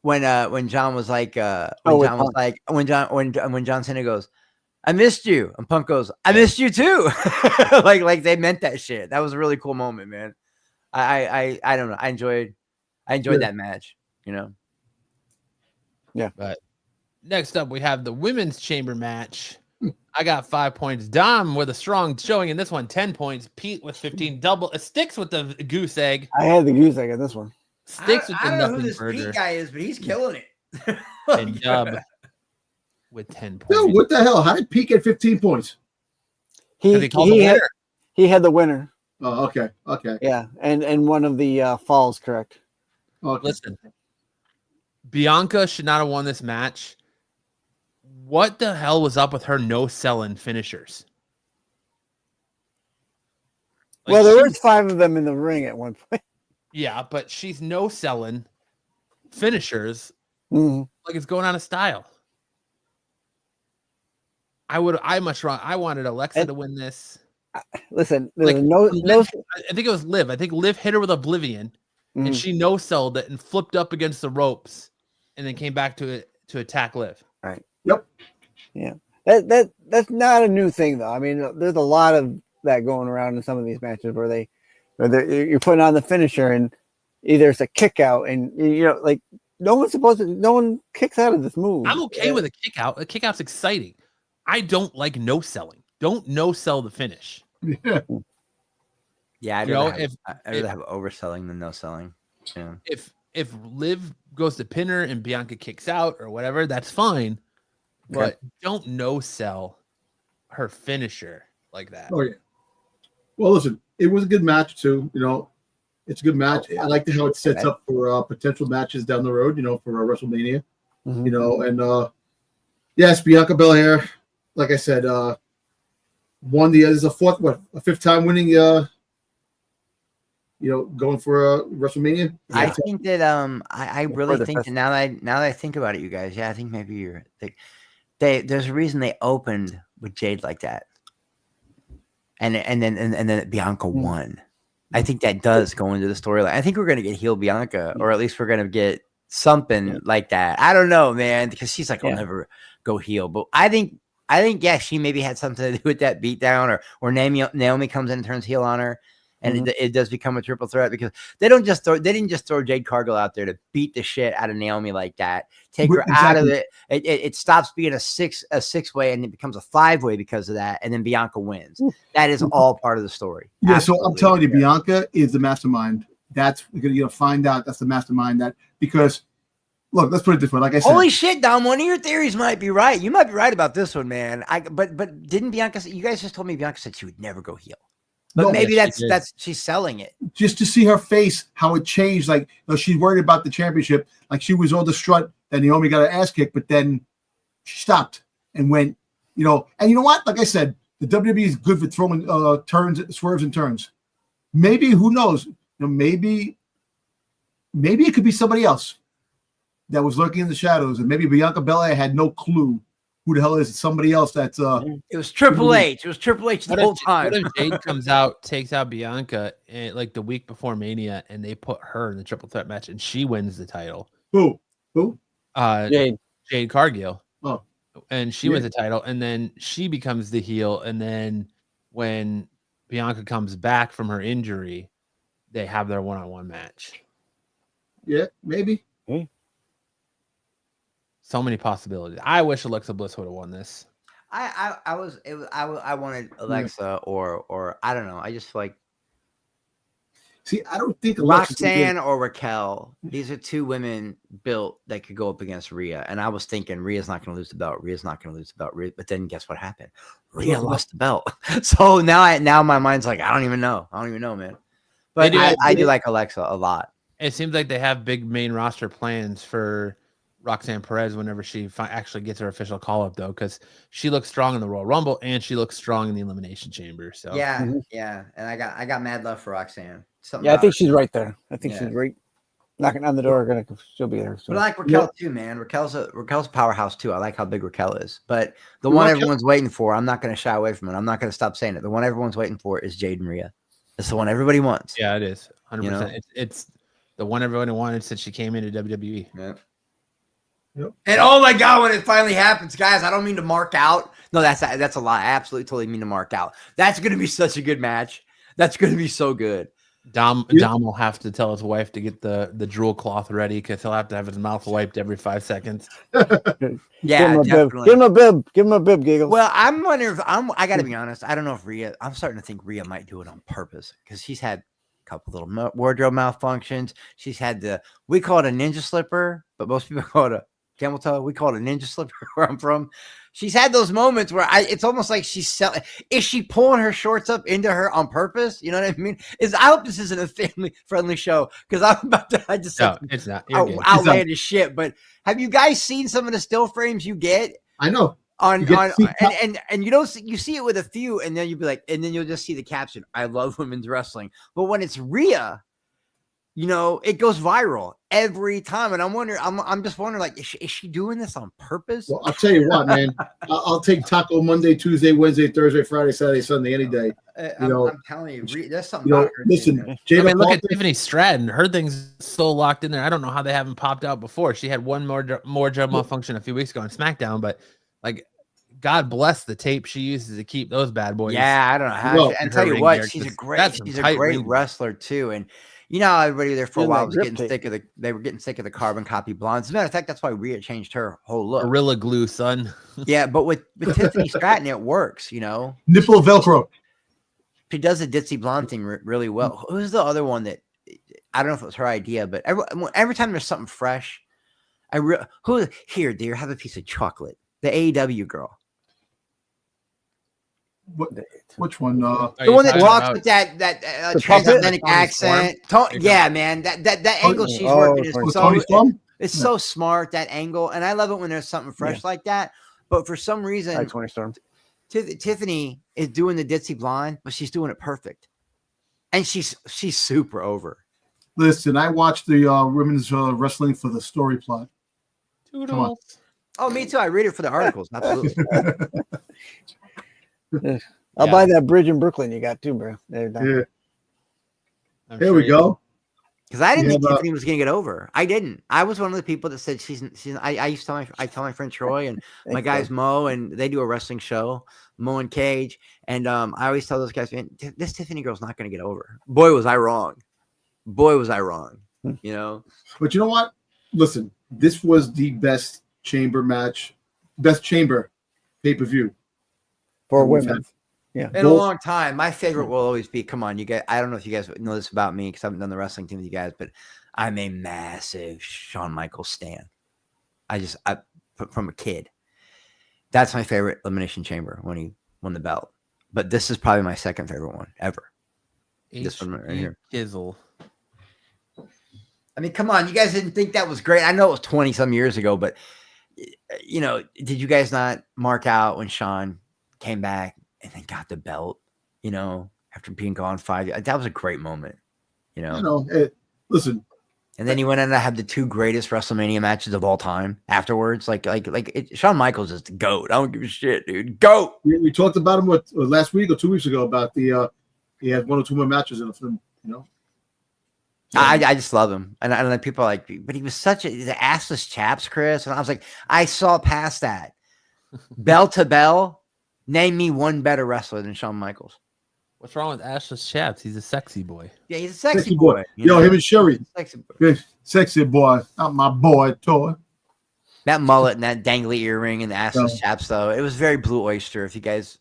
When John was like, when John Cena goes, I missed you, and Punk goes, I missed you too. like they meant that shit. That was a really cool moment, man. I don't know. I enjoyed that match, Yeah. But next up, we have the women's chamber match. I got 5 points. Dom with a strong showing in this one, 10 points. Pete with 15. Sticks with the goose egg. I had the goose egg in this one. Sticks with the I don't know who nothing this burger. Pete guy is, but he's killing it. And Dub with 10 points. No, what the hell? How did Pete get 15 points? He had the winner. Oh, okay. Yeah, and one of the falls, correct. Okay. Listen, Bianca should not have won this match. What the hell was up with her no-selling finishers? Well, there was 5 of them in the ring at one point. Yeah, but she's no-selling finishers Mm-hmm. like it's going out of style. I wanted Alexa to win this. Listen, Like, no. I think it was Liv. I think Liv hit her with Oblivion, and she no-sold it and flipped up against the ropes, and then came back to attack Liv. Right. Yep. Yeah. That's not a new thing though. I mean, there's a lot of that going around in some of these matches where you're putting on the finisher and either it's a kick out and like no one kicks out of this move. I'm okay with a kick out. A kick out's exciting. I don't like no selling. Don't no sell the finish. Yeah. Yeah, I'd rather have overselling than no selling. Yeah. If Liv goes to pin her and Bianca kicks out or whatever, that's fine. But don't no sell her finisher like that. Oh yeah. Well, listen, it was a good match too. It's a good match. I like how it sets up for potential matches down the road. For WrestleMania. And yes, Bianca Belair, like I said, won the. This is a fifth time winning. Going for WrestleMania. I think that I really think that now that I think about it, you guys, I think maybe you're there's a reason they opened with Jade like that, and then Bianca won. I think that does go into the storyline. I think we're gonna get heel Bianca, or at least we're gonna get something like that. I don't know, man, because she's like, I'll never go heel, but I think she maybe had something to do with that beatdown, or Naomi comes in and turns heel on her. And it does become a triple threat because they didn't just throw Jade Cargill out there to beat the shit out of Naomi like that. Take her out of it. It stops being a six way and it becomes a 5-way because of that. And then Bianca wins. That is all part of the story. Yeah. Absolutely. So I'm telling you, Bianca is the mastermind. That's you're gonna find out. That's the mastermind. Because look, let's put it this way. Like I said, holy shit, Dom. One of your theories might be right. You might be right about this one, man. But didn't Bianca? You guys just told me Bianca said she would never go heel. But maybe that's she's selling it just to see her face, how it changed. Like she's worried about the championship. Like she was all distraught that Naomi got her ass kicked, but then she stopped and went. And you know what? Like I said, the WWE is good for throwing swerves and turns. Maybe who knows? Maybe it could be somebody else that was lurking in the shadows, and maybe Bianca Belair had no clue who the hell is somebody else that's it was Triple H. It was Triple H the whole time. What if Jade comes out, takes out Bianca like the week before Mania, and they put her in the triple threat match and she wins the title? Who? Jade Cargill. Oh. And she wins the title, and then she becomes the heel, and then when Bianca comes back from her injury, they have their one-on-one match. Yeah, maybe. So many possibilities. I wish Alexa Bliss would have won this. I wanted Alexa or I don't know. I just feel like See, I don't think Roxanne or Raquel. These are two women built that could go up against Rhea, and I was thinking Rhea's not going to lose the belt. But then guess what happened? Rhea lost the belt. So now my mind's like I don't even know, man. But I do like Alexa a lot. It seems like they have big main roster plans for Roxanne Perez whenever she actually gets her official call up, though, because she looks strong in the Royal Rumble and she looks strong in the Elimination Chamber. So yeah, and I got mad love for Roxanne. I think she's right there. I think she's right, knocking on the door. She'll be there. So. But I like Raquel too, man. Raquel's a powerhouse too. I like how big Raquel is. But the one everyone's waiting for, I'm not going to shy away from it. I'm not going to stop saying it. The one everyone's waiting for is Jade and Rhea. It's the one everybody wants. Yeah, it is 100%. It's the one everyone wanted since she came into WWE. Yeah. Yep. And oh my God, when it finally happens, guys, I don't mean to mark out. No, that's a lie. I absolutely totally mean to mark out. That's going to be such a good match. That's going to be so good. Dom will have to tell his wife to get the drool cloth ready because he'll have to have his mouth wiped every 5 seconds. Yeah, definitely. Give him a bib. Give him a bib, Giggles. Well, I'm wondering if I got to be honest. I don't know if Rhea. I'm starting to think Rhea might do it on purpose because she's had a couple little wardrobe malfunctions. She's had we call it a ninja slipper, but most people call it a camel toe. We call it a ninja slipper where I'm from. She's had those moments where it's almost like is she pulling her shorts up into her on purpose? You know what I mean? I hope this isn't a family friendly show because I'm about to it's not outlandish shit. But have you guys seen some of the still frames you get? I know. And you see it with a few, and then you'll be like, and then you'll just see the caption, "I love women's wrestling." But when it's Rhea, it goes viral every time. And I'm just wondering, like, is she doing this on purpose? Well, I'll tell you what, man. I'll take Taco Monday, Tuesday, Wednesday, Thursday, Friday, Saturday, Sunday, any day. I'm telling you, there's something about her. Listen, look at Tiffany Stratton. Her thing's so locked in there. I don't know how they haven't popped out before. She had one more job malfunction a few weeks ago on SmackDown, but like, God bless the tape she uses to keep those bad boys. Yeah, I don't know how. And tell you what, she's a great wrestler too. And everybody there for a while was getting sick of the carbon copy blondes. As a matter of fact, that's why Rhea changed her whole look. Gorilla glue, son. Yeah, but with Tiffany Stratton, it works. Nipple Velcro. She does the ditzy blonde thing really well. Who's the other one that I don't know if it was her idea, but every time there's something fresh, here, dear, have a piece of chocolate. The AEW girl. Which one? Are The you one that talking talks about- with that The transatlantic puppet? accent. Tony Yeah, man, that angle she's working is With so Tony Storm? it's so smart, that angle, and I love it when there's something fresh like that. But for some reason, Like 20 Storm. Tiffany is doing the ditzy blonde, but she's doing it perfect, and she's super over. Listen, I watched the women's wrestling for the story plot. Toodles. Oh, me too. I read it for the articles. Absolutely. I'll Yeah. buy that bridge in Brooklyn you got too, bro. There, Yeah. I'm Here sure we you- go. Because I didn't Yeah, think but- Tiffany was going to get over. I didn't. I was one of the people that said she's. I used to tell my friend Troy and my Thanks, guys bro. Mo, and they do a wrestling show, Mo and Cage, and I always tell those guys, man, this Tiffany girl's not going to get over. Boy, was I wrong. Boy, was I wrong. You know. But you know what? Listen, this was the best chamber match, best chamber pay-per-view. For We've women. In a Both- long time, my favorite will always be. Come on, you guys. I don't know if you guys know this about me because I haven't done the wrestling team with you guys, but I'm a massive Shawn Michaels stan. I from a kid. That's my favorite Elimination Chamber when he won the belt. But this is probably my second favorite one ever. This one right here. Gizzle. I mean, come on, you guys didn't think that was great. I know it was 20 some years ago, but you know, did you guys not mark out when Shawn came back and then got the belt? You know, after being gone 5 years, that was a great moment. You know, You know, listen, and then he went on to have the two greatest WrestleMania matches of all time afterwards. Shawn Michaels is the GOAT. I don't give a shit, dude. GOAT. we talked about him last week or 2 weeks ago about the he had 1 or 2 more matches in the film. You know, I just love him, and then people are like, but he was such the assless chaps, Chris. And I was like, I saw past that. Bell to bell, name me one better wrestler than Shawn Michaels. What's wrong with Ashless Chaps? He's a sexy boy. Yeah, he's a sexy boy. you Yo, know? him and Sherry, Sexy boy. yeah, sexy boy, not my boy toy. That mullet and that dangly earring and the assless Oh. chaps, though, it was very Blue Oyster. If you guys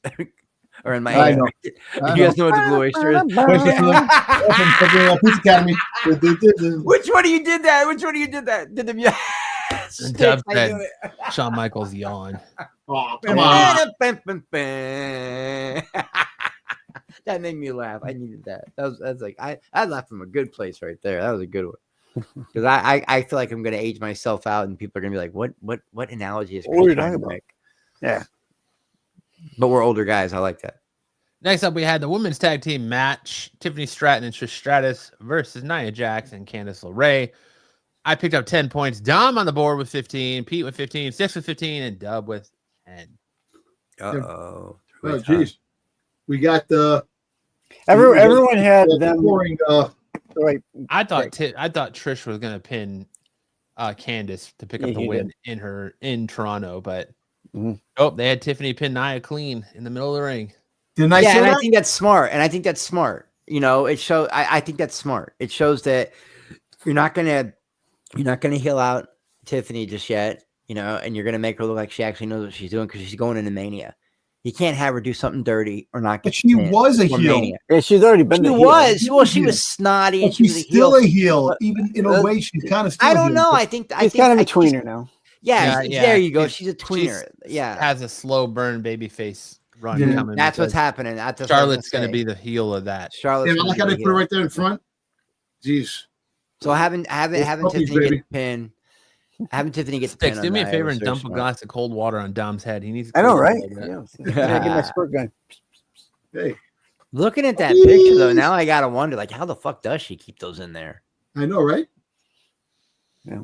are in my I area, know. you I guys know what the Blue Oyster is. From Police Academy. Which one of you did that? Which one of you did that? Did them? Sticks, Dub I said- knew it. Shawn Michaels yawn. Oh, come on. That made me laugh. I needed that. That's like I laughed from a good place right there. That was a good one. Because I feel like I'm gonna age myself out and people are gonna be like, what analogy is What are you Chris trying talking to about? make? Yeah. But we're older guys. I like that. Next up, we had the women's tag team match: Tiffany Stratton and Trish Stratus versus Nia Jax and Candice LeRae. I picked up 10 points. Dom on the board with 15, Pete with 15, Six with 15, and Dub with 10. Uh-oh. Oh, geez. We got the Everyone had them. boring. Right. I thought Trish was gonna pin Candice to pick up Yeah, the he win in Toronto, but Mhm. oh, they had Tiffany pin Nia clean in the middle of the ring. Didn't I Yeah, say and that? I think that's smart. You know, it shows. I think that's smart. It shows that you're not gonna heal out Tiffany just yet. You know, and you're gonna make her look like she actually knows what she's doing because she's going into Mania. You can't have her do something dirty or not get. But she pinned was a for heel. Mania. Yeah, she's already been. She the heel. was. Well, she heel. was snotty But and she was she's a still heel. a heel. But- Even in a way, she's kind of still I a don't heel. know. I think She's kind of a she's- tweener now. Yeah, Yeah, there you go. she's- She's a tweener. Yeah, Has a slow burn babyface run Yeah. coming. that's what's because happening. That's what I was Charlotte's gonna going to say. be the heel of that. Charlotte's. Yeah, I gonna like how be they the put it heel. right there in front. Jeez. So having puppies, Tiffany baby. get pinned, having Tiffany get the Sticks, pin do on me a Nia favor was and very dump a smart. glass of cold water on Dom's head. He needs to I know, cool it a right? little bit. Yeah. Get my squirt gun. Hey, Looking at that picture though, now I gotta wonder, like, how the fuck does she keep those in there? I know, right?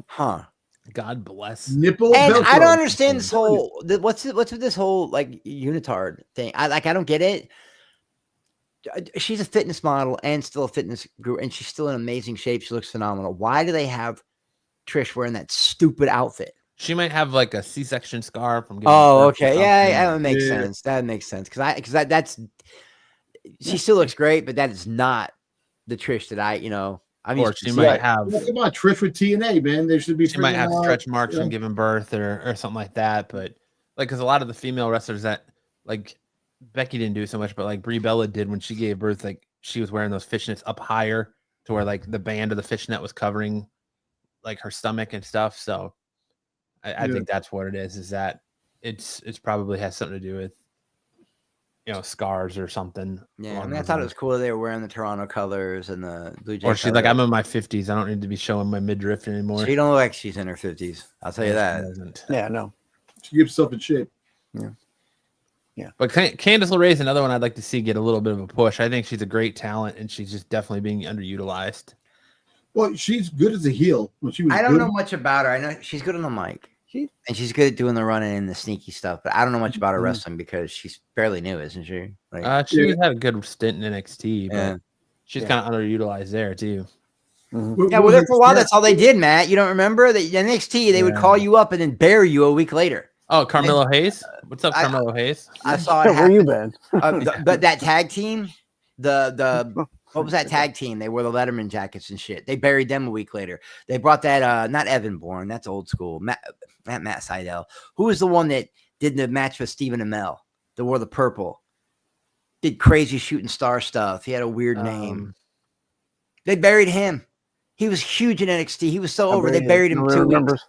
Huh? God bless. Nipple. And Velcro. I don't understand this whole what's with this whole like unitard thing. I don't get it. She's a fitness model and still a fitness guru, and she's still in amazing shape. She looks phenomenal. Why do they have Trish wearing that stupid outfit? She might have like a C-section scar from. Giving Oh, birth or okay, yeah, something. that makes Yeah. sense. That makes sense because that's she still looks great, but that is not the Trish that I I'm Or used to she seeing. might have. Well, come on, Trish with TNA, man. There should be. She might have friggin', stretch marks yeah. from giving birth or something like that. But like, because a lot of the female wrestlers that like Becky didn't do so much, but like Brie Bella did when she gave birth, like she was wearing those fishnets up higher to where like the band of the fishnet was covering like her stomach and stuff. So I Yeah. think that's what it is that it's probably has something to do with scars or something. Yeah, I along mean, I those thought it lines. was cool that they were wearing the Toronto colors and the Blue Jay Or she's like, colors. I'm in my 50s. I don't need to be showing my midriff anymore. She don't look like she's in her 50s. I'll tell you No, she that. doesn't. Yeah, no. She keeps herself in shape. But Candice LeRae is another one I'd like to see get a little bit of a push. I think she's a great talent, and she's just definitely being underutilized. Well, she's good as a heel. When she was I don't good, know much about her. I know she's good on the mic. She- And she's good at doing the running and the sneaky stuff, but I don't know much about her Mhm. wrestling because she's fairly new, isn't she? Like, She Yeah. had a good stint in NXT, but yeah. she's Yeah. kind of underutilized there too. Mhm. Yeah, well, there for a while, that's all they did, Matt. You don't remember that NXT? They would Yeah. call you up and then bury you a week later. Oh, Carmelo Hayes. What's up, I- Carmelo Hayes? I saw it. Where you happen. been? But that tag team, the what was that tag team? They wore the Letterman jackets and shit. They buried them a week later. They brought that not Evan Bourne, that's old school. Matt Seidel. Who was the one that did the match with Stephen Amell? That wore the purple. Did crazy shooting star stuff. He had a weird name. They buried him. He was huge in NXT. He was so over. They buried him 2 weeks.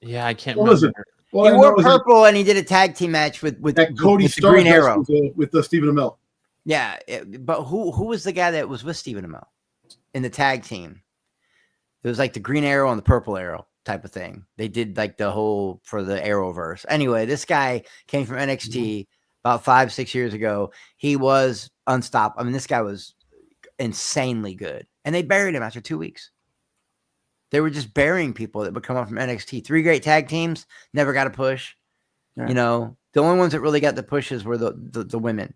Yeah, I can't What was remember. Well, He I wore know is that- purple and he did a tag team match with that Cody with the Green Stardust Arrow. with Stephen Amell. Yeah, but who was the guy that was with Stephen Amell in the tag team? It was like the Green Arrow and the Purple Arrow type of thing. They did like the whole for the Arrowverse. Anyway, this guy came from NXT about 5-6 years ago. He was unstoppable. I mean, this guy was insanely good, and they buried him after 2 weeks. They were just burying people that would come up from NXT. 3 great tag teams, never got a push. Yeah. You know, the only ones that really got the pushes were the women.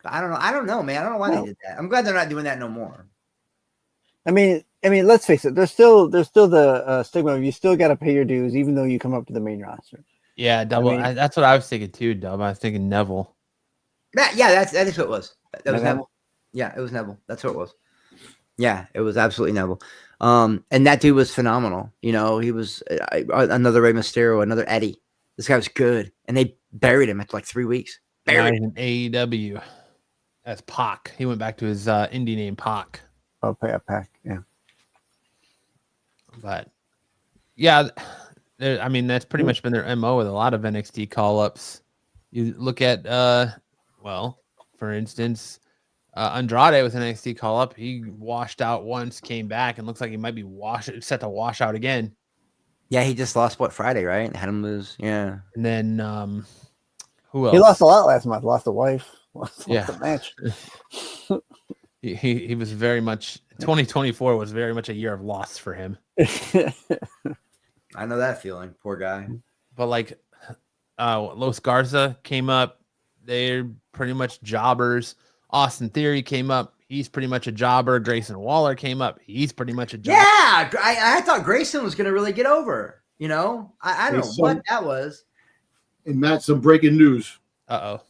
But I don't know, man. I don't know why Well- they did that. I'm glad they're not doing that no more. I mean, let's face it. There's still the stigma of you still got to pay your dues, even though you come up to the main roster. Yeah, double. mean- That's what I was thinking too, Dub. I was thinking Neville. That is what it was. That was Neville. Yeah, it was Neville. That's what it was. Yeah, it was absolutely Neville. And that dude was phenomenal. You know, he was another Rey Mysterio, another Eddie. This guy was good, and they buried him after like 3 weeks. Now Buried he's in AEW as Pac. He went back to his indie name Pac. Oh, pay a pack. Yeah. But yeah, I mean that's pretty much been their MO with a lot of NXT call ups. You look at well, for instance, Andrade with an NXT call up. He washed out once, came back, and looks like he might be set to wash out again. Yeah, he just lost Friday, right? Had him lose. Yeah. And then who else? He lost a lot last month. Lost a wife. Lost Yeah. a match. He was very much 2024 was very much a year of loss for him. I know that feeling. Poor guy. But like Los Garza came up, they're pretty much jobbers. Austin Theory came up, he's pretty much a jobber. Grayson Waller came up, he's pretty much a jobber. Yeah, I thought Grayson was going to really get over. You know, I don't know what that was. And Matt, some breaking news. Uh-oh.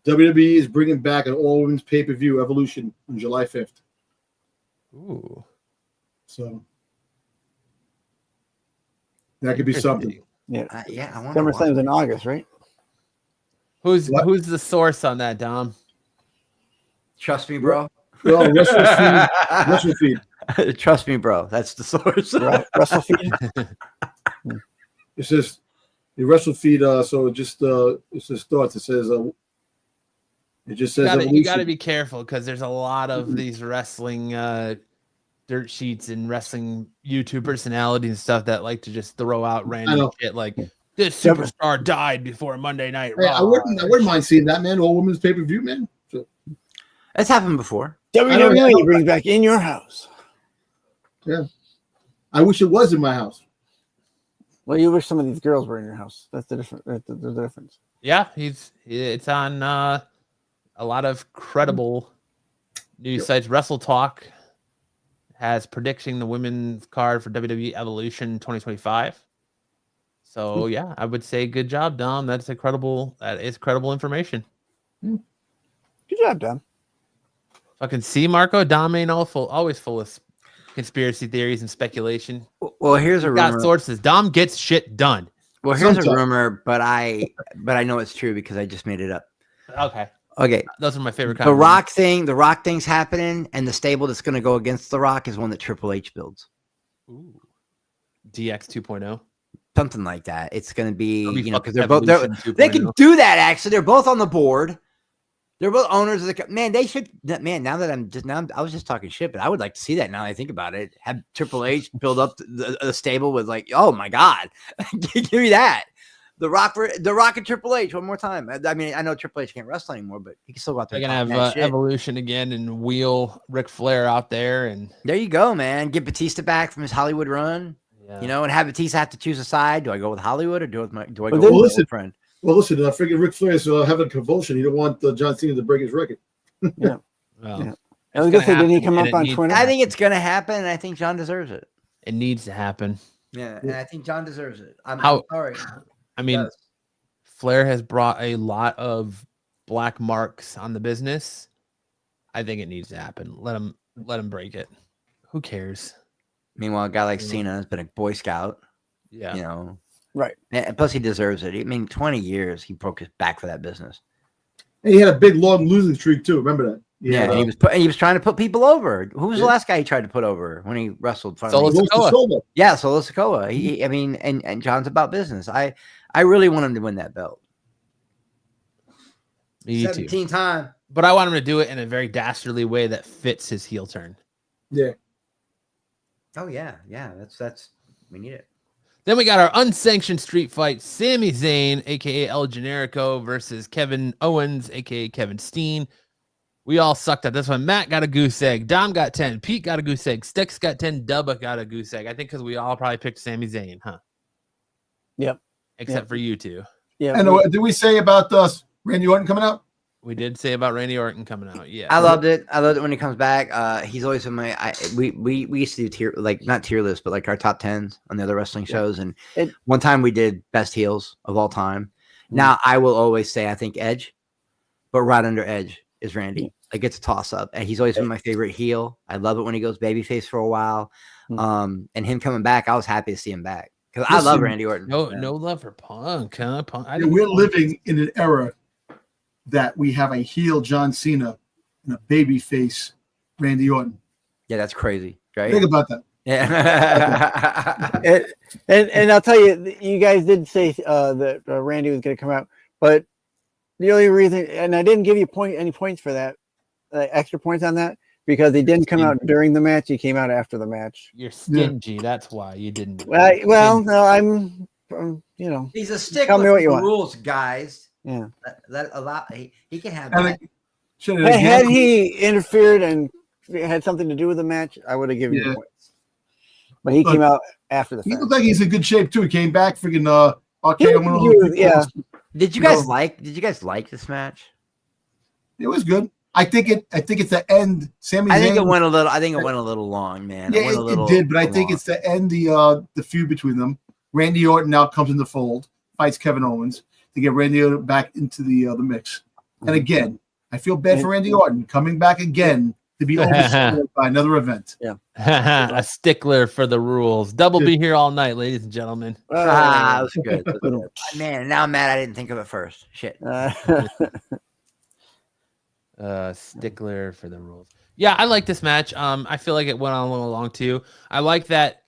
WWE is bringing back an all-women's pay-per-view, Evolution, on July 5th. Ooh. So that could be something. Yeah. Yeah, I want to watch SummerSlam's in August, right? Who's What? the source on that, Dom? Trust me, bro. Well, Wrestle Feed. Trust me, bro. That's the source. WrestleFeed. It says the Wrestle Feed. So it just thoughts. It says it just says You Evolution. got to be careful because there's a lot of these wrestling dirt sheets and wrestling YouTube personalities and stuff that like to just throw out random know. shit like this superstar died before Monday Night Hey, Raw. I wouldn't mind seeing that, man. All women's pay-per-view, man. So, It's happened before. WWE brings back In Your House. yeah, I wish it was in my house. Well, you wish some of these girls were in your house. That's the difference. The difference. Yeah, it's on a lot of credible news sites. Wrestle Talk has predicting the women's card for WWE Evolution 2025. So yeah, I would say good job, Dom. That is credible information. Good job, Dom. Fucking see, Marco, Dom ain't always full of conspiracy theories and speculation. Well, here's a Got rumor. sources. Dom gets shit done. Well, here's a Sometimes. rumor, but I know it's true because I just made it up. Okay, Okay. those are my favorite kind The of Rock thing's happening, and the stable that's going to go against The Rock is one that Triple H builds. Ooh. DX 2.0. something like that. It's going to be, It'll be because fucking they're Evolution they can 2.0. do that. Actually, they're both on the board. They're both owners of the man. They should, man. Now that I was just talking shit, but I would like to see that. Now that I think about it, have Triple H build up the stable with like, oh my god, give me that. The Rock and Triple H one more time. I mean, I know Triple H can't wrestle anymore, but he can still go out there. They're gonna have Evolution again and wheel Ric Flair out there, and there you go, man. Get Batista back from his Hollywood run, and have Batista have to choose a side. Do I go with Hollywood or do I go with my old friend? Well, listen, freaking Ric Flair's having a convulsion. You don't want John Cena to break his record. Yeah. well, I was gonna say, didn't he come up on Twitter? I think it's gonna happen, and I think John deserves it. it needs to happen. Yeah, and I think John deserves it. I'm sorry. I mean, Flair has brought a lot of black marks on the business. I think it needs to happen. Let him break it. Who cares? Meanwhile, a guy like Cena has been a Boy Scout. Yeah. Right. And plus, he deserves it. I mean, 20 years he broke his back for that business. And he had a big long losing streak too. Remember that? Yeah, he was trying to put people over. Who was the last guy he tried to put over when he wrestled? Solo Sikoa. Yeah, Solo Sikoa. I mean, and John's about business. I really want him to win that belt. Me 17 time. But I want him to do it in a very dastardly way that fits his heel turn. Yeah. Oh yeah. That's we need it. Then we got our unsanctioned street fight: Sami Zayn, aka El Generico, versus Kevin Owens, aka Kevin Steen. We all sucked at this one. Matt got a goose egg. Dom got 10. Pete got a goose egg. Sticks got 10. Dubba got a goose egg. I think because we all probably picked Sami Zayn, huh? Yep. Except for you two. Yeah. And what did we say about Randy Orton coming out? We did say about Randy Orton coming out. Yeah. I loved it. I loved it when he comes back. He's always in my. We used to do not tier lists, but like our top 10s on the other wrestling shows. And one time we did best heels of all time. Now I will always say I think Edge, but right under Edge is Randy. Like it's a toss up, and he's always been my favorite heel. I love it when he goes babyface for a while. And him coming back, I was happy to see him back because I love Randy Orton. No love for Punk, huh? Punk. We're living in an era that we have a heel John Cena and a babyface Randy Orton. Yeah, that's crazy. Right? Think about that. Yeah. and I'll tell you, you guys did say that Randy was going to come out, but the only reason, and I didn't give you any points for that, extra points on that, because he didn't come out during the match. He came out after the match. You're stingy. That's why you didn't. Well, no, I'm He's a stickler Tell me for what you the want. rules, guys. Yeah. He can have And that. Had he interfered and had something to do with the match, I would have given you points. But he came out after the fact. He looked like he's in good shape too. He came back freaking Yeah. Did you guys like this match? It was good. I think it's the end. I think it went a little long, man. Yeah, it did, but I think it's the end the feud between them. Randy Orton now comes in the fold, fights Kevin Owens to get Randy Orton back into the mix. And again, I feel bad for Randy Orton coming back again to be overshadowed by another event. Yeah. A stickler for the rules. Double B here all night, ladies and gentlemen. That was good. Man, now I'm mad I didn't think of it first. Shit. Stickler for the rules. Yeah, I like this match. I feel like it went on a little long too. I like that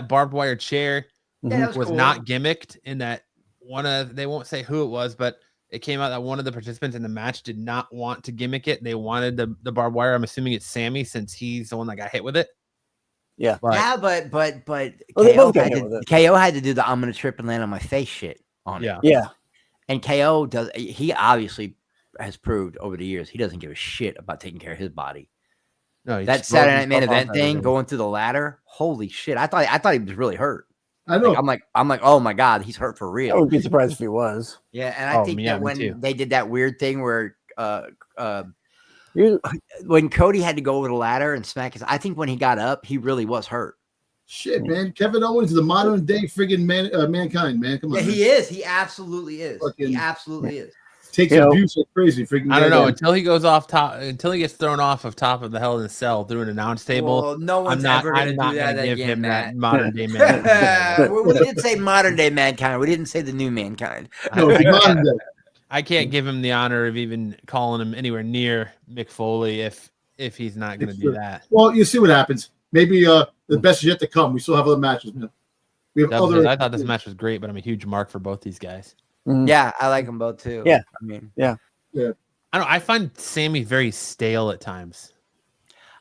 barbed wire chair was cool. not gimmicked in that they won't say who it was, but it came out that one of the participants in the match did not want to gimmick it. They wanted the barbed wire. I'm assuming it's Sammy since he's the one that got hit with it. Yeah. But well, KO had to do the I'm gonna trip and land on my face shit on it. Yeah. And KO he obviously has proved over the years he doesn't give a shit about taking care of his body. No, that Saturday Night Main Event thing, going through the ladder, holy shit! I thought he was really hurt. I know. Like, I'm like, oh my god, he's hurt for real. I would be surprised if he was. Yeah, and I think that when they did that weird thing where when Cody had to go over the ladder and smack his, I think when he got up, he really was hurt. Shit, man. Kevin Owens is the modern day friggin' mankind, man. Come on. Yeah, man. he is. He absolutely is. He absolutely is. Takes abuse like crazy. Freaking I don't know until he goes off top, until he gets thrown off of top of the Hell in a Cell through an announce table. Well, no one's ever going to do that give again, him Matt. that modern day man. We didn't say modern day mankind. We didn't say the new mankind. No, it's modern day. I can't give him the honor of even calling him anywhere near Mick Foley if he's not going to do that. Well, you see what happens. Maybe the best is yet to come. We still have other matches, man. We have Dub says, other. I thought this match was great, but I'm a huge mark for both these guys. Mhm. Yeah, I like them both too. Yeah. I mean, I find Sammy very stale at times.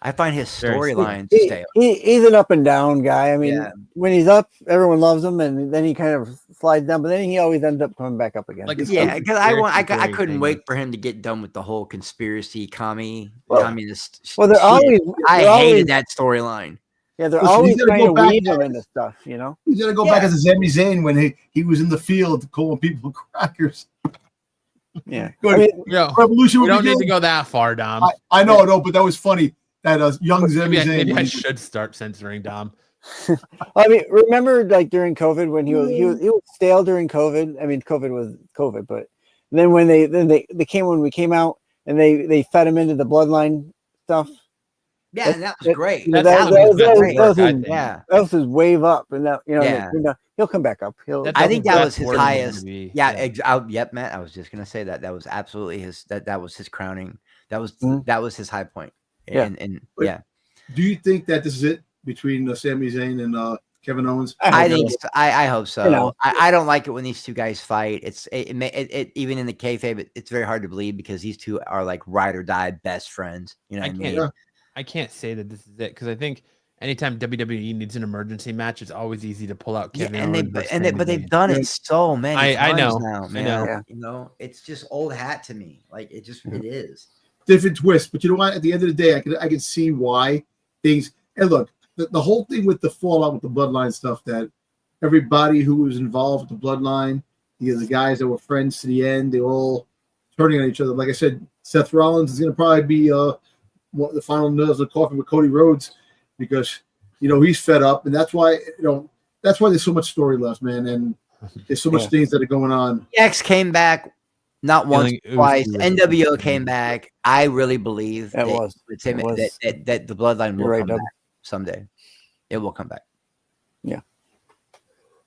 I find his Very storyline He- stale. he's an up and down guy. I mean, Yeah. when he's up, everyone loves him, and then he kind of slides down. But then he always ends up coming back up again. Like, it's Yeah, because I conspiracy couldn't theory wait thing. for him to get done with the whole conspiracy Well, communist. well, they're shit. always. I they're hated always, that storyline. Yeah, they're Listen, always he's gonna trying go to back weave him as- into stuff. You know. He's gonna go back as a Sami Zayn when he was in the field calling people crackers. Yeah. Good. I mean, Revolution We will don't need to begin. go that far, Dom. I know, no, but that was funny. That young Sami Zayn. Maybe I when he- should start censoring Dom. I mean, remember like during COVID when he was stale during COVID. I mean, COVID was COVID, but then when when we came out and they fed him into the bloodline stuff. Yeah, and that was great. That, That's that, how he's that, meant to was- work, I that was think. Yeah, that was his wave up, and that Yeah. he'll come back up. That's I how think the that best was his word is gonna highest. be. Yeah, yep, Matt. I was just gonna say that was absolutely his. That was his crowning. That was his high point. Yeah. And But- yeah, Do you think that this is it between Sami Zayn and Kevin Owens? I think I hope so. You know. I don't like it when these two guys fight. It even in the kayfabe, it's very hard to believe because these two are like ride or die best friends. You know what I mean? Yeah. I can't say that this is it because I think anytime WWE needs an emergency match, it's always easy to pull out Yeah, Kevin and Owens. versus but Sami they've Zayn. done it so many I times know. now, I man. know. Yeah. You know, it's just old hat to me. Like it is. Different twist, but you know what? At the end of the day, I can see why things. And look, the whole thing with the fallout with the bloodline stuff, that everybody who was involved with the bloodline, the guys that were friends to the end, they all turning on each other. Like I said, Seth Rollins is going to probably be the final nails in the coffin with Cody Rhodes because he's fed up, and that's why there's so much story left, man, and there's so much things that are going on. X came back not once, Feeling twice. oozy. NWO came back. I really believe That was that the bloodline will You're right, come Doug. back someday. It will come back.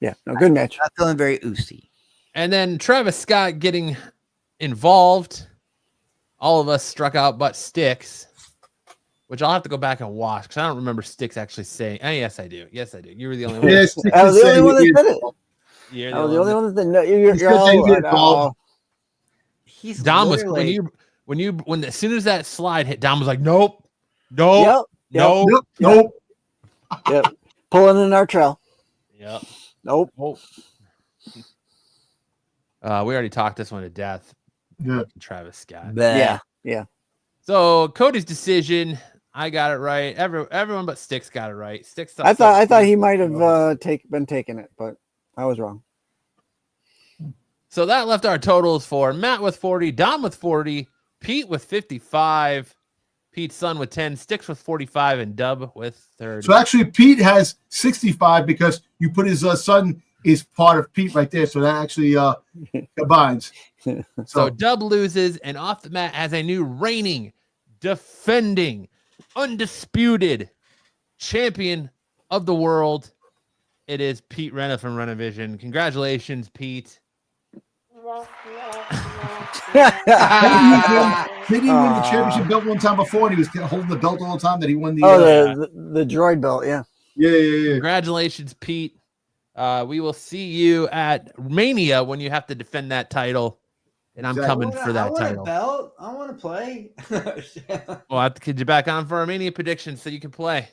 Yeah, no, good match. I'm feeling very oosty. And then Travis Scott getting involved. All of us struck out but Sticks, which I'll have to go back and watch because I don't remember Sticks actually saying. Oh, yes, I do. Yes, I do. You were the only one. Yes, I was the only one that said it. You're I was the only one that said no. It's good that you get involved. He's Dom was literally- when as soon as that slide hit, Dom was like, nope, nope, Yep. nope, Nope. Yep. Pulling in our trail. yep. Nope. Oh. We already talked this one to death. Yeah. Travis Scott. Bleh. Yeah. So Cody's decision, I got it right. Everyone but Sticks got it right. Sticks. I thought he might have been taking it, but I was wrong. So that left our totals for Matt with 40, Dom with 40, Pete with 55, Pete's son with 10, Sticks with 45, and Dub with 30. So actually, Pete has 65 because you put his son is part of Pete right there. So that actually combines. So Dub loses, and off the mat has a new reigning, defending, undisputed champion of the world. It is Pete Renna from Renavision. Congratulations, Pete. Did he win the championship belt one time before? And he was holding the belt all the time that he won the. The droid belt, yeah. Yeah. Congratulations, Pete. We will see you at Mania when you have to defend that title. And I'm Exactly. coming for that title. Belt. I want to play. We'll have to get you back on for our Mania prediction so you can play.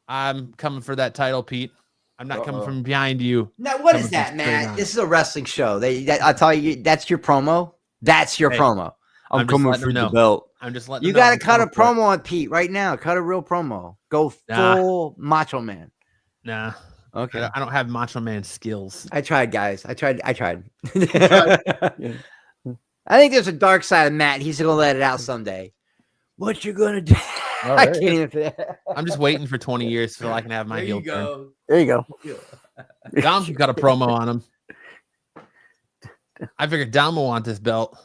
I'm coming for that title, Pete. I'm not coming from behind you. Now, what Coming is that, from straight on. man? This is a wrestling show. I tell you, that's your promo. That's your Hey, promo. I'm I'm just coming letting for them the know. belt. I'm just letting You them know got to I'm cut a coming for it. promo on Pete right now. Cut a real promo. Go Nah. full Macho Man. Nah. Okay. I don't have Macho Man skills. I tried, guys. I tried. tried. I think there's a dark side of Matt. He's gonna let it out someday. What you gonna do? All I right. can't even. I'm just waiting for 20 years so I can have my There heel you turn. go. There you go. Dom's got a promo on him. I figured Dom will want this belt.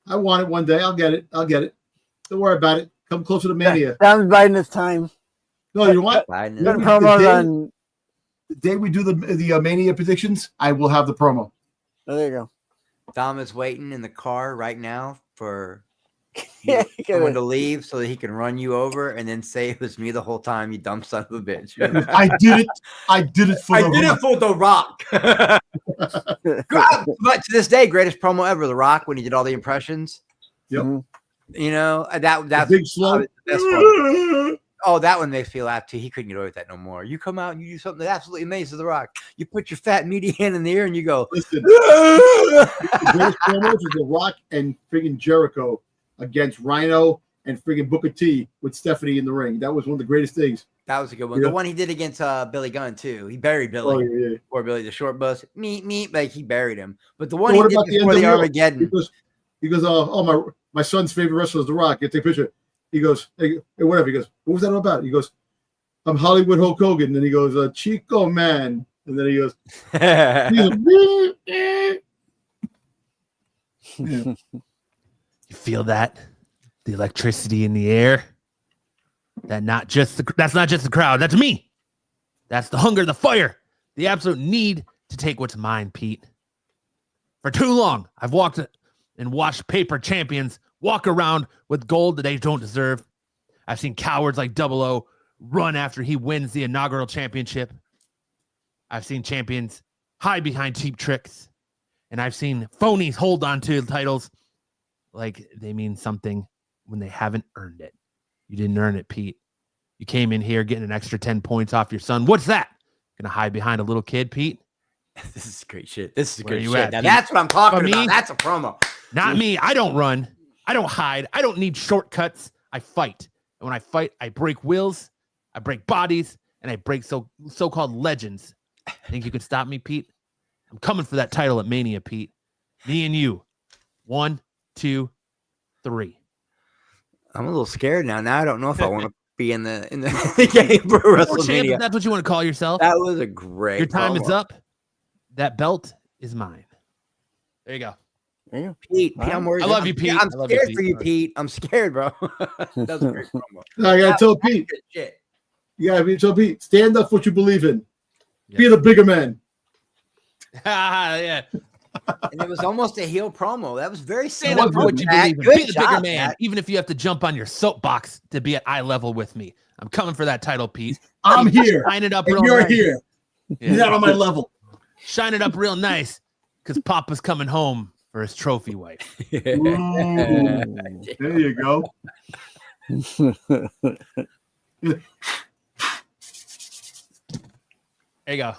I want it one day. I'll get it. Don't worry about it. Come closer to Mania. Dom's biding his time. No, you know what? Biden Good we- promos the day- on. The day we do the Mania predictions, I will have the promo. Oh, there you go. Dom is waiting in the car right now for Yeah, someone to leave so that he can run you over and then say it was me the whole time, you dumb son of a bitch. I did it. I did it for I the did it for The Rock. But to this day, greatest promo ever, The Rock, when he did all the impressions. Yep. You know, that's big slow. the best one. Oh, that one makes me laugh too. He couldn't get away with that no more. You come out and you do something that absolutely amazes The Rock. You put your fat meaty hand in the air and you go. Listen, the greatest promos was The Rock and friggin' Jericho against Rhino and friggin' Booker T with Stephanie in the ring. That was one of the greatest things. That was a good one. Yeah. The one he did against Billy Gunn too. He buried Billy. Oh, yeah. Or Billy the short bus. Meat, like he buried him. But the one What he about did before the NWO? Armageddon. He goes, oh, my son's favorite wrestler is The Rock. Get take a picture. He goes, hey, whatever. He goes, what was that all about? He goes, I'm Hollywood Hulk Hogan. And then he goes, Chico Man. And then he goes, yeah. You feel that? The electricity in the air? That's not just the crowd. That's me. That's the hunger, the fire, the absolute need to take what's mine, Pete. For too long, I've walked and watched paper champions walk around with gold that they don't deserve. I've seen cowards like Double O run after he wins the inaugural championship. I've seen champions hide behind cheap tricks. And I've seen phonies hold on to titles like they mean something when they haven't earned it. You didn't earn it, Pete. You came in here getting an extra 10 points off your son. What's that? Gonna hide behind a little kid, Pete? This is great shit. This is Where great you shit. at, Now, Pete? that's what I'm talking Me? about. That's a promo. Not me. I don't run. I don't hide. I don't need shortcuts. I fight. And when I fight, I break wills, I break bodies, and I break so-called legends. Think you can stop me, Pete? I'm coming for that title at Mania, Pete. Me and you. 1, 2, 3. I'm a little scared now. Now I don't know if I want to be in the game for WrestleMania. That's what you want to call yourself. That was a great. Your time is promo. up. That belt is mine. There you go. There you go. Pete, Wow. I'm worried. I love you, Pete. I'm I love you, scared Pete. for you, Pete. I'm scared, bro. That was a great promo. No, I gotta tell Pete. Good shit. You gotta tell Pete. Stand up for what you believe in. Yeah. Be the bigger man. Yeah. And it was almost a heel promo. That was very Stand similar. up for what you Matt. believe in. Good Be the bigger job, man, Matt. even if you have to jump on your soapbox to be at eye level with me. I'm coming for that title, Pete. I'm here. Shine it up And real you're nice. here. Yeah. You're not on my level. Shine it up real nice because Papa's coming home for his trophy wife. Ooh, there you go. There you go.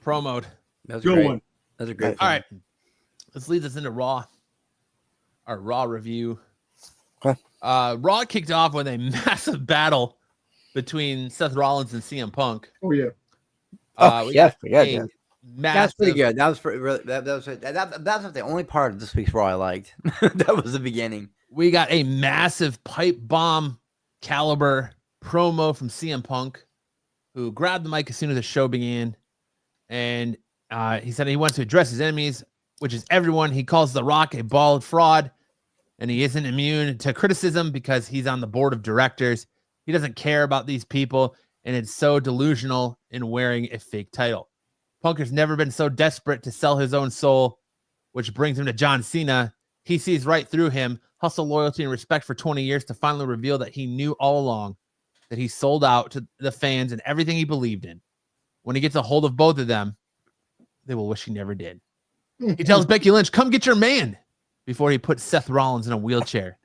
Promoed. That was Good great. one. That was a great. All right. Let's lead us into Raw. Our Raw review. Okay. Raw kicked off with a massive battle between Seth Rollins and CM Punk. Oh yeah. We yes, got yeah, a yeah. That's pretty massive- good. That was that's not the only part of this week's Raw I liked. That was the beginning. We got a massive pipe bomb caliber promo from CM Punk, who grabbed the mic as soon as the show began. And he said he wants to address his enemies, which is everyone. He calls The Rock a bald fraud, and he isn't immune to criticism because he's on the board of directors. He doesn't care about these people, and it's so delusional in wearing a fake title. Punk has never been so desperate to sell his own soul, which brings him to John Cena. He sees right through him, hustle, loyalty, and respect for 20 years to finally reveal that he knew all along that he sold out to the fans and everything he believed in. When he gets a hold of both of them, they will wish he never did. He tells Becky Lynch, come get your man, before he puts Seth Rollins in a wheelchair.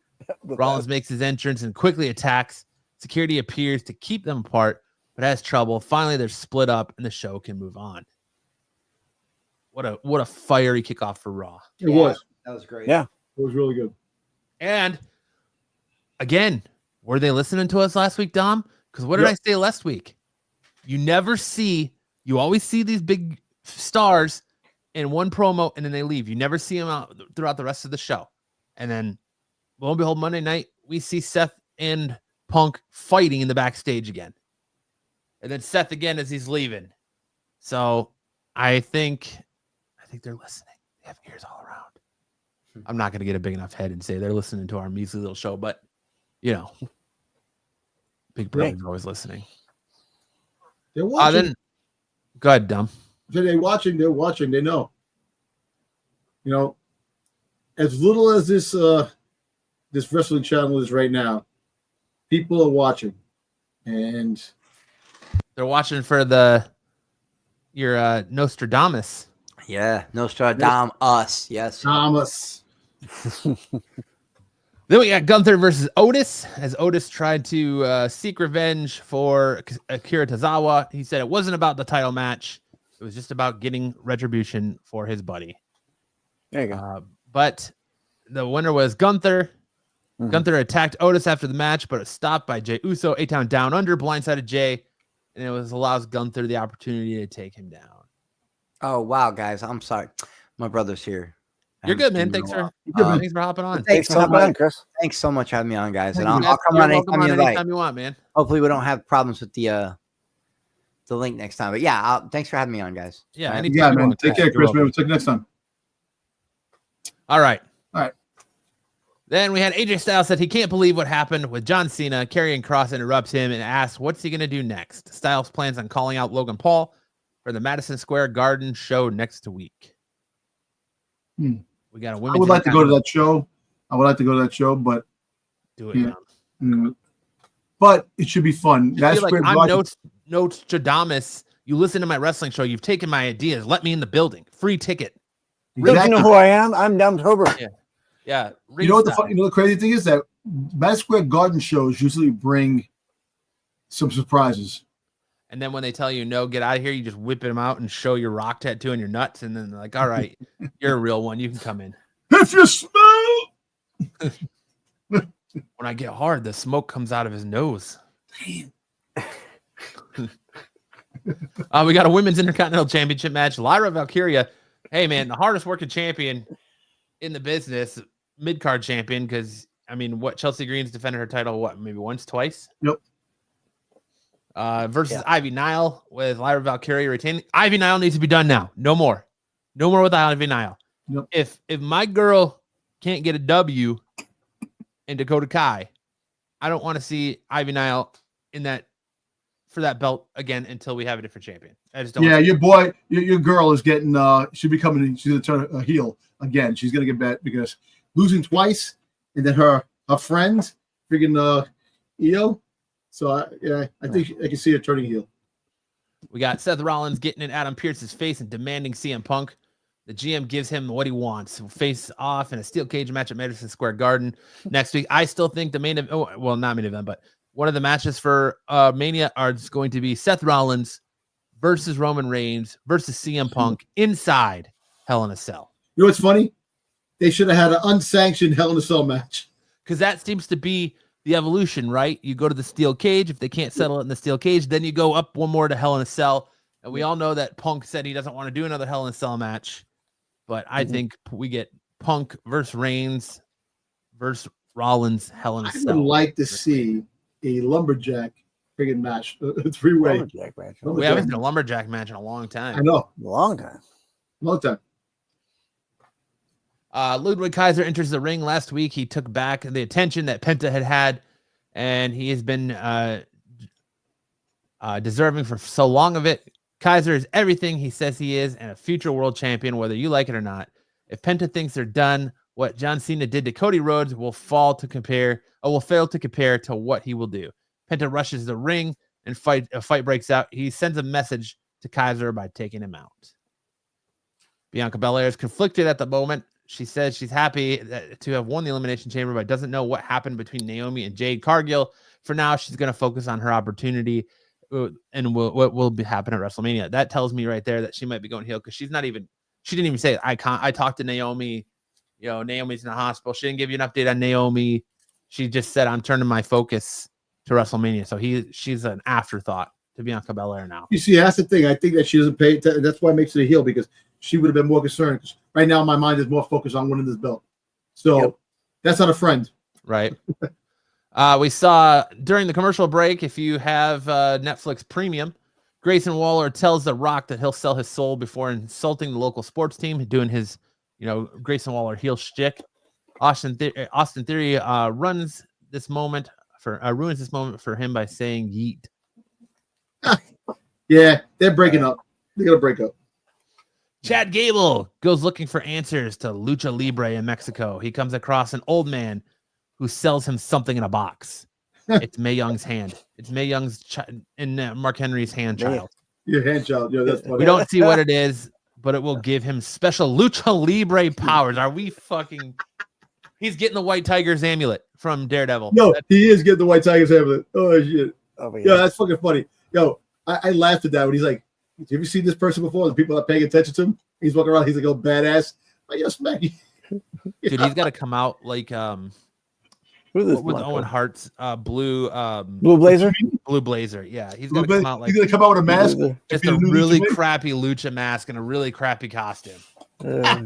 Rollins makes his entrance and quickly attacks. Security appears to keep them apart, but has trouble. Finally, they're split up and the show can move on. What a fiery kickoff for Raw. It was. That was great. Yeah. It was really good. And again, were they listening to us last week, Dom? Because what did Yep. I say last week? You always see these big stars in one promo and then they leave. You never see them out throughout the rest of the show. And then, lo and behold, Monday night, we see Seth and Punk fighting in the backstage again. And then Seth again as he's leaving. So I think they're listening. They have ears all around. I'm not going to get a big enough head and say they're listening to our measly little show, but you know, Big Brother's always listening. They're watching. Then go ahead, Dom. They're watching. They're watching. They know. You know, as little as this this wrestling channel is right now, people are watching, and They're watching for your Nostradamus. Yeah, Nostradamus. Yes. Thomas. Then we got Gunther versus Otis, as Otis tried to seek revenge for Akira Tozawa. He said it wasn't about the title match. It was just about getting retribution for his buddy. There you go. But the winner was Gunther. Mhm. Gunther attacked Otis after the match, but it was stopped by Jey Uso. A-Town down under, blindsided Jey, and it allows Gunther the opportunity to take him down. Oh wow, guys, I'm sorry. My brother's here. I You're good, haven't man. seen him Thanks in a while. for hopping on. Thanks for hopping on, Chris. Thanks so much for having me on, guys. And Thank I'll come on You're welcome anytime you invite. anytime you want, man. Hopefully, we don't have problems with the link next time. But yeah, thanks for having me on, guys. Yeah, All right. anytime Yeah, you man. want, Take care, You're Chris. welcome. Man. We'll take you next time. All right. All right. Then we had AJ Styles said he can't believe what happened with John Cena. Karrion Kross interrupts him and asks, what's he going to do next? Styles plans on calling out Logan Paul for the Madison Square Garden show next week. Hmm. We got a I women's. would like to go to that show. But Do it. Yeah. John. but it should be fun. I That's feel like where I'm Nostradamus. You listen to my wrestling show. You've taken my ideas. Let me in the building. Free ticket. Don't you know who I am? I'm Dumb Tober. Yeah. You know what the crazy thing is that Madison Square Garden shows usually bring some surprises. And then when they tell you no, get out of here, you just whip them out and show your rock tattoo on your nuts. And then they're like, all right, you're a real one. You can come in. If you smell, When I get hard, the smoke comes out of his nose. We got a women's Intercontinental Championship match. Lyra Valkyria. Hey, man, the hardest working champion in the business, mid-card champion, because, I mean, Chelsea Green's defended her title, maybe once, twice? Yep. Versus Ivy Nile with Lyra Valkyria retaining. Ivy Nile needs to be done now. No more. No more with Ivy Nile. Yep. If my girl can't get a W in Dakota Kai, I don't want to see Ivy Nile for that belt again until we have a different champion. I just don't. Yeah, your boy, your girl is getting. She's going to turn a heel again. She's going to get bad because losing twice, and then her friend, freaking Io. So I think I can see her turning heel. We got Seth Rollins getting in Adam Pearce's face and demanding CM Punk. The GM gives him what he wants. Face off in a steel cage match at Madison Square Garden next week. I still think the main event, well, not main event, but one of the matches for Mania are going to be Seth Rollins versus Roman Reigns versus CM Punk inside Hell in a Cell. You know what's funny? They should have had an unsanctioned Hell in a Cell match. Because that seems to be the evolution, right? You go to the steel cage. If they can't settle it in the steel cage, then you go up one more to Hell in a Cell. And we all know that Punk said he doesn't want to do another Hell in a Cell match. But I think we get Punk versus Reigns versus Rollins, Hell in a I Cell. would like to see a lumberjack friggin' match, a three-way. Lumberjack match. We haven't seen a lumberjack match in a long time. I know, Long time. long time. Ludwig Kaiser enters the ring last week. He took back the attention that Penta had, and he has been deserving for so long of it. Kaiser is everything he says he is and a future world champion, whether you like it or not. If Penta thinks they're done, what John Cena did to Cody Rhodes will fail to compare to what he will do. Penta rushes the ring and a fight breaks out. He sends a message to Kaiser by taking him out. Bianca Belair is conflicted at the moment. She says she's happy to have won the Elimination Chamber, but doesn't know what happened between Naomi and Jade Cargill. For now, she's going to focus on her opportunity and what will happen at WrestleMania. That tells me right there that she might be going heel because she didn't even say it. I talked to Naomi. You know, Naomi's in the hospital. She didn't give you an update on Naomi. She just said, I'm turning my focus to WrestleMania. So she's an afterthought to Bianca Belair now. You see, that's the thing. I think that she doesn't pay. That's why it makes it a heel because she would have been more concerned. Because right now, my mind is more focused on winning this belt. So that's not a friend, right? We saw during the commercial break, if you have Netflix Premium, Grayson Waller tells The Rock that he'll sell his soul before insulting the local sports team, doing his, Grayson Waller heel shtick. Austin Theory ruins this moment for him by saying yeet. Yeah, they're breaking up. They're gonna break up. Chad Gable goes looking for answers to Lucha Libre in Mexico. He comes across an old man who sells him something in a box. It's Mae Young's hand. It's Mae Young's and Mark Henry's hand Man. child. Your hand child. Yeah, that's funny. We don't see what it is, but it will give him special Lucha Libre powers. Are we fucking... He's getting the White Tiger's amulet from Daredevil. No, he is getting the White Tiger's amulet. Oh, shit. Oh, Yeah, that's fucking funny. Yo, I laughed at that when he's like, have you ever seen this person before? The people not paying attention to him. He's walking around. He's like, oh, badass. Like, yo, Smacky. Dude, he's got to come out like Who's this? with Owen Hart's blue Blazer? blue blazer. Yeah, he's got to come out like He's gonna come out with a mask. just be a the new really Lucha Man. crappy lucha mask and a really crappy costume. Uh,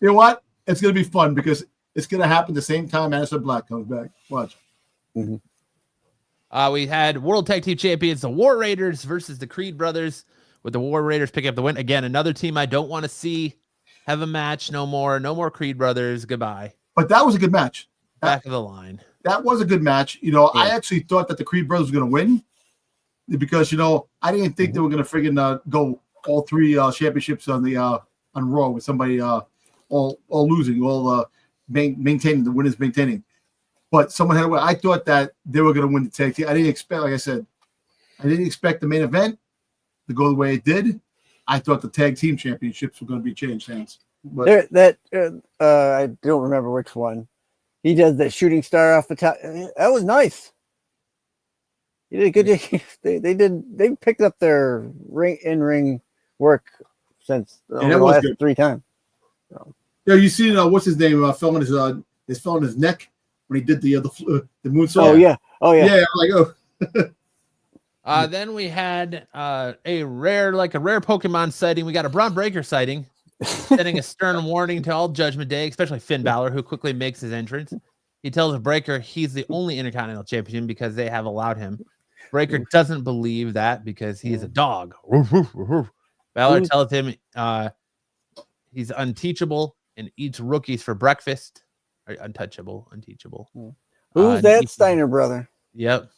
You know what? It's gonna be fun because it's gonna happen the same time Anderson Black comes back. Watch. We had World Tag Team Champions, the War Raiders versus the Creed Brothers, with the War Raiders picking up the win. Again, another team I don't want to see have a match. No more Creed Brothers. Goodbye. But that was a good match. Back of the line. That was a good match. You know, I actually thought that the Creed brothers were going to win because, you know, I didn't think they were going to friggin' go all three championships on the on Raw with somebody all losing, all maintaining, the winners maintaining. But someone had a way. I thought that they were going to win the tag team. I didn't expect, like I said, I didn't expect the main event to go the way it did. I thought the tag team championships were going to be changed hands. But I don't remember which one. He does that shooting star off the top. That was nice. He did a good job. They picked up their in-ring work since that the was last good. 3 times. yeah, you seen what's his name? Fell on his neck when he did the moonsault. Oh yeah. Yeah, like Then we had a rare Pokemon sighting. We got a Braun Breaker sighting, sending a stern warning to all Judgment Day, especially Finn Balor, who quickly makes his entrance. He tells Breaker he's the only Intercontinental Champion because they have allowed him. Breaker doesn't believe that because he is a dog. Balor tells him he's unteachable and eats rookies for breakfast. Or untouchable, unteachable. Who's that Steiner brother? Yep.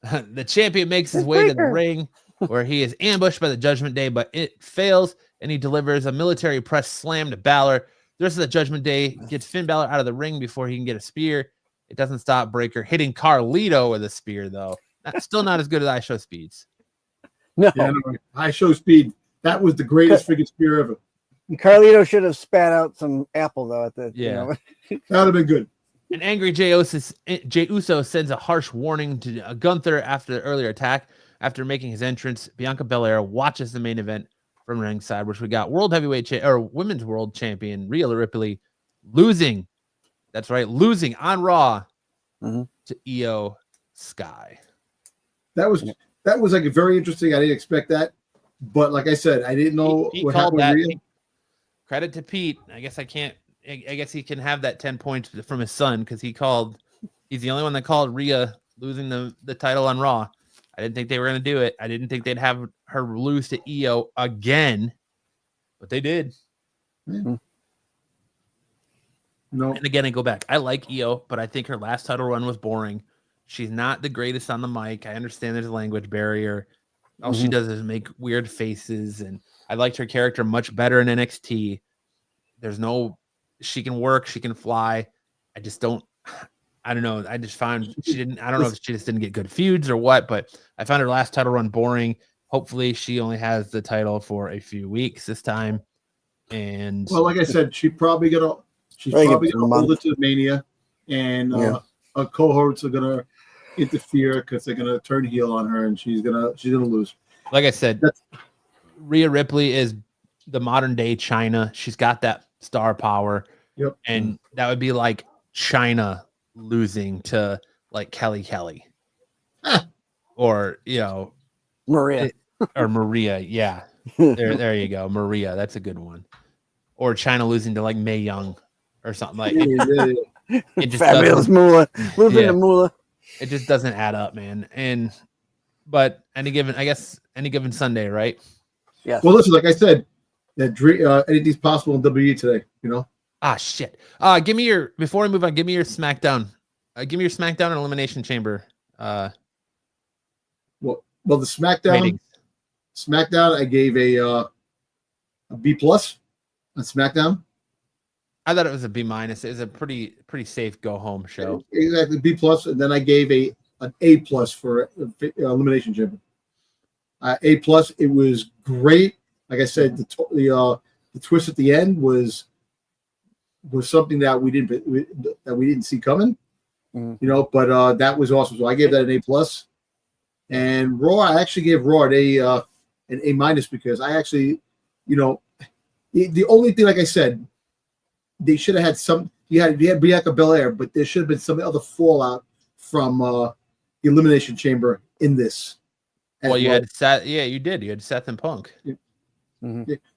The champion makes his way to the ring where he is ambushed by the Judgment Day, but it fails, and he delivers a military press slam to Balor. The rest of the Judgment Day gets Finn Balor out of the ring before he can get a spear. It doesn't stop Breaker hitting Carlito with a spear, though. That's still not as good as I Show Speeds. No. yeah, High Show Speed. That was the greatest friggin' spear ever. Carlito should have spat out some apple though at the Yeah. That would have been good. An angry Jey Uso sends a harsh warning to Gunther after the earlier attack. After making his entrance, Bianca Belair watches the main event from ringside, which we got Women's World Champion Rhea Ripley losing. That's right, losing on Raw to Io Sky. That was like very interesting. I didn't expect that, but like I said, I didn't know He what called happened that. with Rhea. Credit to Pete. I guess I can't. I guess he can have that 10 points from his son because he's the only one that called Rhea losing the title on Raw. I didn't think they were going to do it. I didn't think they'd have her lose to Io again, but they did. No, And again, I go back. I like Io, but I think her last title run was boring. She's not the greatest on the mic. I understand there's a language barrier. All she does is make weird faces, and I liked her character much better in NXT. She can work, she can fly. I don't know. I just found I don't know if she just didn't get good feuds or what, but I found her last title run boring. Hopefully she only has the title for a few weeks this time. And well, like I said, she's probably gonna hold it to Mania, and her cohorts are gonna interfere because they're gonna turn heel on her, and she's gonna lose. like I said, Rhea Ripley is the modern day China. She's got that star power. Yep. And that would be like China losing to like Kelly or Maria. or Maria. Yeah. There you go. Maria. That's a good one. Or China losing to like Mae Young or something like it just Fabulous Moolah. Losing to Moolah. It just doesn't add up, man. But any given Sunday, right? Yeah. Well, listen, like I said, that anything's possible in WWE today. Ah, shit. Before we move on, give me your SmackDown. Give me your SmackDown and Elimination Chamber. Well, the SmackDown. Ratings. SmackDown, I gave a B+ on SmackDown. I thought it was a B-. It was a pretty safe go home show. Exactly, B+, and then I gave an A+ for Elimination Chamber. A+, it was great. Like I said, the twist at the end was something that we didn't see coming. You know, but that was awesome. So I gave that an A+. And Raw, I actually gave Raw an A- because I actually, you know, the only thing, like I said, they should have had some. You had Bianca Belair, but there should have been some other fallout from the Elimination Chamber in this. Well, you had Seth. Yeah, you did. You had Seth and Punk. Yeah.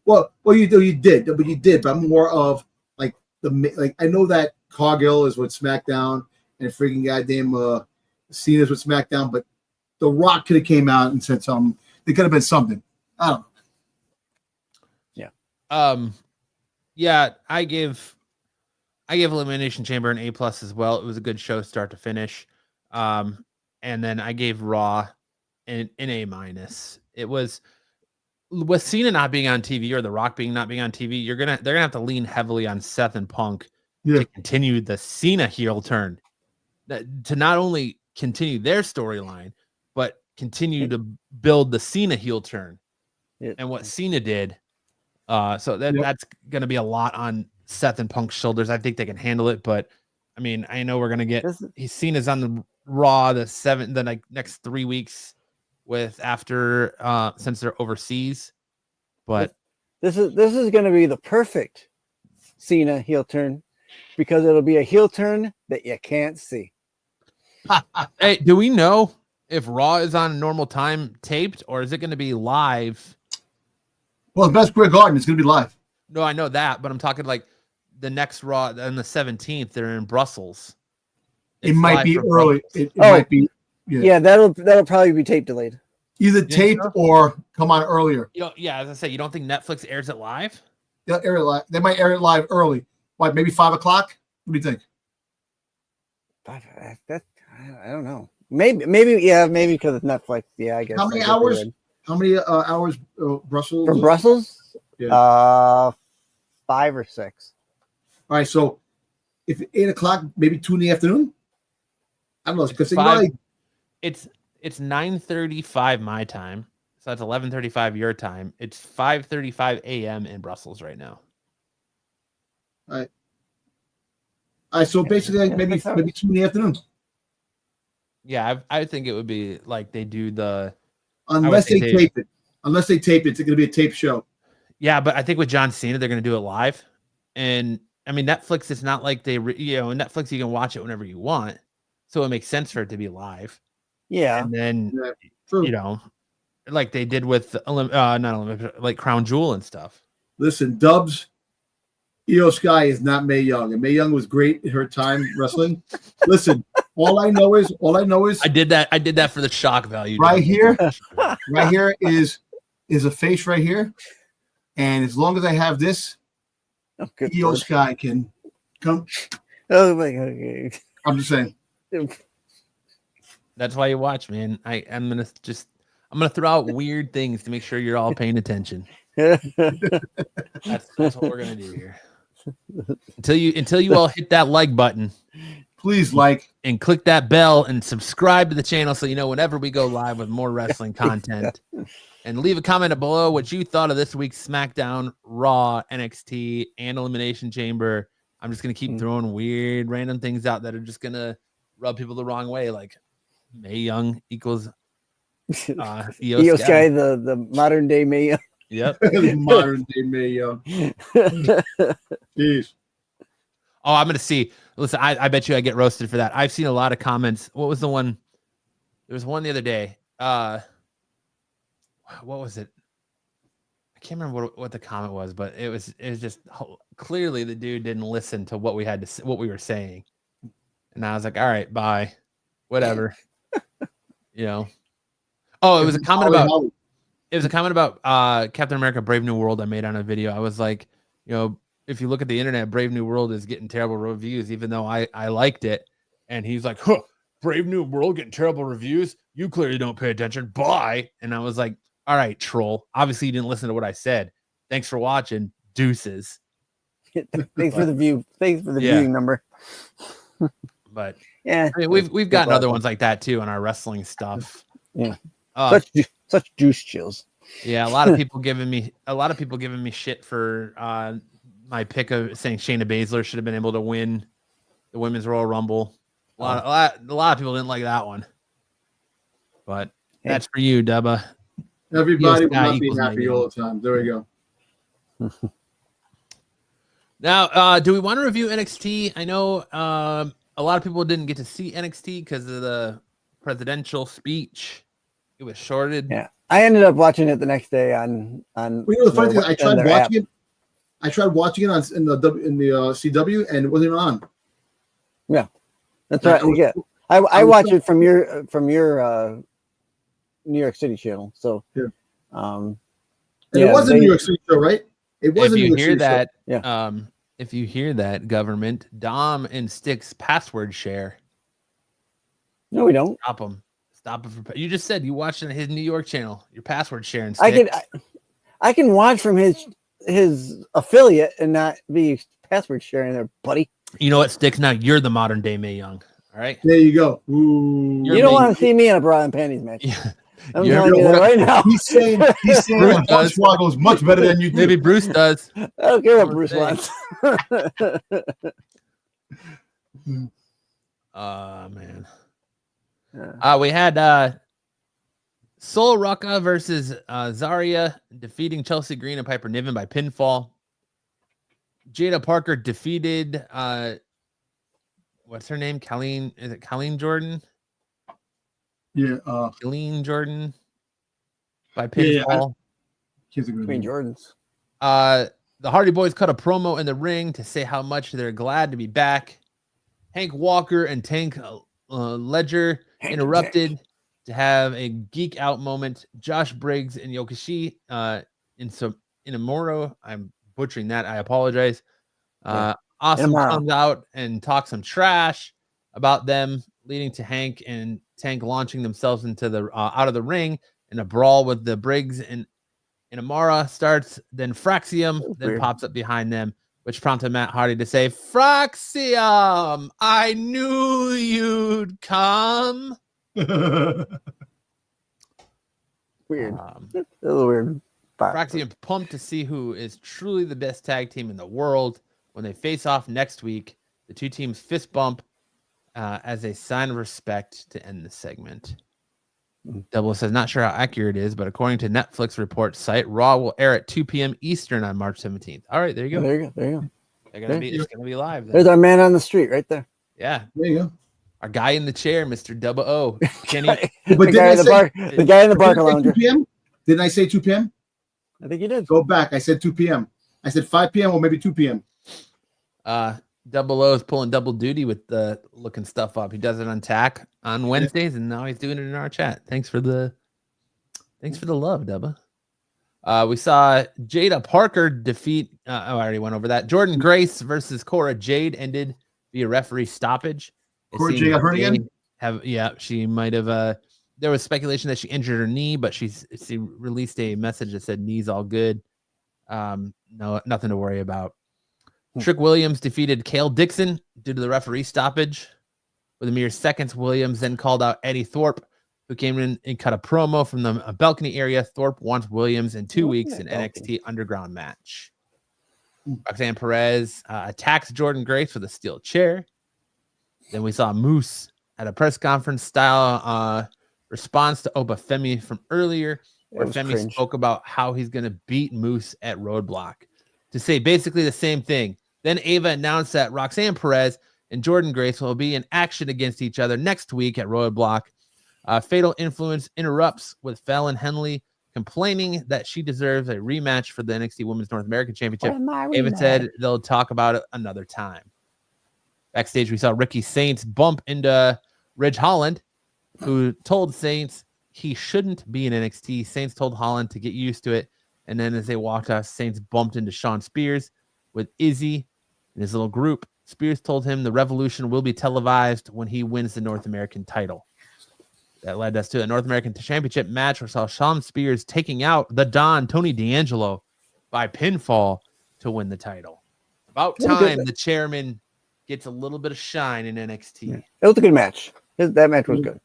Well, you did. But I'm more of like I know that Cargill is with SmackDown and freaking goddamn Cena's with SmackDown, but The Rock could have came out and said something. There could have been something. I don't know. Yeah, I gave Elimination Chamber an A+ as well. It was a good show start to finish. And then I gave Raw an A-. It was with Cena not being on TV or The Rock not being on TV, they're gonna have to lean heavily on Seth and Punk to continue the Cena heel turn. To not only continue their storyline, but continue to build the Cena heel turn. And what Cena did. So that's going to be a lot on Seth and Punk's shoulders. I think they can handle it, but I mean, I know we're going to get Cena's on the Raw the next 3 weeks since they're overseas. But this is going to be the perfect Cena heel turn because it'll be a heel turn that you can't see. Hey, do we know if Raw is on normal time taped or is it going to be live? Well, Best Square Garden is going to be live. No, I know that, but I'm talking like the next Raw on the 17th. They're in Brussels. It might be early. It might be. Yeah, that'll probably be tape delayed. Either taped or come on earlier. Yeah, as I say, you don't think Netflix airs it live? They'll air it live. They might air it live early. What, maybe 5 o'clock? What do you think? I don't know. Maybe because it's Netflix. Yeah, I guess. How many hours? How many hours Brussels? From Brussels? Yeah. 5 or 6. All right, so if 8 o'clock, maybe 2 in the afternoon. I don't know because it's 9:35 my time, so that's 11:35 your time. It's 5:35 a.m. in Brussels right now. All right. So basically, maybe 2 in the afternoon. Yeah, I think it would be like they do the. Unless they tape it. Unless they tape it, it's going to be a tape show. Yeah, but I think with John Cena, they're going to do it live. And I mean, Netflix, it's not like Netflix, you can watch it whenever you want. So it makes sense for it to be live. Yeah. And then, like they did with like Crown Jewel and stuff. Listen, Dubs, Io Sky is not Mae Young. And Mae Young was great in her time wrestling. Listen, all I know is I did that for the shock value. Right here is a face right here. And as long as I have this, Io Sky can come. Oh my God. I'm just saying. That's why you watch, man. I'm gonna throw out weird things to make sure you're all paying attention. That's what we're gonna do here. Until you all hit that like button. Please like and click that bell and subscribe to the channel so you know whenever we go live with more wrestling content. And leave a comment below what you thought of this week's SmackDown, Raw, NXT, and Elimination Chamber. I'm just gonna keep throwing weird random things out that are just gonna rub people the wrong way, like Mae Young equals Io Sky, the modern day Mae Young. Yep. Modern day Mae Young. Jeez. Oh, I'm gonna see. Listen, I bet you I get roasted for that. I've seen a lot of comments. What was the one? There was one the other day. What was it? I can't remember what the comment was, but it was just clearly the dude didn't listen to what we were saying. And I was like, all right, bye. Whatever. Oh, it was a comment about Captain America Brave New World I made on a video. I was like, if you look at the internet, Brave New World is getting terrible reviews, even though I liked it. And he's like, Brave New World getting terrible reviews? You clearly don't pay attention. Bye. And I was like, all right, troll. Obviously, you didn't listen to what I said. Thanks for watching. Deuces. Thanks for the view. Thanks for the Yeah. viewing number. But Yeah, I mean, we've gotten other awesome. ones like that too on our wrestling stuff. Yeah. Uh, Such juice chills. yeah, a lot of people giving me shit for my pick of saying Shayna Baszler should have been able to win the Women's Royal Rumble. A lot of people didn't like that one. But that's for you, Dubba. Everybody will Yes, not be equals happy negative. all the time. There we go. Now, do we want to review NXT? I know a lot of people didn't get to see NXT because of the presidential speech. It was shorted. Yeah, I ended up watching it the next day on. Well, you know, the funny thing, I tried their watching app. it. I tried watching it in the CW, and it wasn't even on. Yeah, that's Yeah, right. Yeah, I watch it from your New York City channel. So, Yeah. And it was a New York City show, right? It was If a New you York hear City that, Yeah. If you hear that, government, Dom and Stick's password share. No, we don't. Stop them. Stop it. You just said you watched it on his New York channel. Your password sharing. I can watch from his affiliate and not be password sharing there, buddy. You know what, Sticks? Now you're the modern day Mae Young. All right. There you go. Ooh. You don't want to see me in a bra and panties match. Yeah. I'm You're- telling you that right now. He's saying Hornswoggle is much better than you do. Maybe Bruce does. I don't care what Or Bruce say. wants. Man. Yeah. We had Sol Ruca versus Zarya defeating Chelsea Green and Piper Niven by pinfall. Jada Parker defeated what's her name? Colleen. Is it Colleen Jordan? Yeah. Colleen Jordan by Yeah, pinfall. Between Jordans. The Hardy Boys cut a promo in the ring to say how much they're glad to be back. Hank Walker and Tank Ledger interrupted to have a geek out moment. Josh Briggs and Yokoshi Inamuro. I'm butchering that. I apologize. Awesome Inamura. comes out and talks some trash about them, leading to Hank and Tank launching themselves into the out of the ring in a brawl with the Briggs and Inamura starts. Then Fraxium then weird. pops up behind them, which prompted Matt Hardy to say, "Fraxium, I knew you'd come." Weird. A little weird. Fraxium pumped to see who is truly the best tag team in the world when they face off next week. The two teams fist bump as a sign of respect to end the segment. Double says, not sure how accurate it is, but according to Netflix report site, Raw will air at 2 p.m. Eastern on March 17th. All right, there you go. There you go. There you go. It's gonna be live. Then. There's our man on the street right there. Yeah, There you go. our guy in the chair, Mr. Double O. Kenny. But The guy in the Barker didn't I say Lounger. 2 p.m.? Didn't I say 2 p.m.? I think you did. Go back. I said 2 p.m. I said 5 p.m. or maybe 2 p.m. Double O is pulling double duty with the looking stuff up. He does it on TAC on Wednesdays, and now he's doing it in our chat. Thanks for the love, Dubba. We saw Jada Parker defeat. I already went over that. Jordan Grace versus Cora Jade ended via referee stoppage. It Cora seems Jade got hurt they again? She might have. There was speculation that she injured her knee, but she released a message that said knee's all good. No, nothing to worry about. Trick Williams defeated Cale Dixon due to the referee stoppage. With a mere seconds, Williams then called out Eddie Thorpe, who came in and cut a promo from the balcony area. Thorpe wants Williams in 2 weeks in NXT Underground match. Roxanne Perez attacks Jordan Grace with a steel chair. Then we saw Moose at a press conference style response to Oba Femi from earlier, where Femi cringe. spoke about how he's going to beat Moose at Roadblock to say basically the same thing. Then Ava announced that Roxanne Perez and Jordan Grace will be in action against each other next week at Roadblock. Fatal Influence interrupts with Fallon Henley complaining that she deserves a rematch for the NXT Women's North American Championship. Ava said they'll talk about it another time. Backstage, we saw Ricky Saints bump into Ridge Holland, who told Saints he shouldn't be in NXT. Saints told Holland to get used to it. And then as they walked off, Saints bumped into Sean Spears with Izzy and his little group. Spears told him the Revolution will be televised when he wins the North American title. That led us to a North American Championship match where we saw Sean Spears taking out the Don, Tony D'Angelo, by pinfall to win the title. About What a good- time the chairman gets a little bit of shine in NXT. Yeah. It was a good match. That match was good.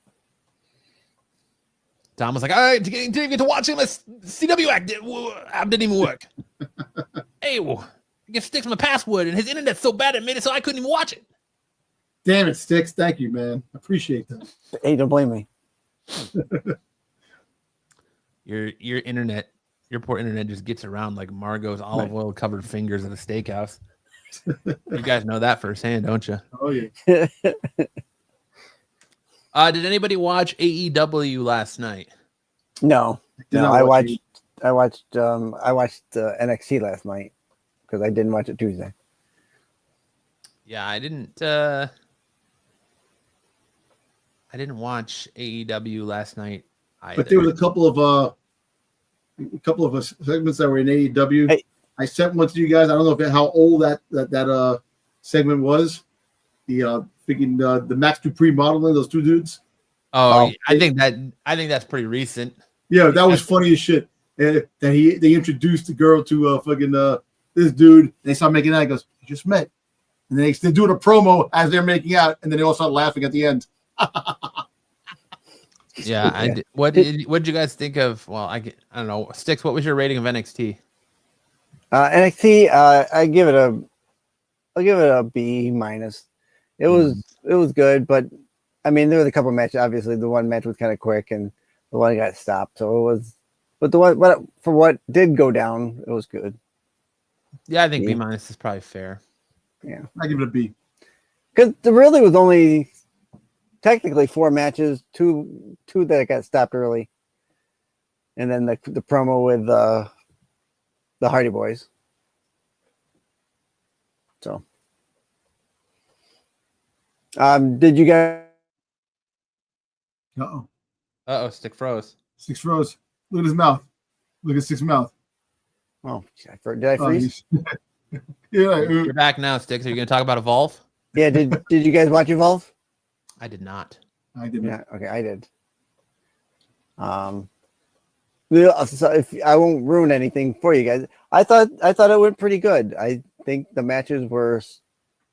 Tom was like, all right, didn't get to watch him. CW act didn't even work. Hey, well, I get Sticks my password, and his internet's so bad it made it so I couldn't even watch it. Damn it, Sticks. Thank you, man. Appreciate that. Hey, don't blame me. Your internet, your poor internet just gets around like Margot's olive oil covered fingers at a steakhouse. You guys know that firsthand, don't you? Oh, yeah. Did anybody watch AEW last night? No, Did no. not I watch watched NXT last night because I didn't watch it Tuesday. Yeah, I didn't watch AEW last night either. But there was a couple of segments that were in AEW. Hey. I sent one to you guys. I don't know how old that segment was. The Max Dupree modeling, those two dudes. Oh, Oh. I think that's pretty recent. Yeah, that was funny as shit. That they introduced the girl to this dude. They start making out. He goes, "You just met," and then they're doing a promo as they're making out, and then they all start laughing at the end. Yeah, what did you guys think of? Well, I don't know. Sticks, what was your rating of NXT? NXT, I'll give it a B minus. It was good, but I mean there was a couple of matches. Obviously, the one match was kind of quick, and the one got stopped. So it was, but for what did go down, it was good. Yeah, I think B minus is probably fair. Yeah, I give it a B. because there really was only technically 4 matches, two that got stopped early, and then the promo with the Hardy Boys. So, did you guys? Uh-oh. Stick froze. Six Rose. Look at his mouth. Look at Six mouth. Oh, did I freeze? Yeah. You're back now, Sticks. Are you going to talk about Evolve? Yeah. Did you guys watch Evolve? I did not. I didn't. Yeah. Okay, I did. So if I won't ruin anything for you guys, I thought it went pretty good. I think the matches were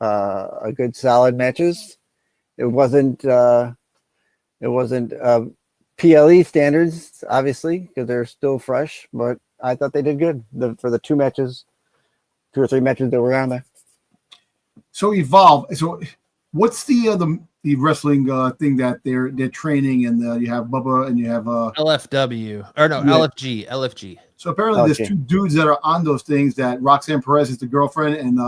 a good, solid matches. It wasn't PLE standards, obviously, because they're still fresh. But I thought they did good for the 2 or 3 matches that were on there. So Evolve. So what's the wrestling thing that they're training, and you have Bubba and you have LFW or no, Yeah. LFG. So apparently there's 2 dudes that are on those things. That Roxanne Perez is the girlfriend, and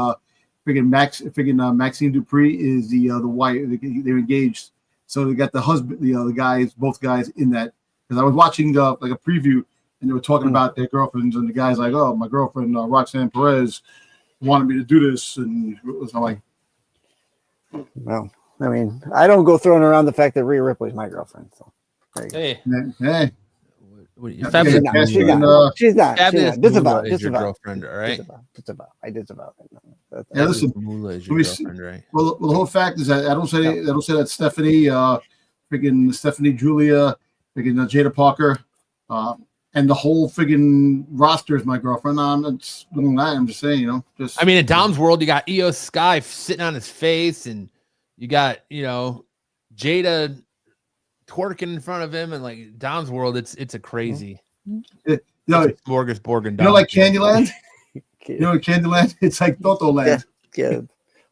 Maxine Dupree is the wife. They're engaged. So they got the husband, the guys, both guys in that. Because I was watching like a preview, and they were talking about their girlfriends, and the guy's like, "Oh, my girlfriend Roxanne Perez wanted me to do this," and it was like, Well, I mean, I don't go throwing around the fact that Rhea Ripley's my girlfriend. So there you go. Hey, "Hey, Fabulous She's not. Moolah She's not. Disavow. is your girlfriend, all right? Disavow. I disavow it. Yeah, listen, Moolah is let your me see. girlfriend, right? Well, the whole fact is that I don't say that Stephanie, Stephanie Julia, Jada Parker, and the whole friggin' roster is my girlfriend. I'm not doing that. I'm just saying, I mean, in Dom's world, you got Io Sky sitting on his face, and you got Jada twerking in front of him, and like Dom's world, it's a crazy smorgasbord and like Candyland. Candyland. It's like Toto Land. Yeah.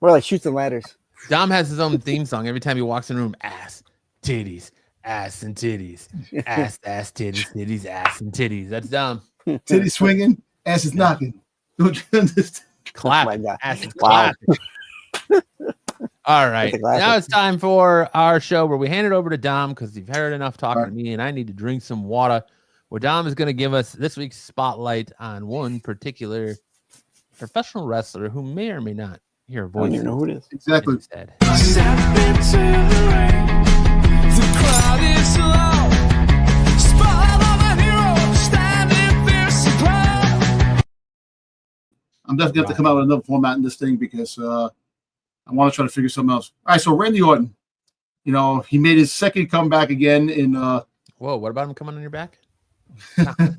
More like Shoots and Ladders. Dom has his own theme song every time he walks in the room. Ass, titties, ass and titties, ass, titties, titties, ass and titties. That's Dom. Titty swinging, ass is knocking. Don't you understand? Clap. Oh my God. Ass is Wow. clapping. All right. That's a classic. Now it's time for our show where we hand it over to Dom because you've heard enough talking to me and I need to drink some water. Where Dom is going to give us this week's spotlight on one particular professional wrestler who may or may not hear a I don't voice. even know who it is. Exactly. Instead. Step into the ring. The crowd is low. Spotlight of a hero standing fierce and proud. I'm definitely going to have to come out with another format in this thing because I want to try to figure something else. All right, so Randy Orton, he made his second comeback again in. Whoa, what about him coming on your back?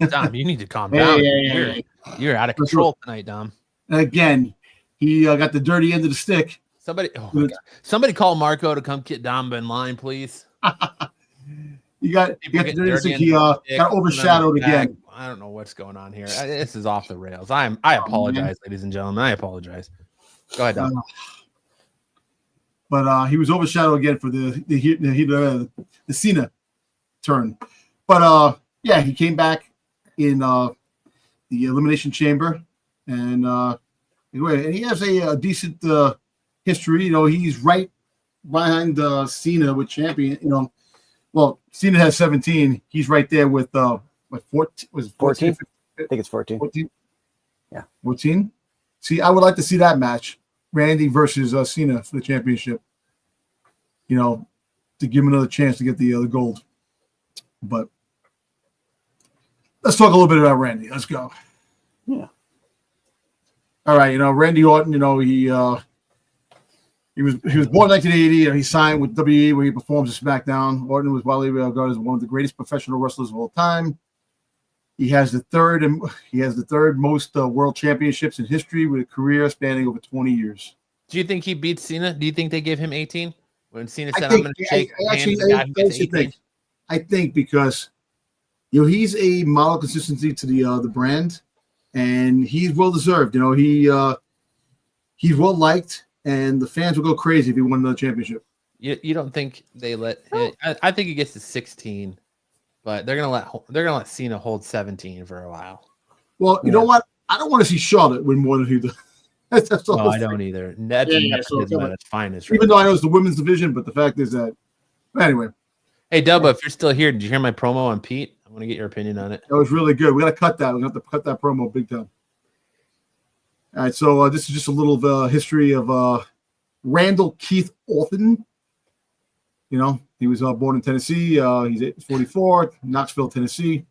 Dom, you need to calm down. Hey. You're out of control tonight, Dom. Again, He got the dirty end of the stick. Somebody, oh my God. Somebody call Marco to come get Damba in line, please. He got the dirty end of the stick. He got overshadowed again. I don't know what's going on here. This is off the rails. I apologize, ladies and gentlemen. I apologize. Go ahead, Damba. But he was overshadowed again for the Cena turn. But yeah, he came back in the Elimination Chamber, and he has a decent history. You know, he's right behind Cena with champion. You know, well, Cena has 17. He's right there with what 14? Was it 14? I think it's 14. 14. Yeah, 14. See, I would like to see that match. Randy versus Cena for the championship, you know, to give him another chance to get the gold. But let's talk a little bit about Randy. Let's go. Yeah. All right, you know, Randy Orton, you know, he was born in 1980, and he signed with WWE where he performs at Smackdown. Orton was widely regarded as one of the greatest professional wrestlers of all time. He has the third most world championships in history, with a career spanning over 20 years. Do you think he beats Cena? Do you think they give him 18? When Cena said, "I'm going to shake hands," I think because, you know, he's a model of consistency to the brand, and he's well deserved. You know, he's well liked, and the fans will go crazy if he won another championship. You don't think they let him? I think he gets to 16. But they're gonna let Cena hold 17 for a while. Well, you know what? I don't want to see Charlotte win more than he does. That's all. No, I don't either. That's nepotism at its finest. Even though I know it's the women's division, but the fact is that anyway. Hey Dubba, if you're still here, did you hear my promo on Pete? I want to get your opinion on it. That was really good. We got to cut that. We have to cut that promo big time. All right, so this is just a little history of Randall Keith Orton. You know, he was born in Tennessee. He's 44, Knoxville, Tennessee.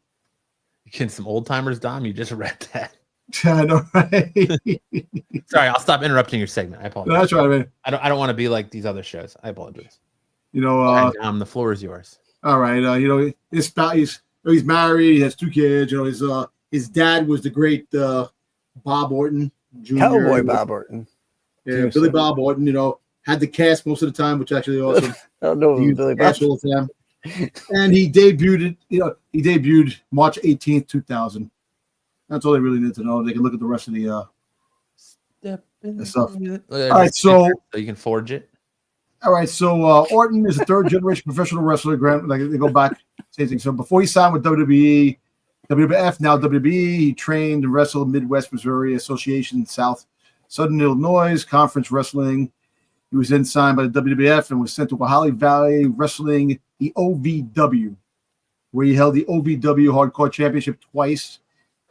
You getting some old timers, Dom? You just read that. I know, right? Sorry, I'll stop interrupting your segment. I apologize. No, that's right, man. I don't want to be like these other shows. I apologize. You know, Dom, the floor is yours. All right. You know, he's married. He has 2 kids. You know, his dad was the great Bob Orton Jr. Cowboy Bob Orton. Yeah, Billy Bob Orton. You know, had the cast most of the time, which actually awesome. I don't know Billy Bob. And he debuted. You know, he debuted March 18th, 2000. That's all they really need to know. They can look at the rest of the stuff. All right, so you can forge it. All right, so Orton is a 3rd-generation professional wrestler. Like they go back, same thing. So before he signed with WWE, WWF, now WWE, he trained and wrestled Midwest Missouri Association, Southern Illinois Conference Wrestling. He was then signed by the WWF and was sent to Ohio Valley Wrestling, the OVW, where he held the OVW Hardcore Championship twice.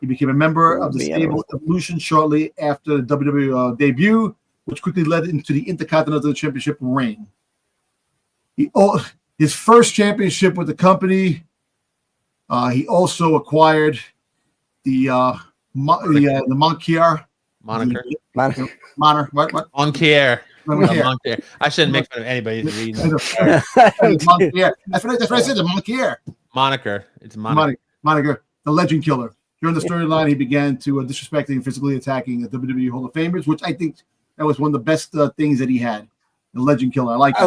He became a member of the stable Evolution shortly after the WWE debut, which quickly led into the Intercontinental Championship reign. His first championship with the company, he also acquired the Moncler. Moniker. What? Moncler. Moncler. I shouldn't make fun of anybody who's reading that. That's what I said, the Moncler. Moniker. It's Moniker. Moniker, the Legend Killer. During the storyline, he began to disrespecting and physically attacking the WWE Hall of Famers, which I think that was one of the best things that he had. The Legend Killer. I liked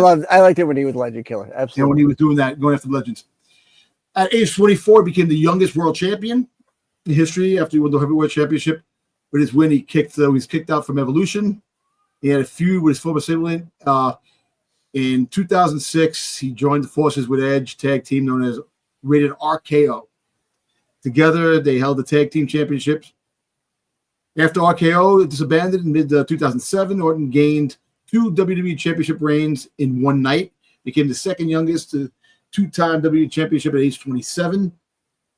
it when he was Legend Killer. Absolutely. You know, when he was doing that, going after the legends. At age 24, he became the youngest world champion in history after he won the heavyweight championship. With his win, he was kicked out from Evolution. He had a feud with his former sibling. In 2006, he joined the forces with Edge tag team known as Rated RKO. Together, they held the tag team championships. After RKO disbanded in mid-2007, Orton gained 2 WWE championship reigns in one night, became the second youngest 2-time WWE championship at age 27.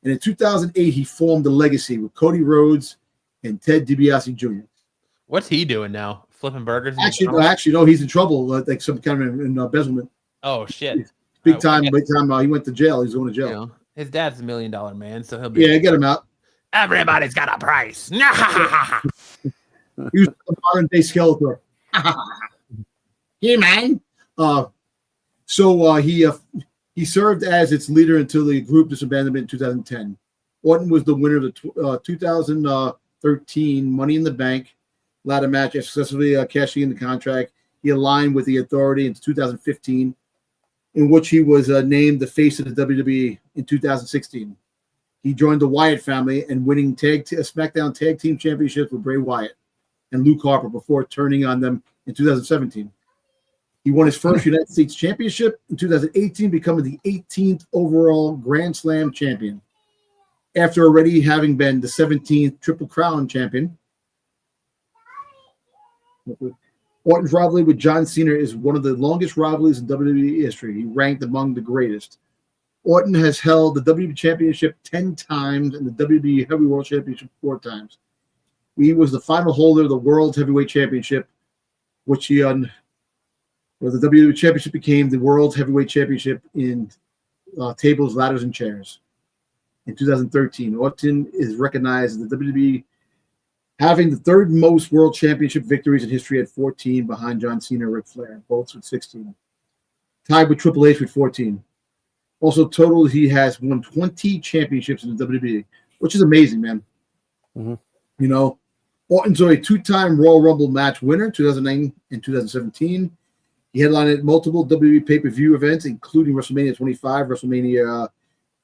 And in 2008, he formed the legacy with Cody Rhodes and Ted DiBiase Jr. What's he doing now? Flipping burgers? Actually, no, he's in trouble, like some kind of embezzlement. Oh, shit. Big time. He went to jail. He's going to jail. You know, his dad's $1 million man, so he'll be. Yeah, get him out. Everybody's got a price. He was a modern day Skeletor. Hey, man. So he served as its leader until the group disbanded in 2010. Orton was the winner of the 2013 Money in the Bank ladder match and successfully cashing in the contract. He aligned with the Authority in 2015, in which he was named the face of the WWE in 2016. He joined the Wyatt family and winning SmackDown Tag Team Championships with Bray Wyatt and Luke Harper before turning on them in 2017. He won his first United States Championship in 2018, becoming the 18th overall Grand Slam champion, after already having been the 17th Triple Crown champion. Orton's rivalry with John Cena is one of the longest rivalries in WWE history. He ranked among the greatest. Orton has held the WWE Championship 10 times and the WWE Heavyweight World Championship 4 times. He was the final holder of the World Heavyweight Championship, which he where the WWE Championship became the World Heavyweight Championship in tables, ladders, and chairs. In 2013, Orton is recognized as the WWE having the third most World Championship victories in history at 14, behind John Cena and Ric Flair, both with 16. Tied with Triple H with 14. Also, total, he has won 20 championships in the WWE, which is amazing, man. Mm-hmm. You know, Orton's a 2-time Royal Rumble match winner, 2009 and 2017. He headlined multiple WWE pay-per-view events, including WrestleMania 25, WrestleMania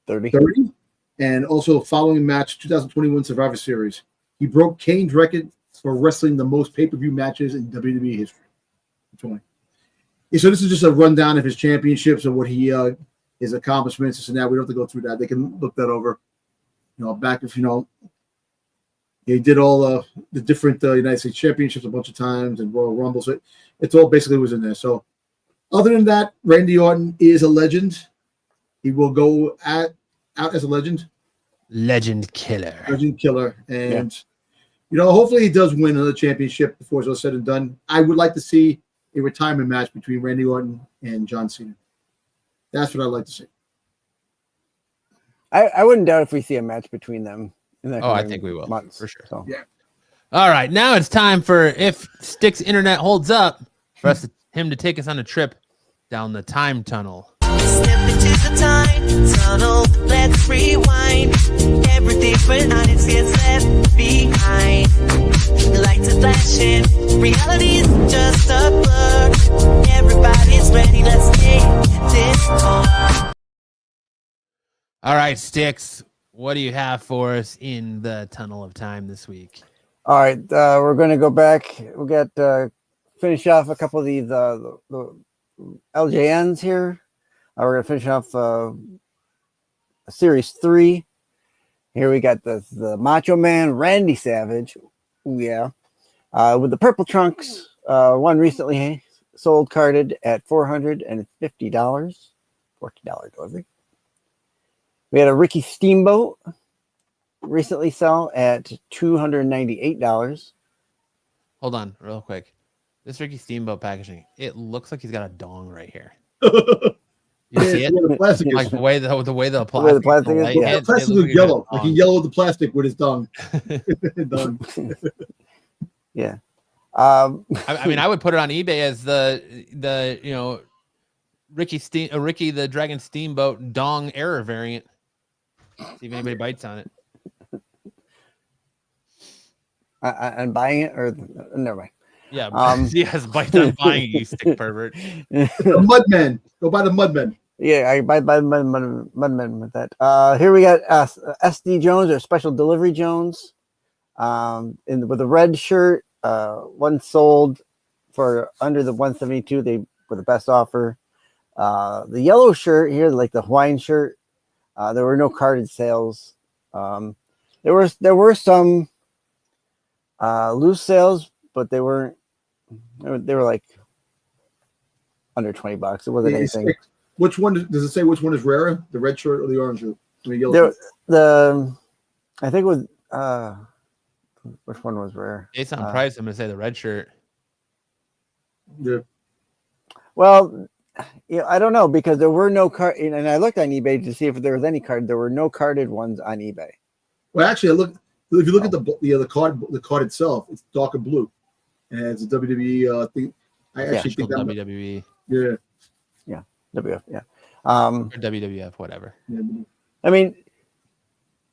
30, and also following match 2021 Survivor Series. He broke Kane's record for wrestling the most pay-per-view matches in WWE history. So this is just a rundown of his championships and what he his accomplishments. This and that. We don't have to go through that. They can look that over. You know, back if he did all the different United States Championships a bunch of times and Royal Rumbles. It's all basically was in there. So other than that, Randy Orton is a legend. He will go out as a legend. Legend killer. And hopefully he does win another championship before it's all said and done. I would like to see a retirement match between Randy Orton and John Cena. That's what I'd like to see. I wouldn't doubt if we see a match between them. I think we will. Months, for sure. So. Yeah. All right, now it's time for, if Stick's internet holds up, for him to take us on a trip down the time tunnel. Step into the time tunnel, let's rewind. Every different audience gets left behind. Lights are flashing, reality's just a blur. Everybody's ready, let's take this on. All right, Sticks, what do you have for us in the tunnel of time this week? All right, we're going to go back. We'll get finish off a couple of these the LJNs here. We're going to finish off Series 3. Here we got the Macho Man Randy Savage. Ooh, yeah. With the purple trunks. One recently sold carded at $450. $40 delivery. We had a Ricky Steamboat recently sell at $298. Hold on real quick. This Ricky Steamboat packaging, it looks like he's got a dong right here. You see it? The plastic Like is. the way the plastic, the plastic is, yeah. The plastic is yellow. Like he yellowed the plastic with his tongue. Done. Yeah. I mean, I would put it on eBay as the Ricky the Dragon Steamboat dong error variant. See if anybody bites on it. I'm buying it, or never mind. Yeah, yes, bite on buying it, you stick pervert. The Mudman. Go buy the Mudman. Yeah, I buy Mudman with that. Here we got SD Jones, or Special Delivery Jones, with a red shirt. One sold for under the 172. They were the best offer. The yellow shirt here, like the Hawaiian shirt, there were no carded sales. There were some loose sales, but they weren't. They were like under $20. It wasn't anything. Which one does it say? Which one is rarer, the red shirt or the orange shirt? The yellow shirt? I think it was which one was rare? Based on price, I'm gonna say the red shirt. Yeah. Well, I don't know, because there were no card, and I looked on eBay to see if there was any card. There were no carded ones on eBay. Well, actually, if you look at the card itself, it's darker blue, and it's a WWE thing. I actually think that WWE. Yeah. Yeah. WWF. Yeah. Or WWF, whatever. Yeah. I mean,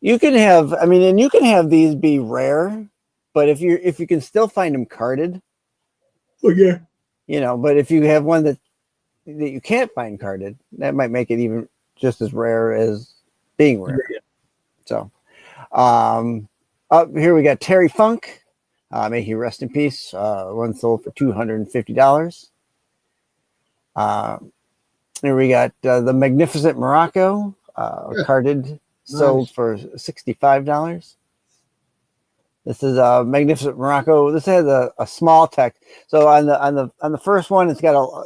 you can have these be rare, But if you can still find them carded, Oh yeah. But if you have one that you can't find carded, that might make it even just as rare as being rare. Yeah. So, up here we got Terry Funk. May he rest in peace. One sold for $250. Here we got the Magnificent Morocco, carded, sold for $65. This is a Magnificent Morocco. This has a small text. So on the first one, it's got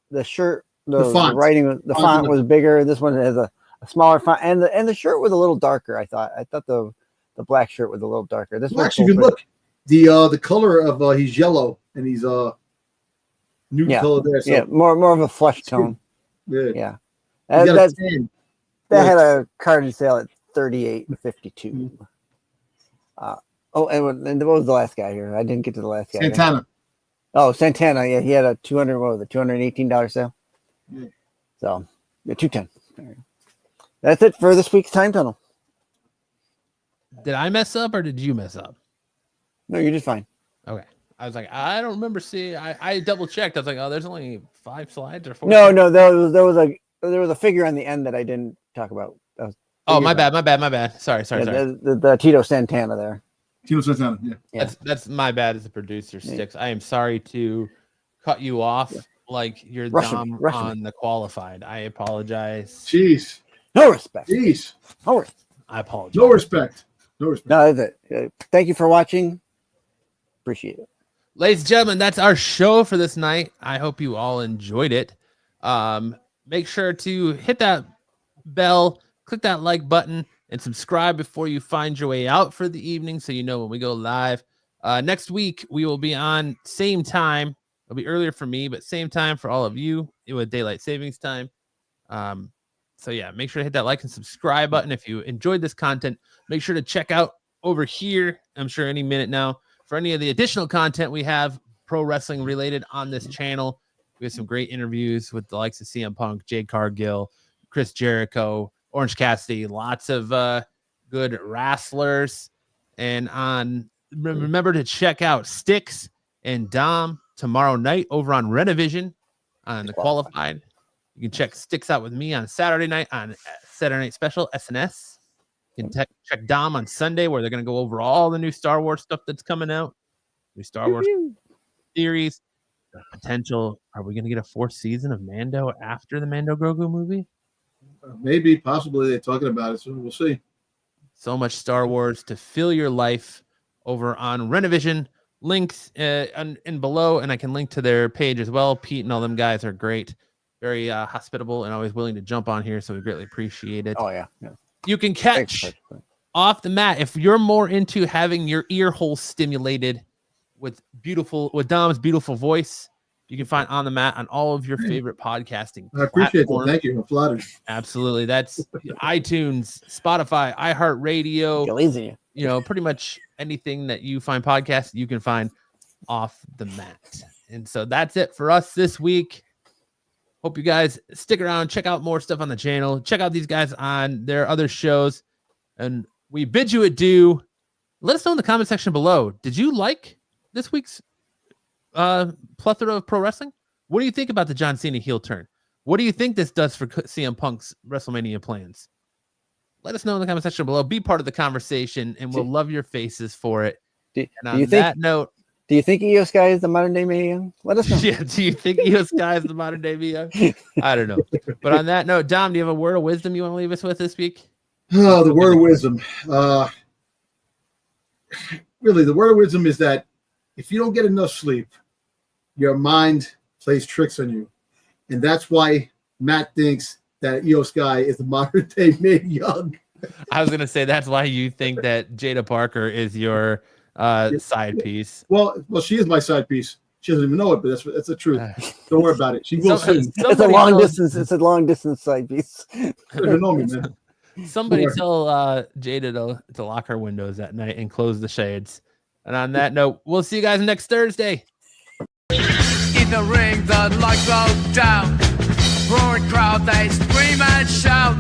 the shirt, the writing, the font was bigger. This one has a smaller font, and the shirt was a little darker. I thought the black shirt was a little darker. This one actually, look, the color of he's yellow and he's new color there. So. Yeah, more of a flush tone. Good. Yeah, that had a carded sale at $38.52. And what was the last guy here? I didn't get to the last guy. Santana. Oh, Santana. Yeah, he had a $218 sale. Yeah. So, yeah, $210. Right. That's it for this week's Time Tunnel. Did I mess up or did you mess up? No, you're just fine. Okay. I was like, I don't remember seeing. I double checked. I was like, oh, there's only 5 slides or 4. No, there was a figure on the end that I didn't talk about. Oh, my bad. Sorry. The Tito Santana there. Tito Santana. Yeah. That's my bad as a producer, Sticks. I am sorry to cut you off like you're Dom on the qualified. I apologize. Jeez. No respect. Jeez. No respect. I apologize. No respect. No, that's it. Thank you for watching. Appreciate it. Ladies and gentlemen, that's our show for this night. I hope you all enjoyed it. Make sure to hit that bell, click that like button, and subscribe before you find your way out for the evening so you know when we go live. Next week, we will be on same time. It'll be earlier for me, but same time for all of you with daylight savings time. So yeah, make sure to hit that like and subscribe button if you enjoyed this content. Make sure to check out over here, I'm sure any minute now, for any of the additional content we have pro wrestling related on this channel. We have some great interviews with the likes of CM Punk, Jade Cargill, Chris Jericho, Orange Cassidy, lots of good wrestlers. And remember to check out Sticks and Dom tomorrow night over on Renovision on the Qualified. You can check Sticks out with me on Saturday night on Saturday Night Special, SNS. You can check Dom on Sunday where they're going to go over all the new Star Wars stuff that's coming out. New Star Wars series. Potential. Are we going to get a 4th season of Mando after the Mando Grogu movie? Maybe, possibly. They're talking about it, so we'll see. So much Star Wars to fill your life over on Renovision. Links in below, and I can link to their page as well. Pete and all them guys are great. Very hospitable and always willing to jump on here, so we greatly appreciate it. Oh, yeah. You can catch Off the Mat if you're more into having your ear hole stimulated with Dom's beautiful voice. You can find On the Mat on all of your favorite podcasting. I appreciate that. Thank you. I'm flattered. Absolutely. That's iTunes, Spotify, iHeartRadio. Pretty much anything that you find podcasts, you can find Off the Mat. And so that's it for us this week. Hope you guys stick around, check out more stuff on the channel, check out these guys on their other shows, and we bid you adieu. Let us know in the comment section below. Did you like this week's plethora of pro wrestling? What do you think about the John Cena heel turn? What do you think this does for CM Punk's WrestleMania plans? Let us know in the comment section below. Be part of the conversation, and we'll love your faces for it. Do you think Io Sky is the modern day Mae Young? Let us know. Yeah, do you think Io Sky is the modern day Mae Young? I don't know. But on that note, Dom, do you have a word of wisdom you want to leave us with this week? Oh, the word of wisdom. Really, the word of wisdom is that if you don't get enough sleep, your mind plays tricks on you. And that's why Matt thinks that Io Sky is the modern day Mae Young. I was going to say that's why you think that Jada Parker is your side piece. Well, she is my side piece. She doesn't even know it, but that's the truth. Don't worry about it. She will soon. It's a long distance. It's a long distance side piece. You don't know me, man. Somebody tell Jada to lock her windows at night and close the shades. And on that note, we'll see you guys next Thursday. In the ring, the lights go down. Roaring crowd, they scream and shout.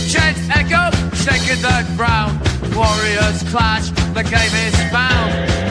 Chants echo, shaking the ground. Warriors clash, the game is found.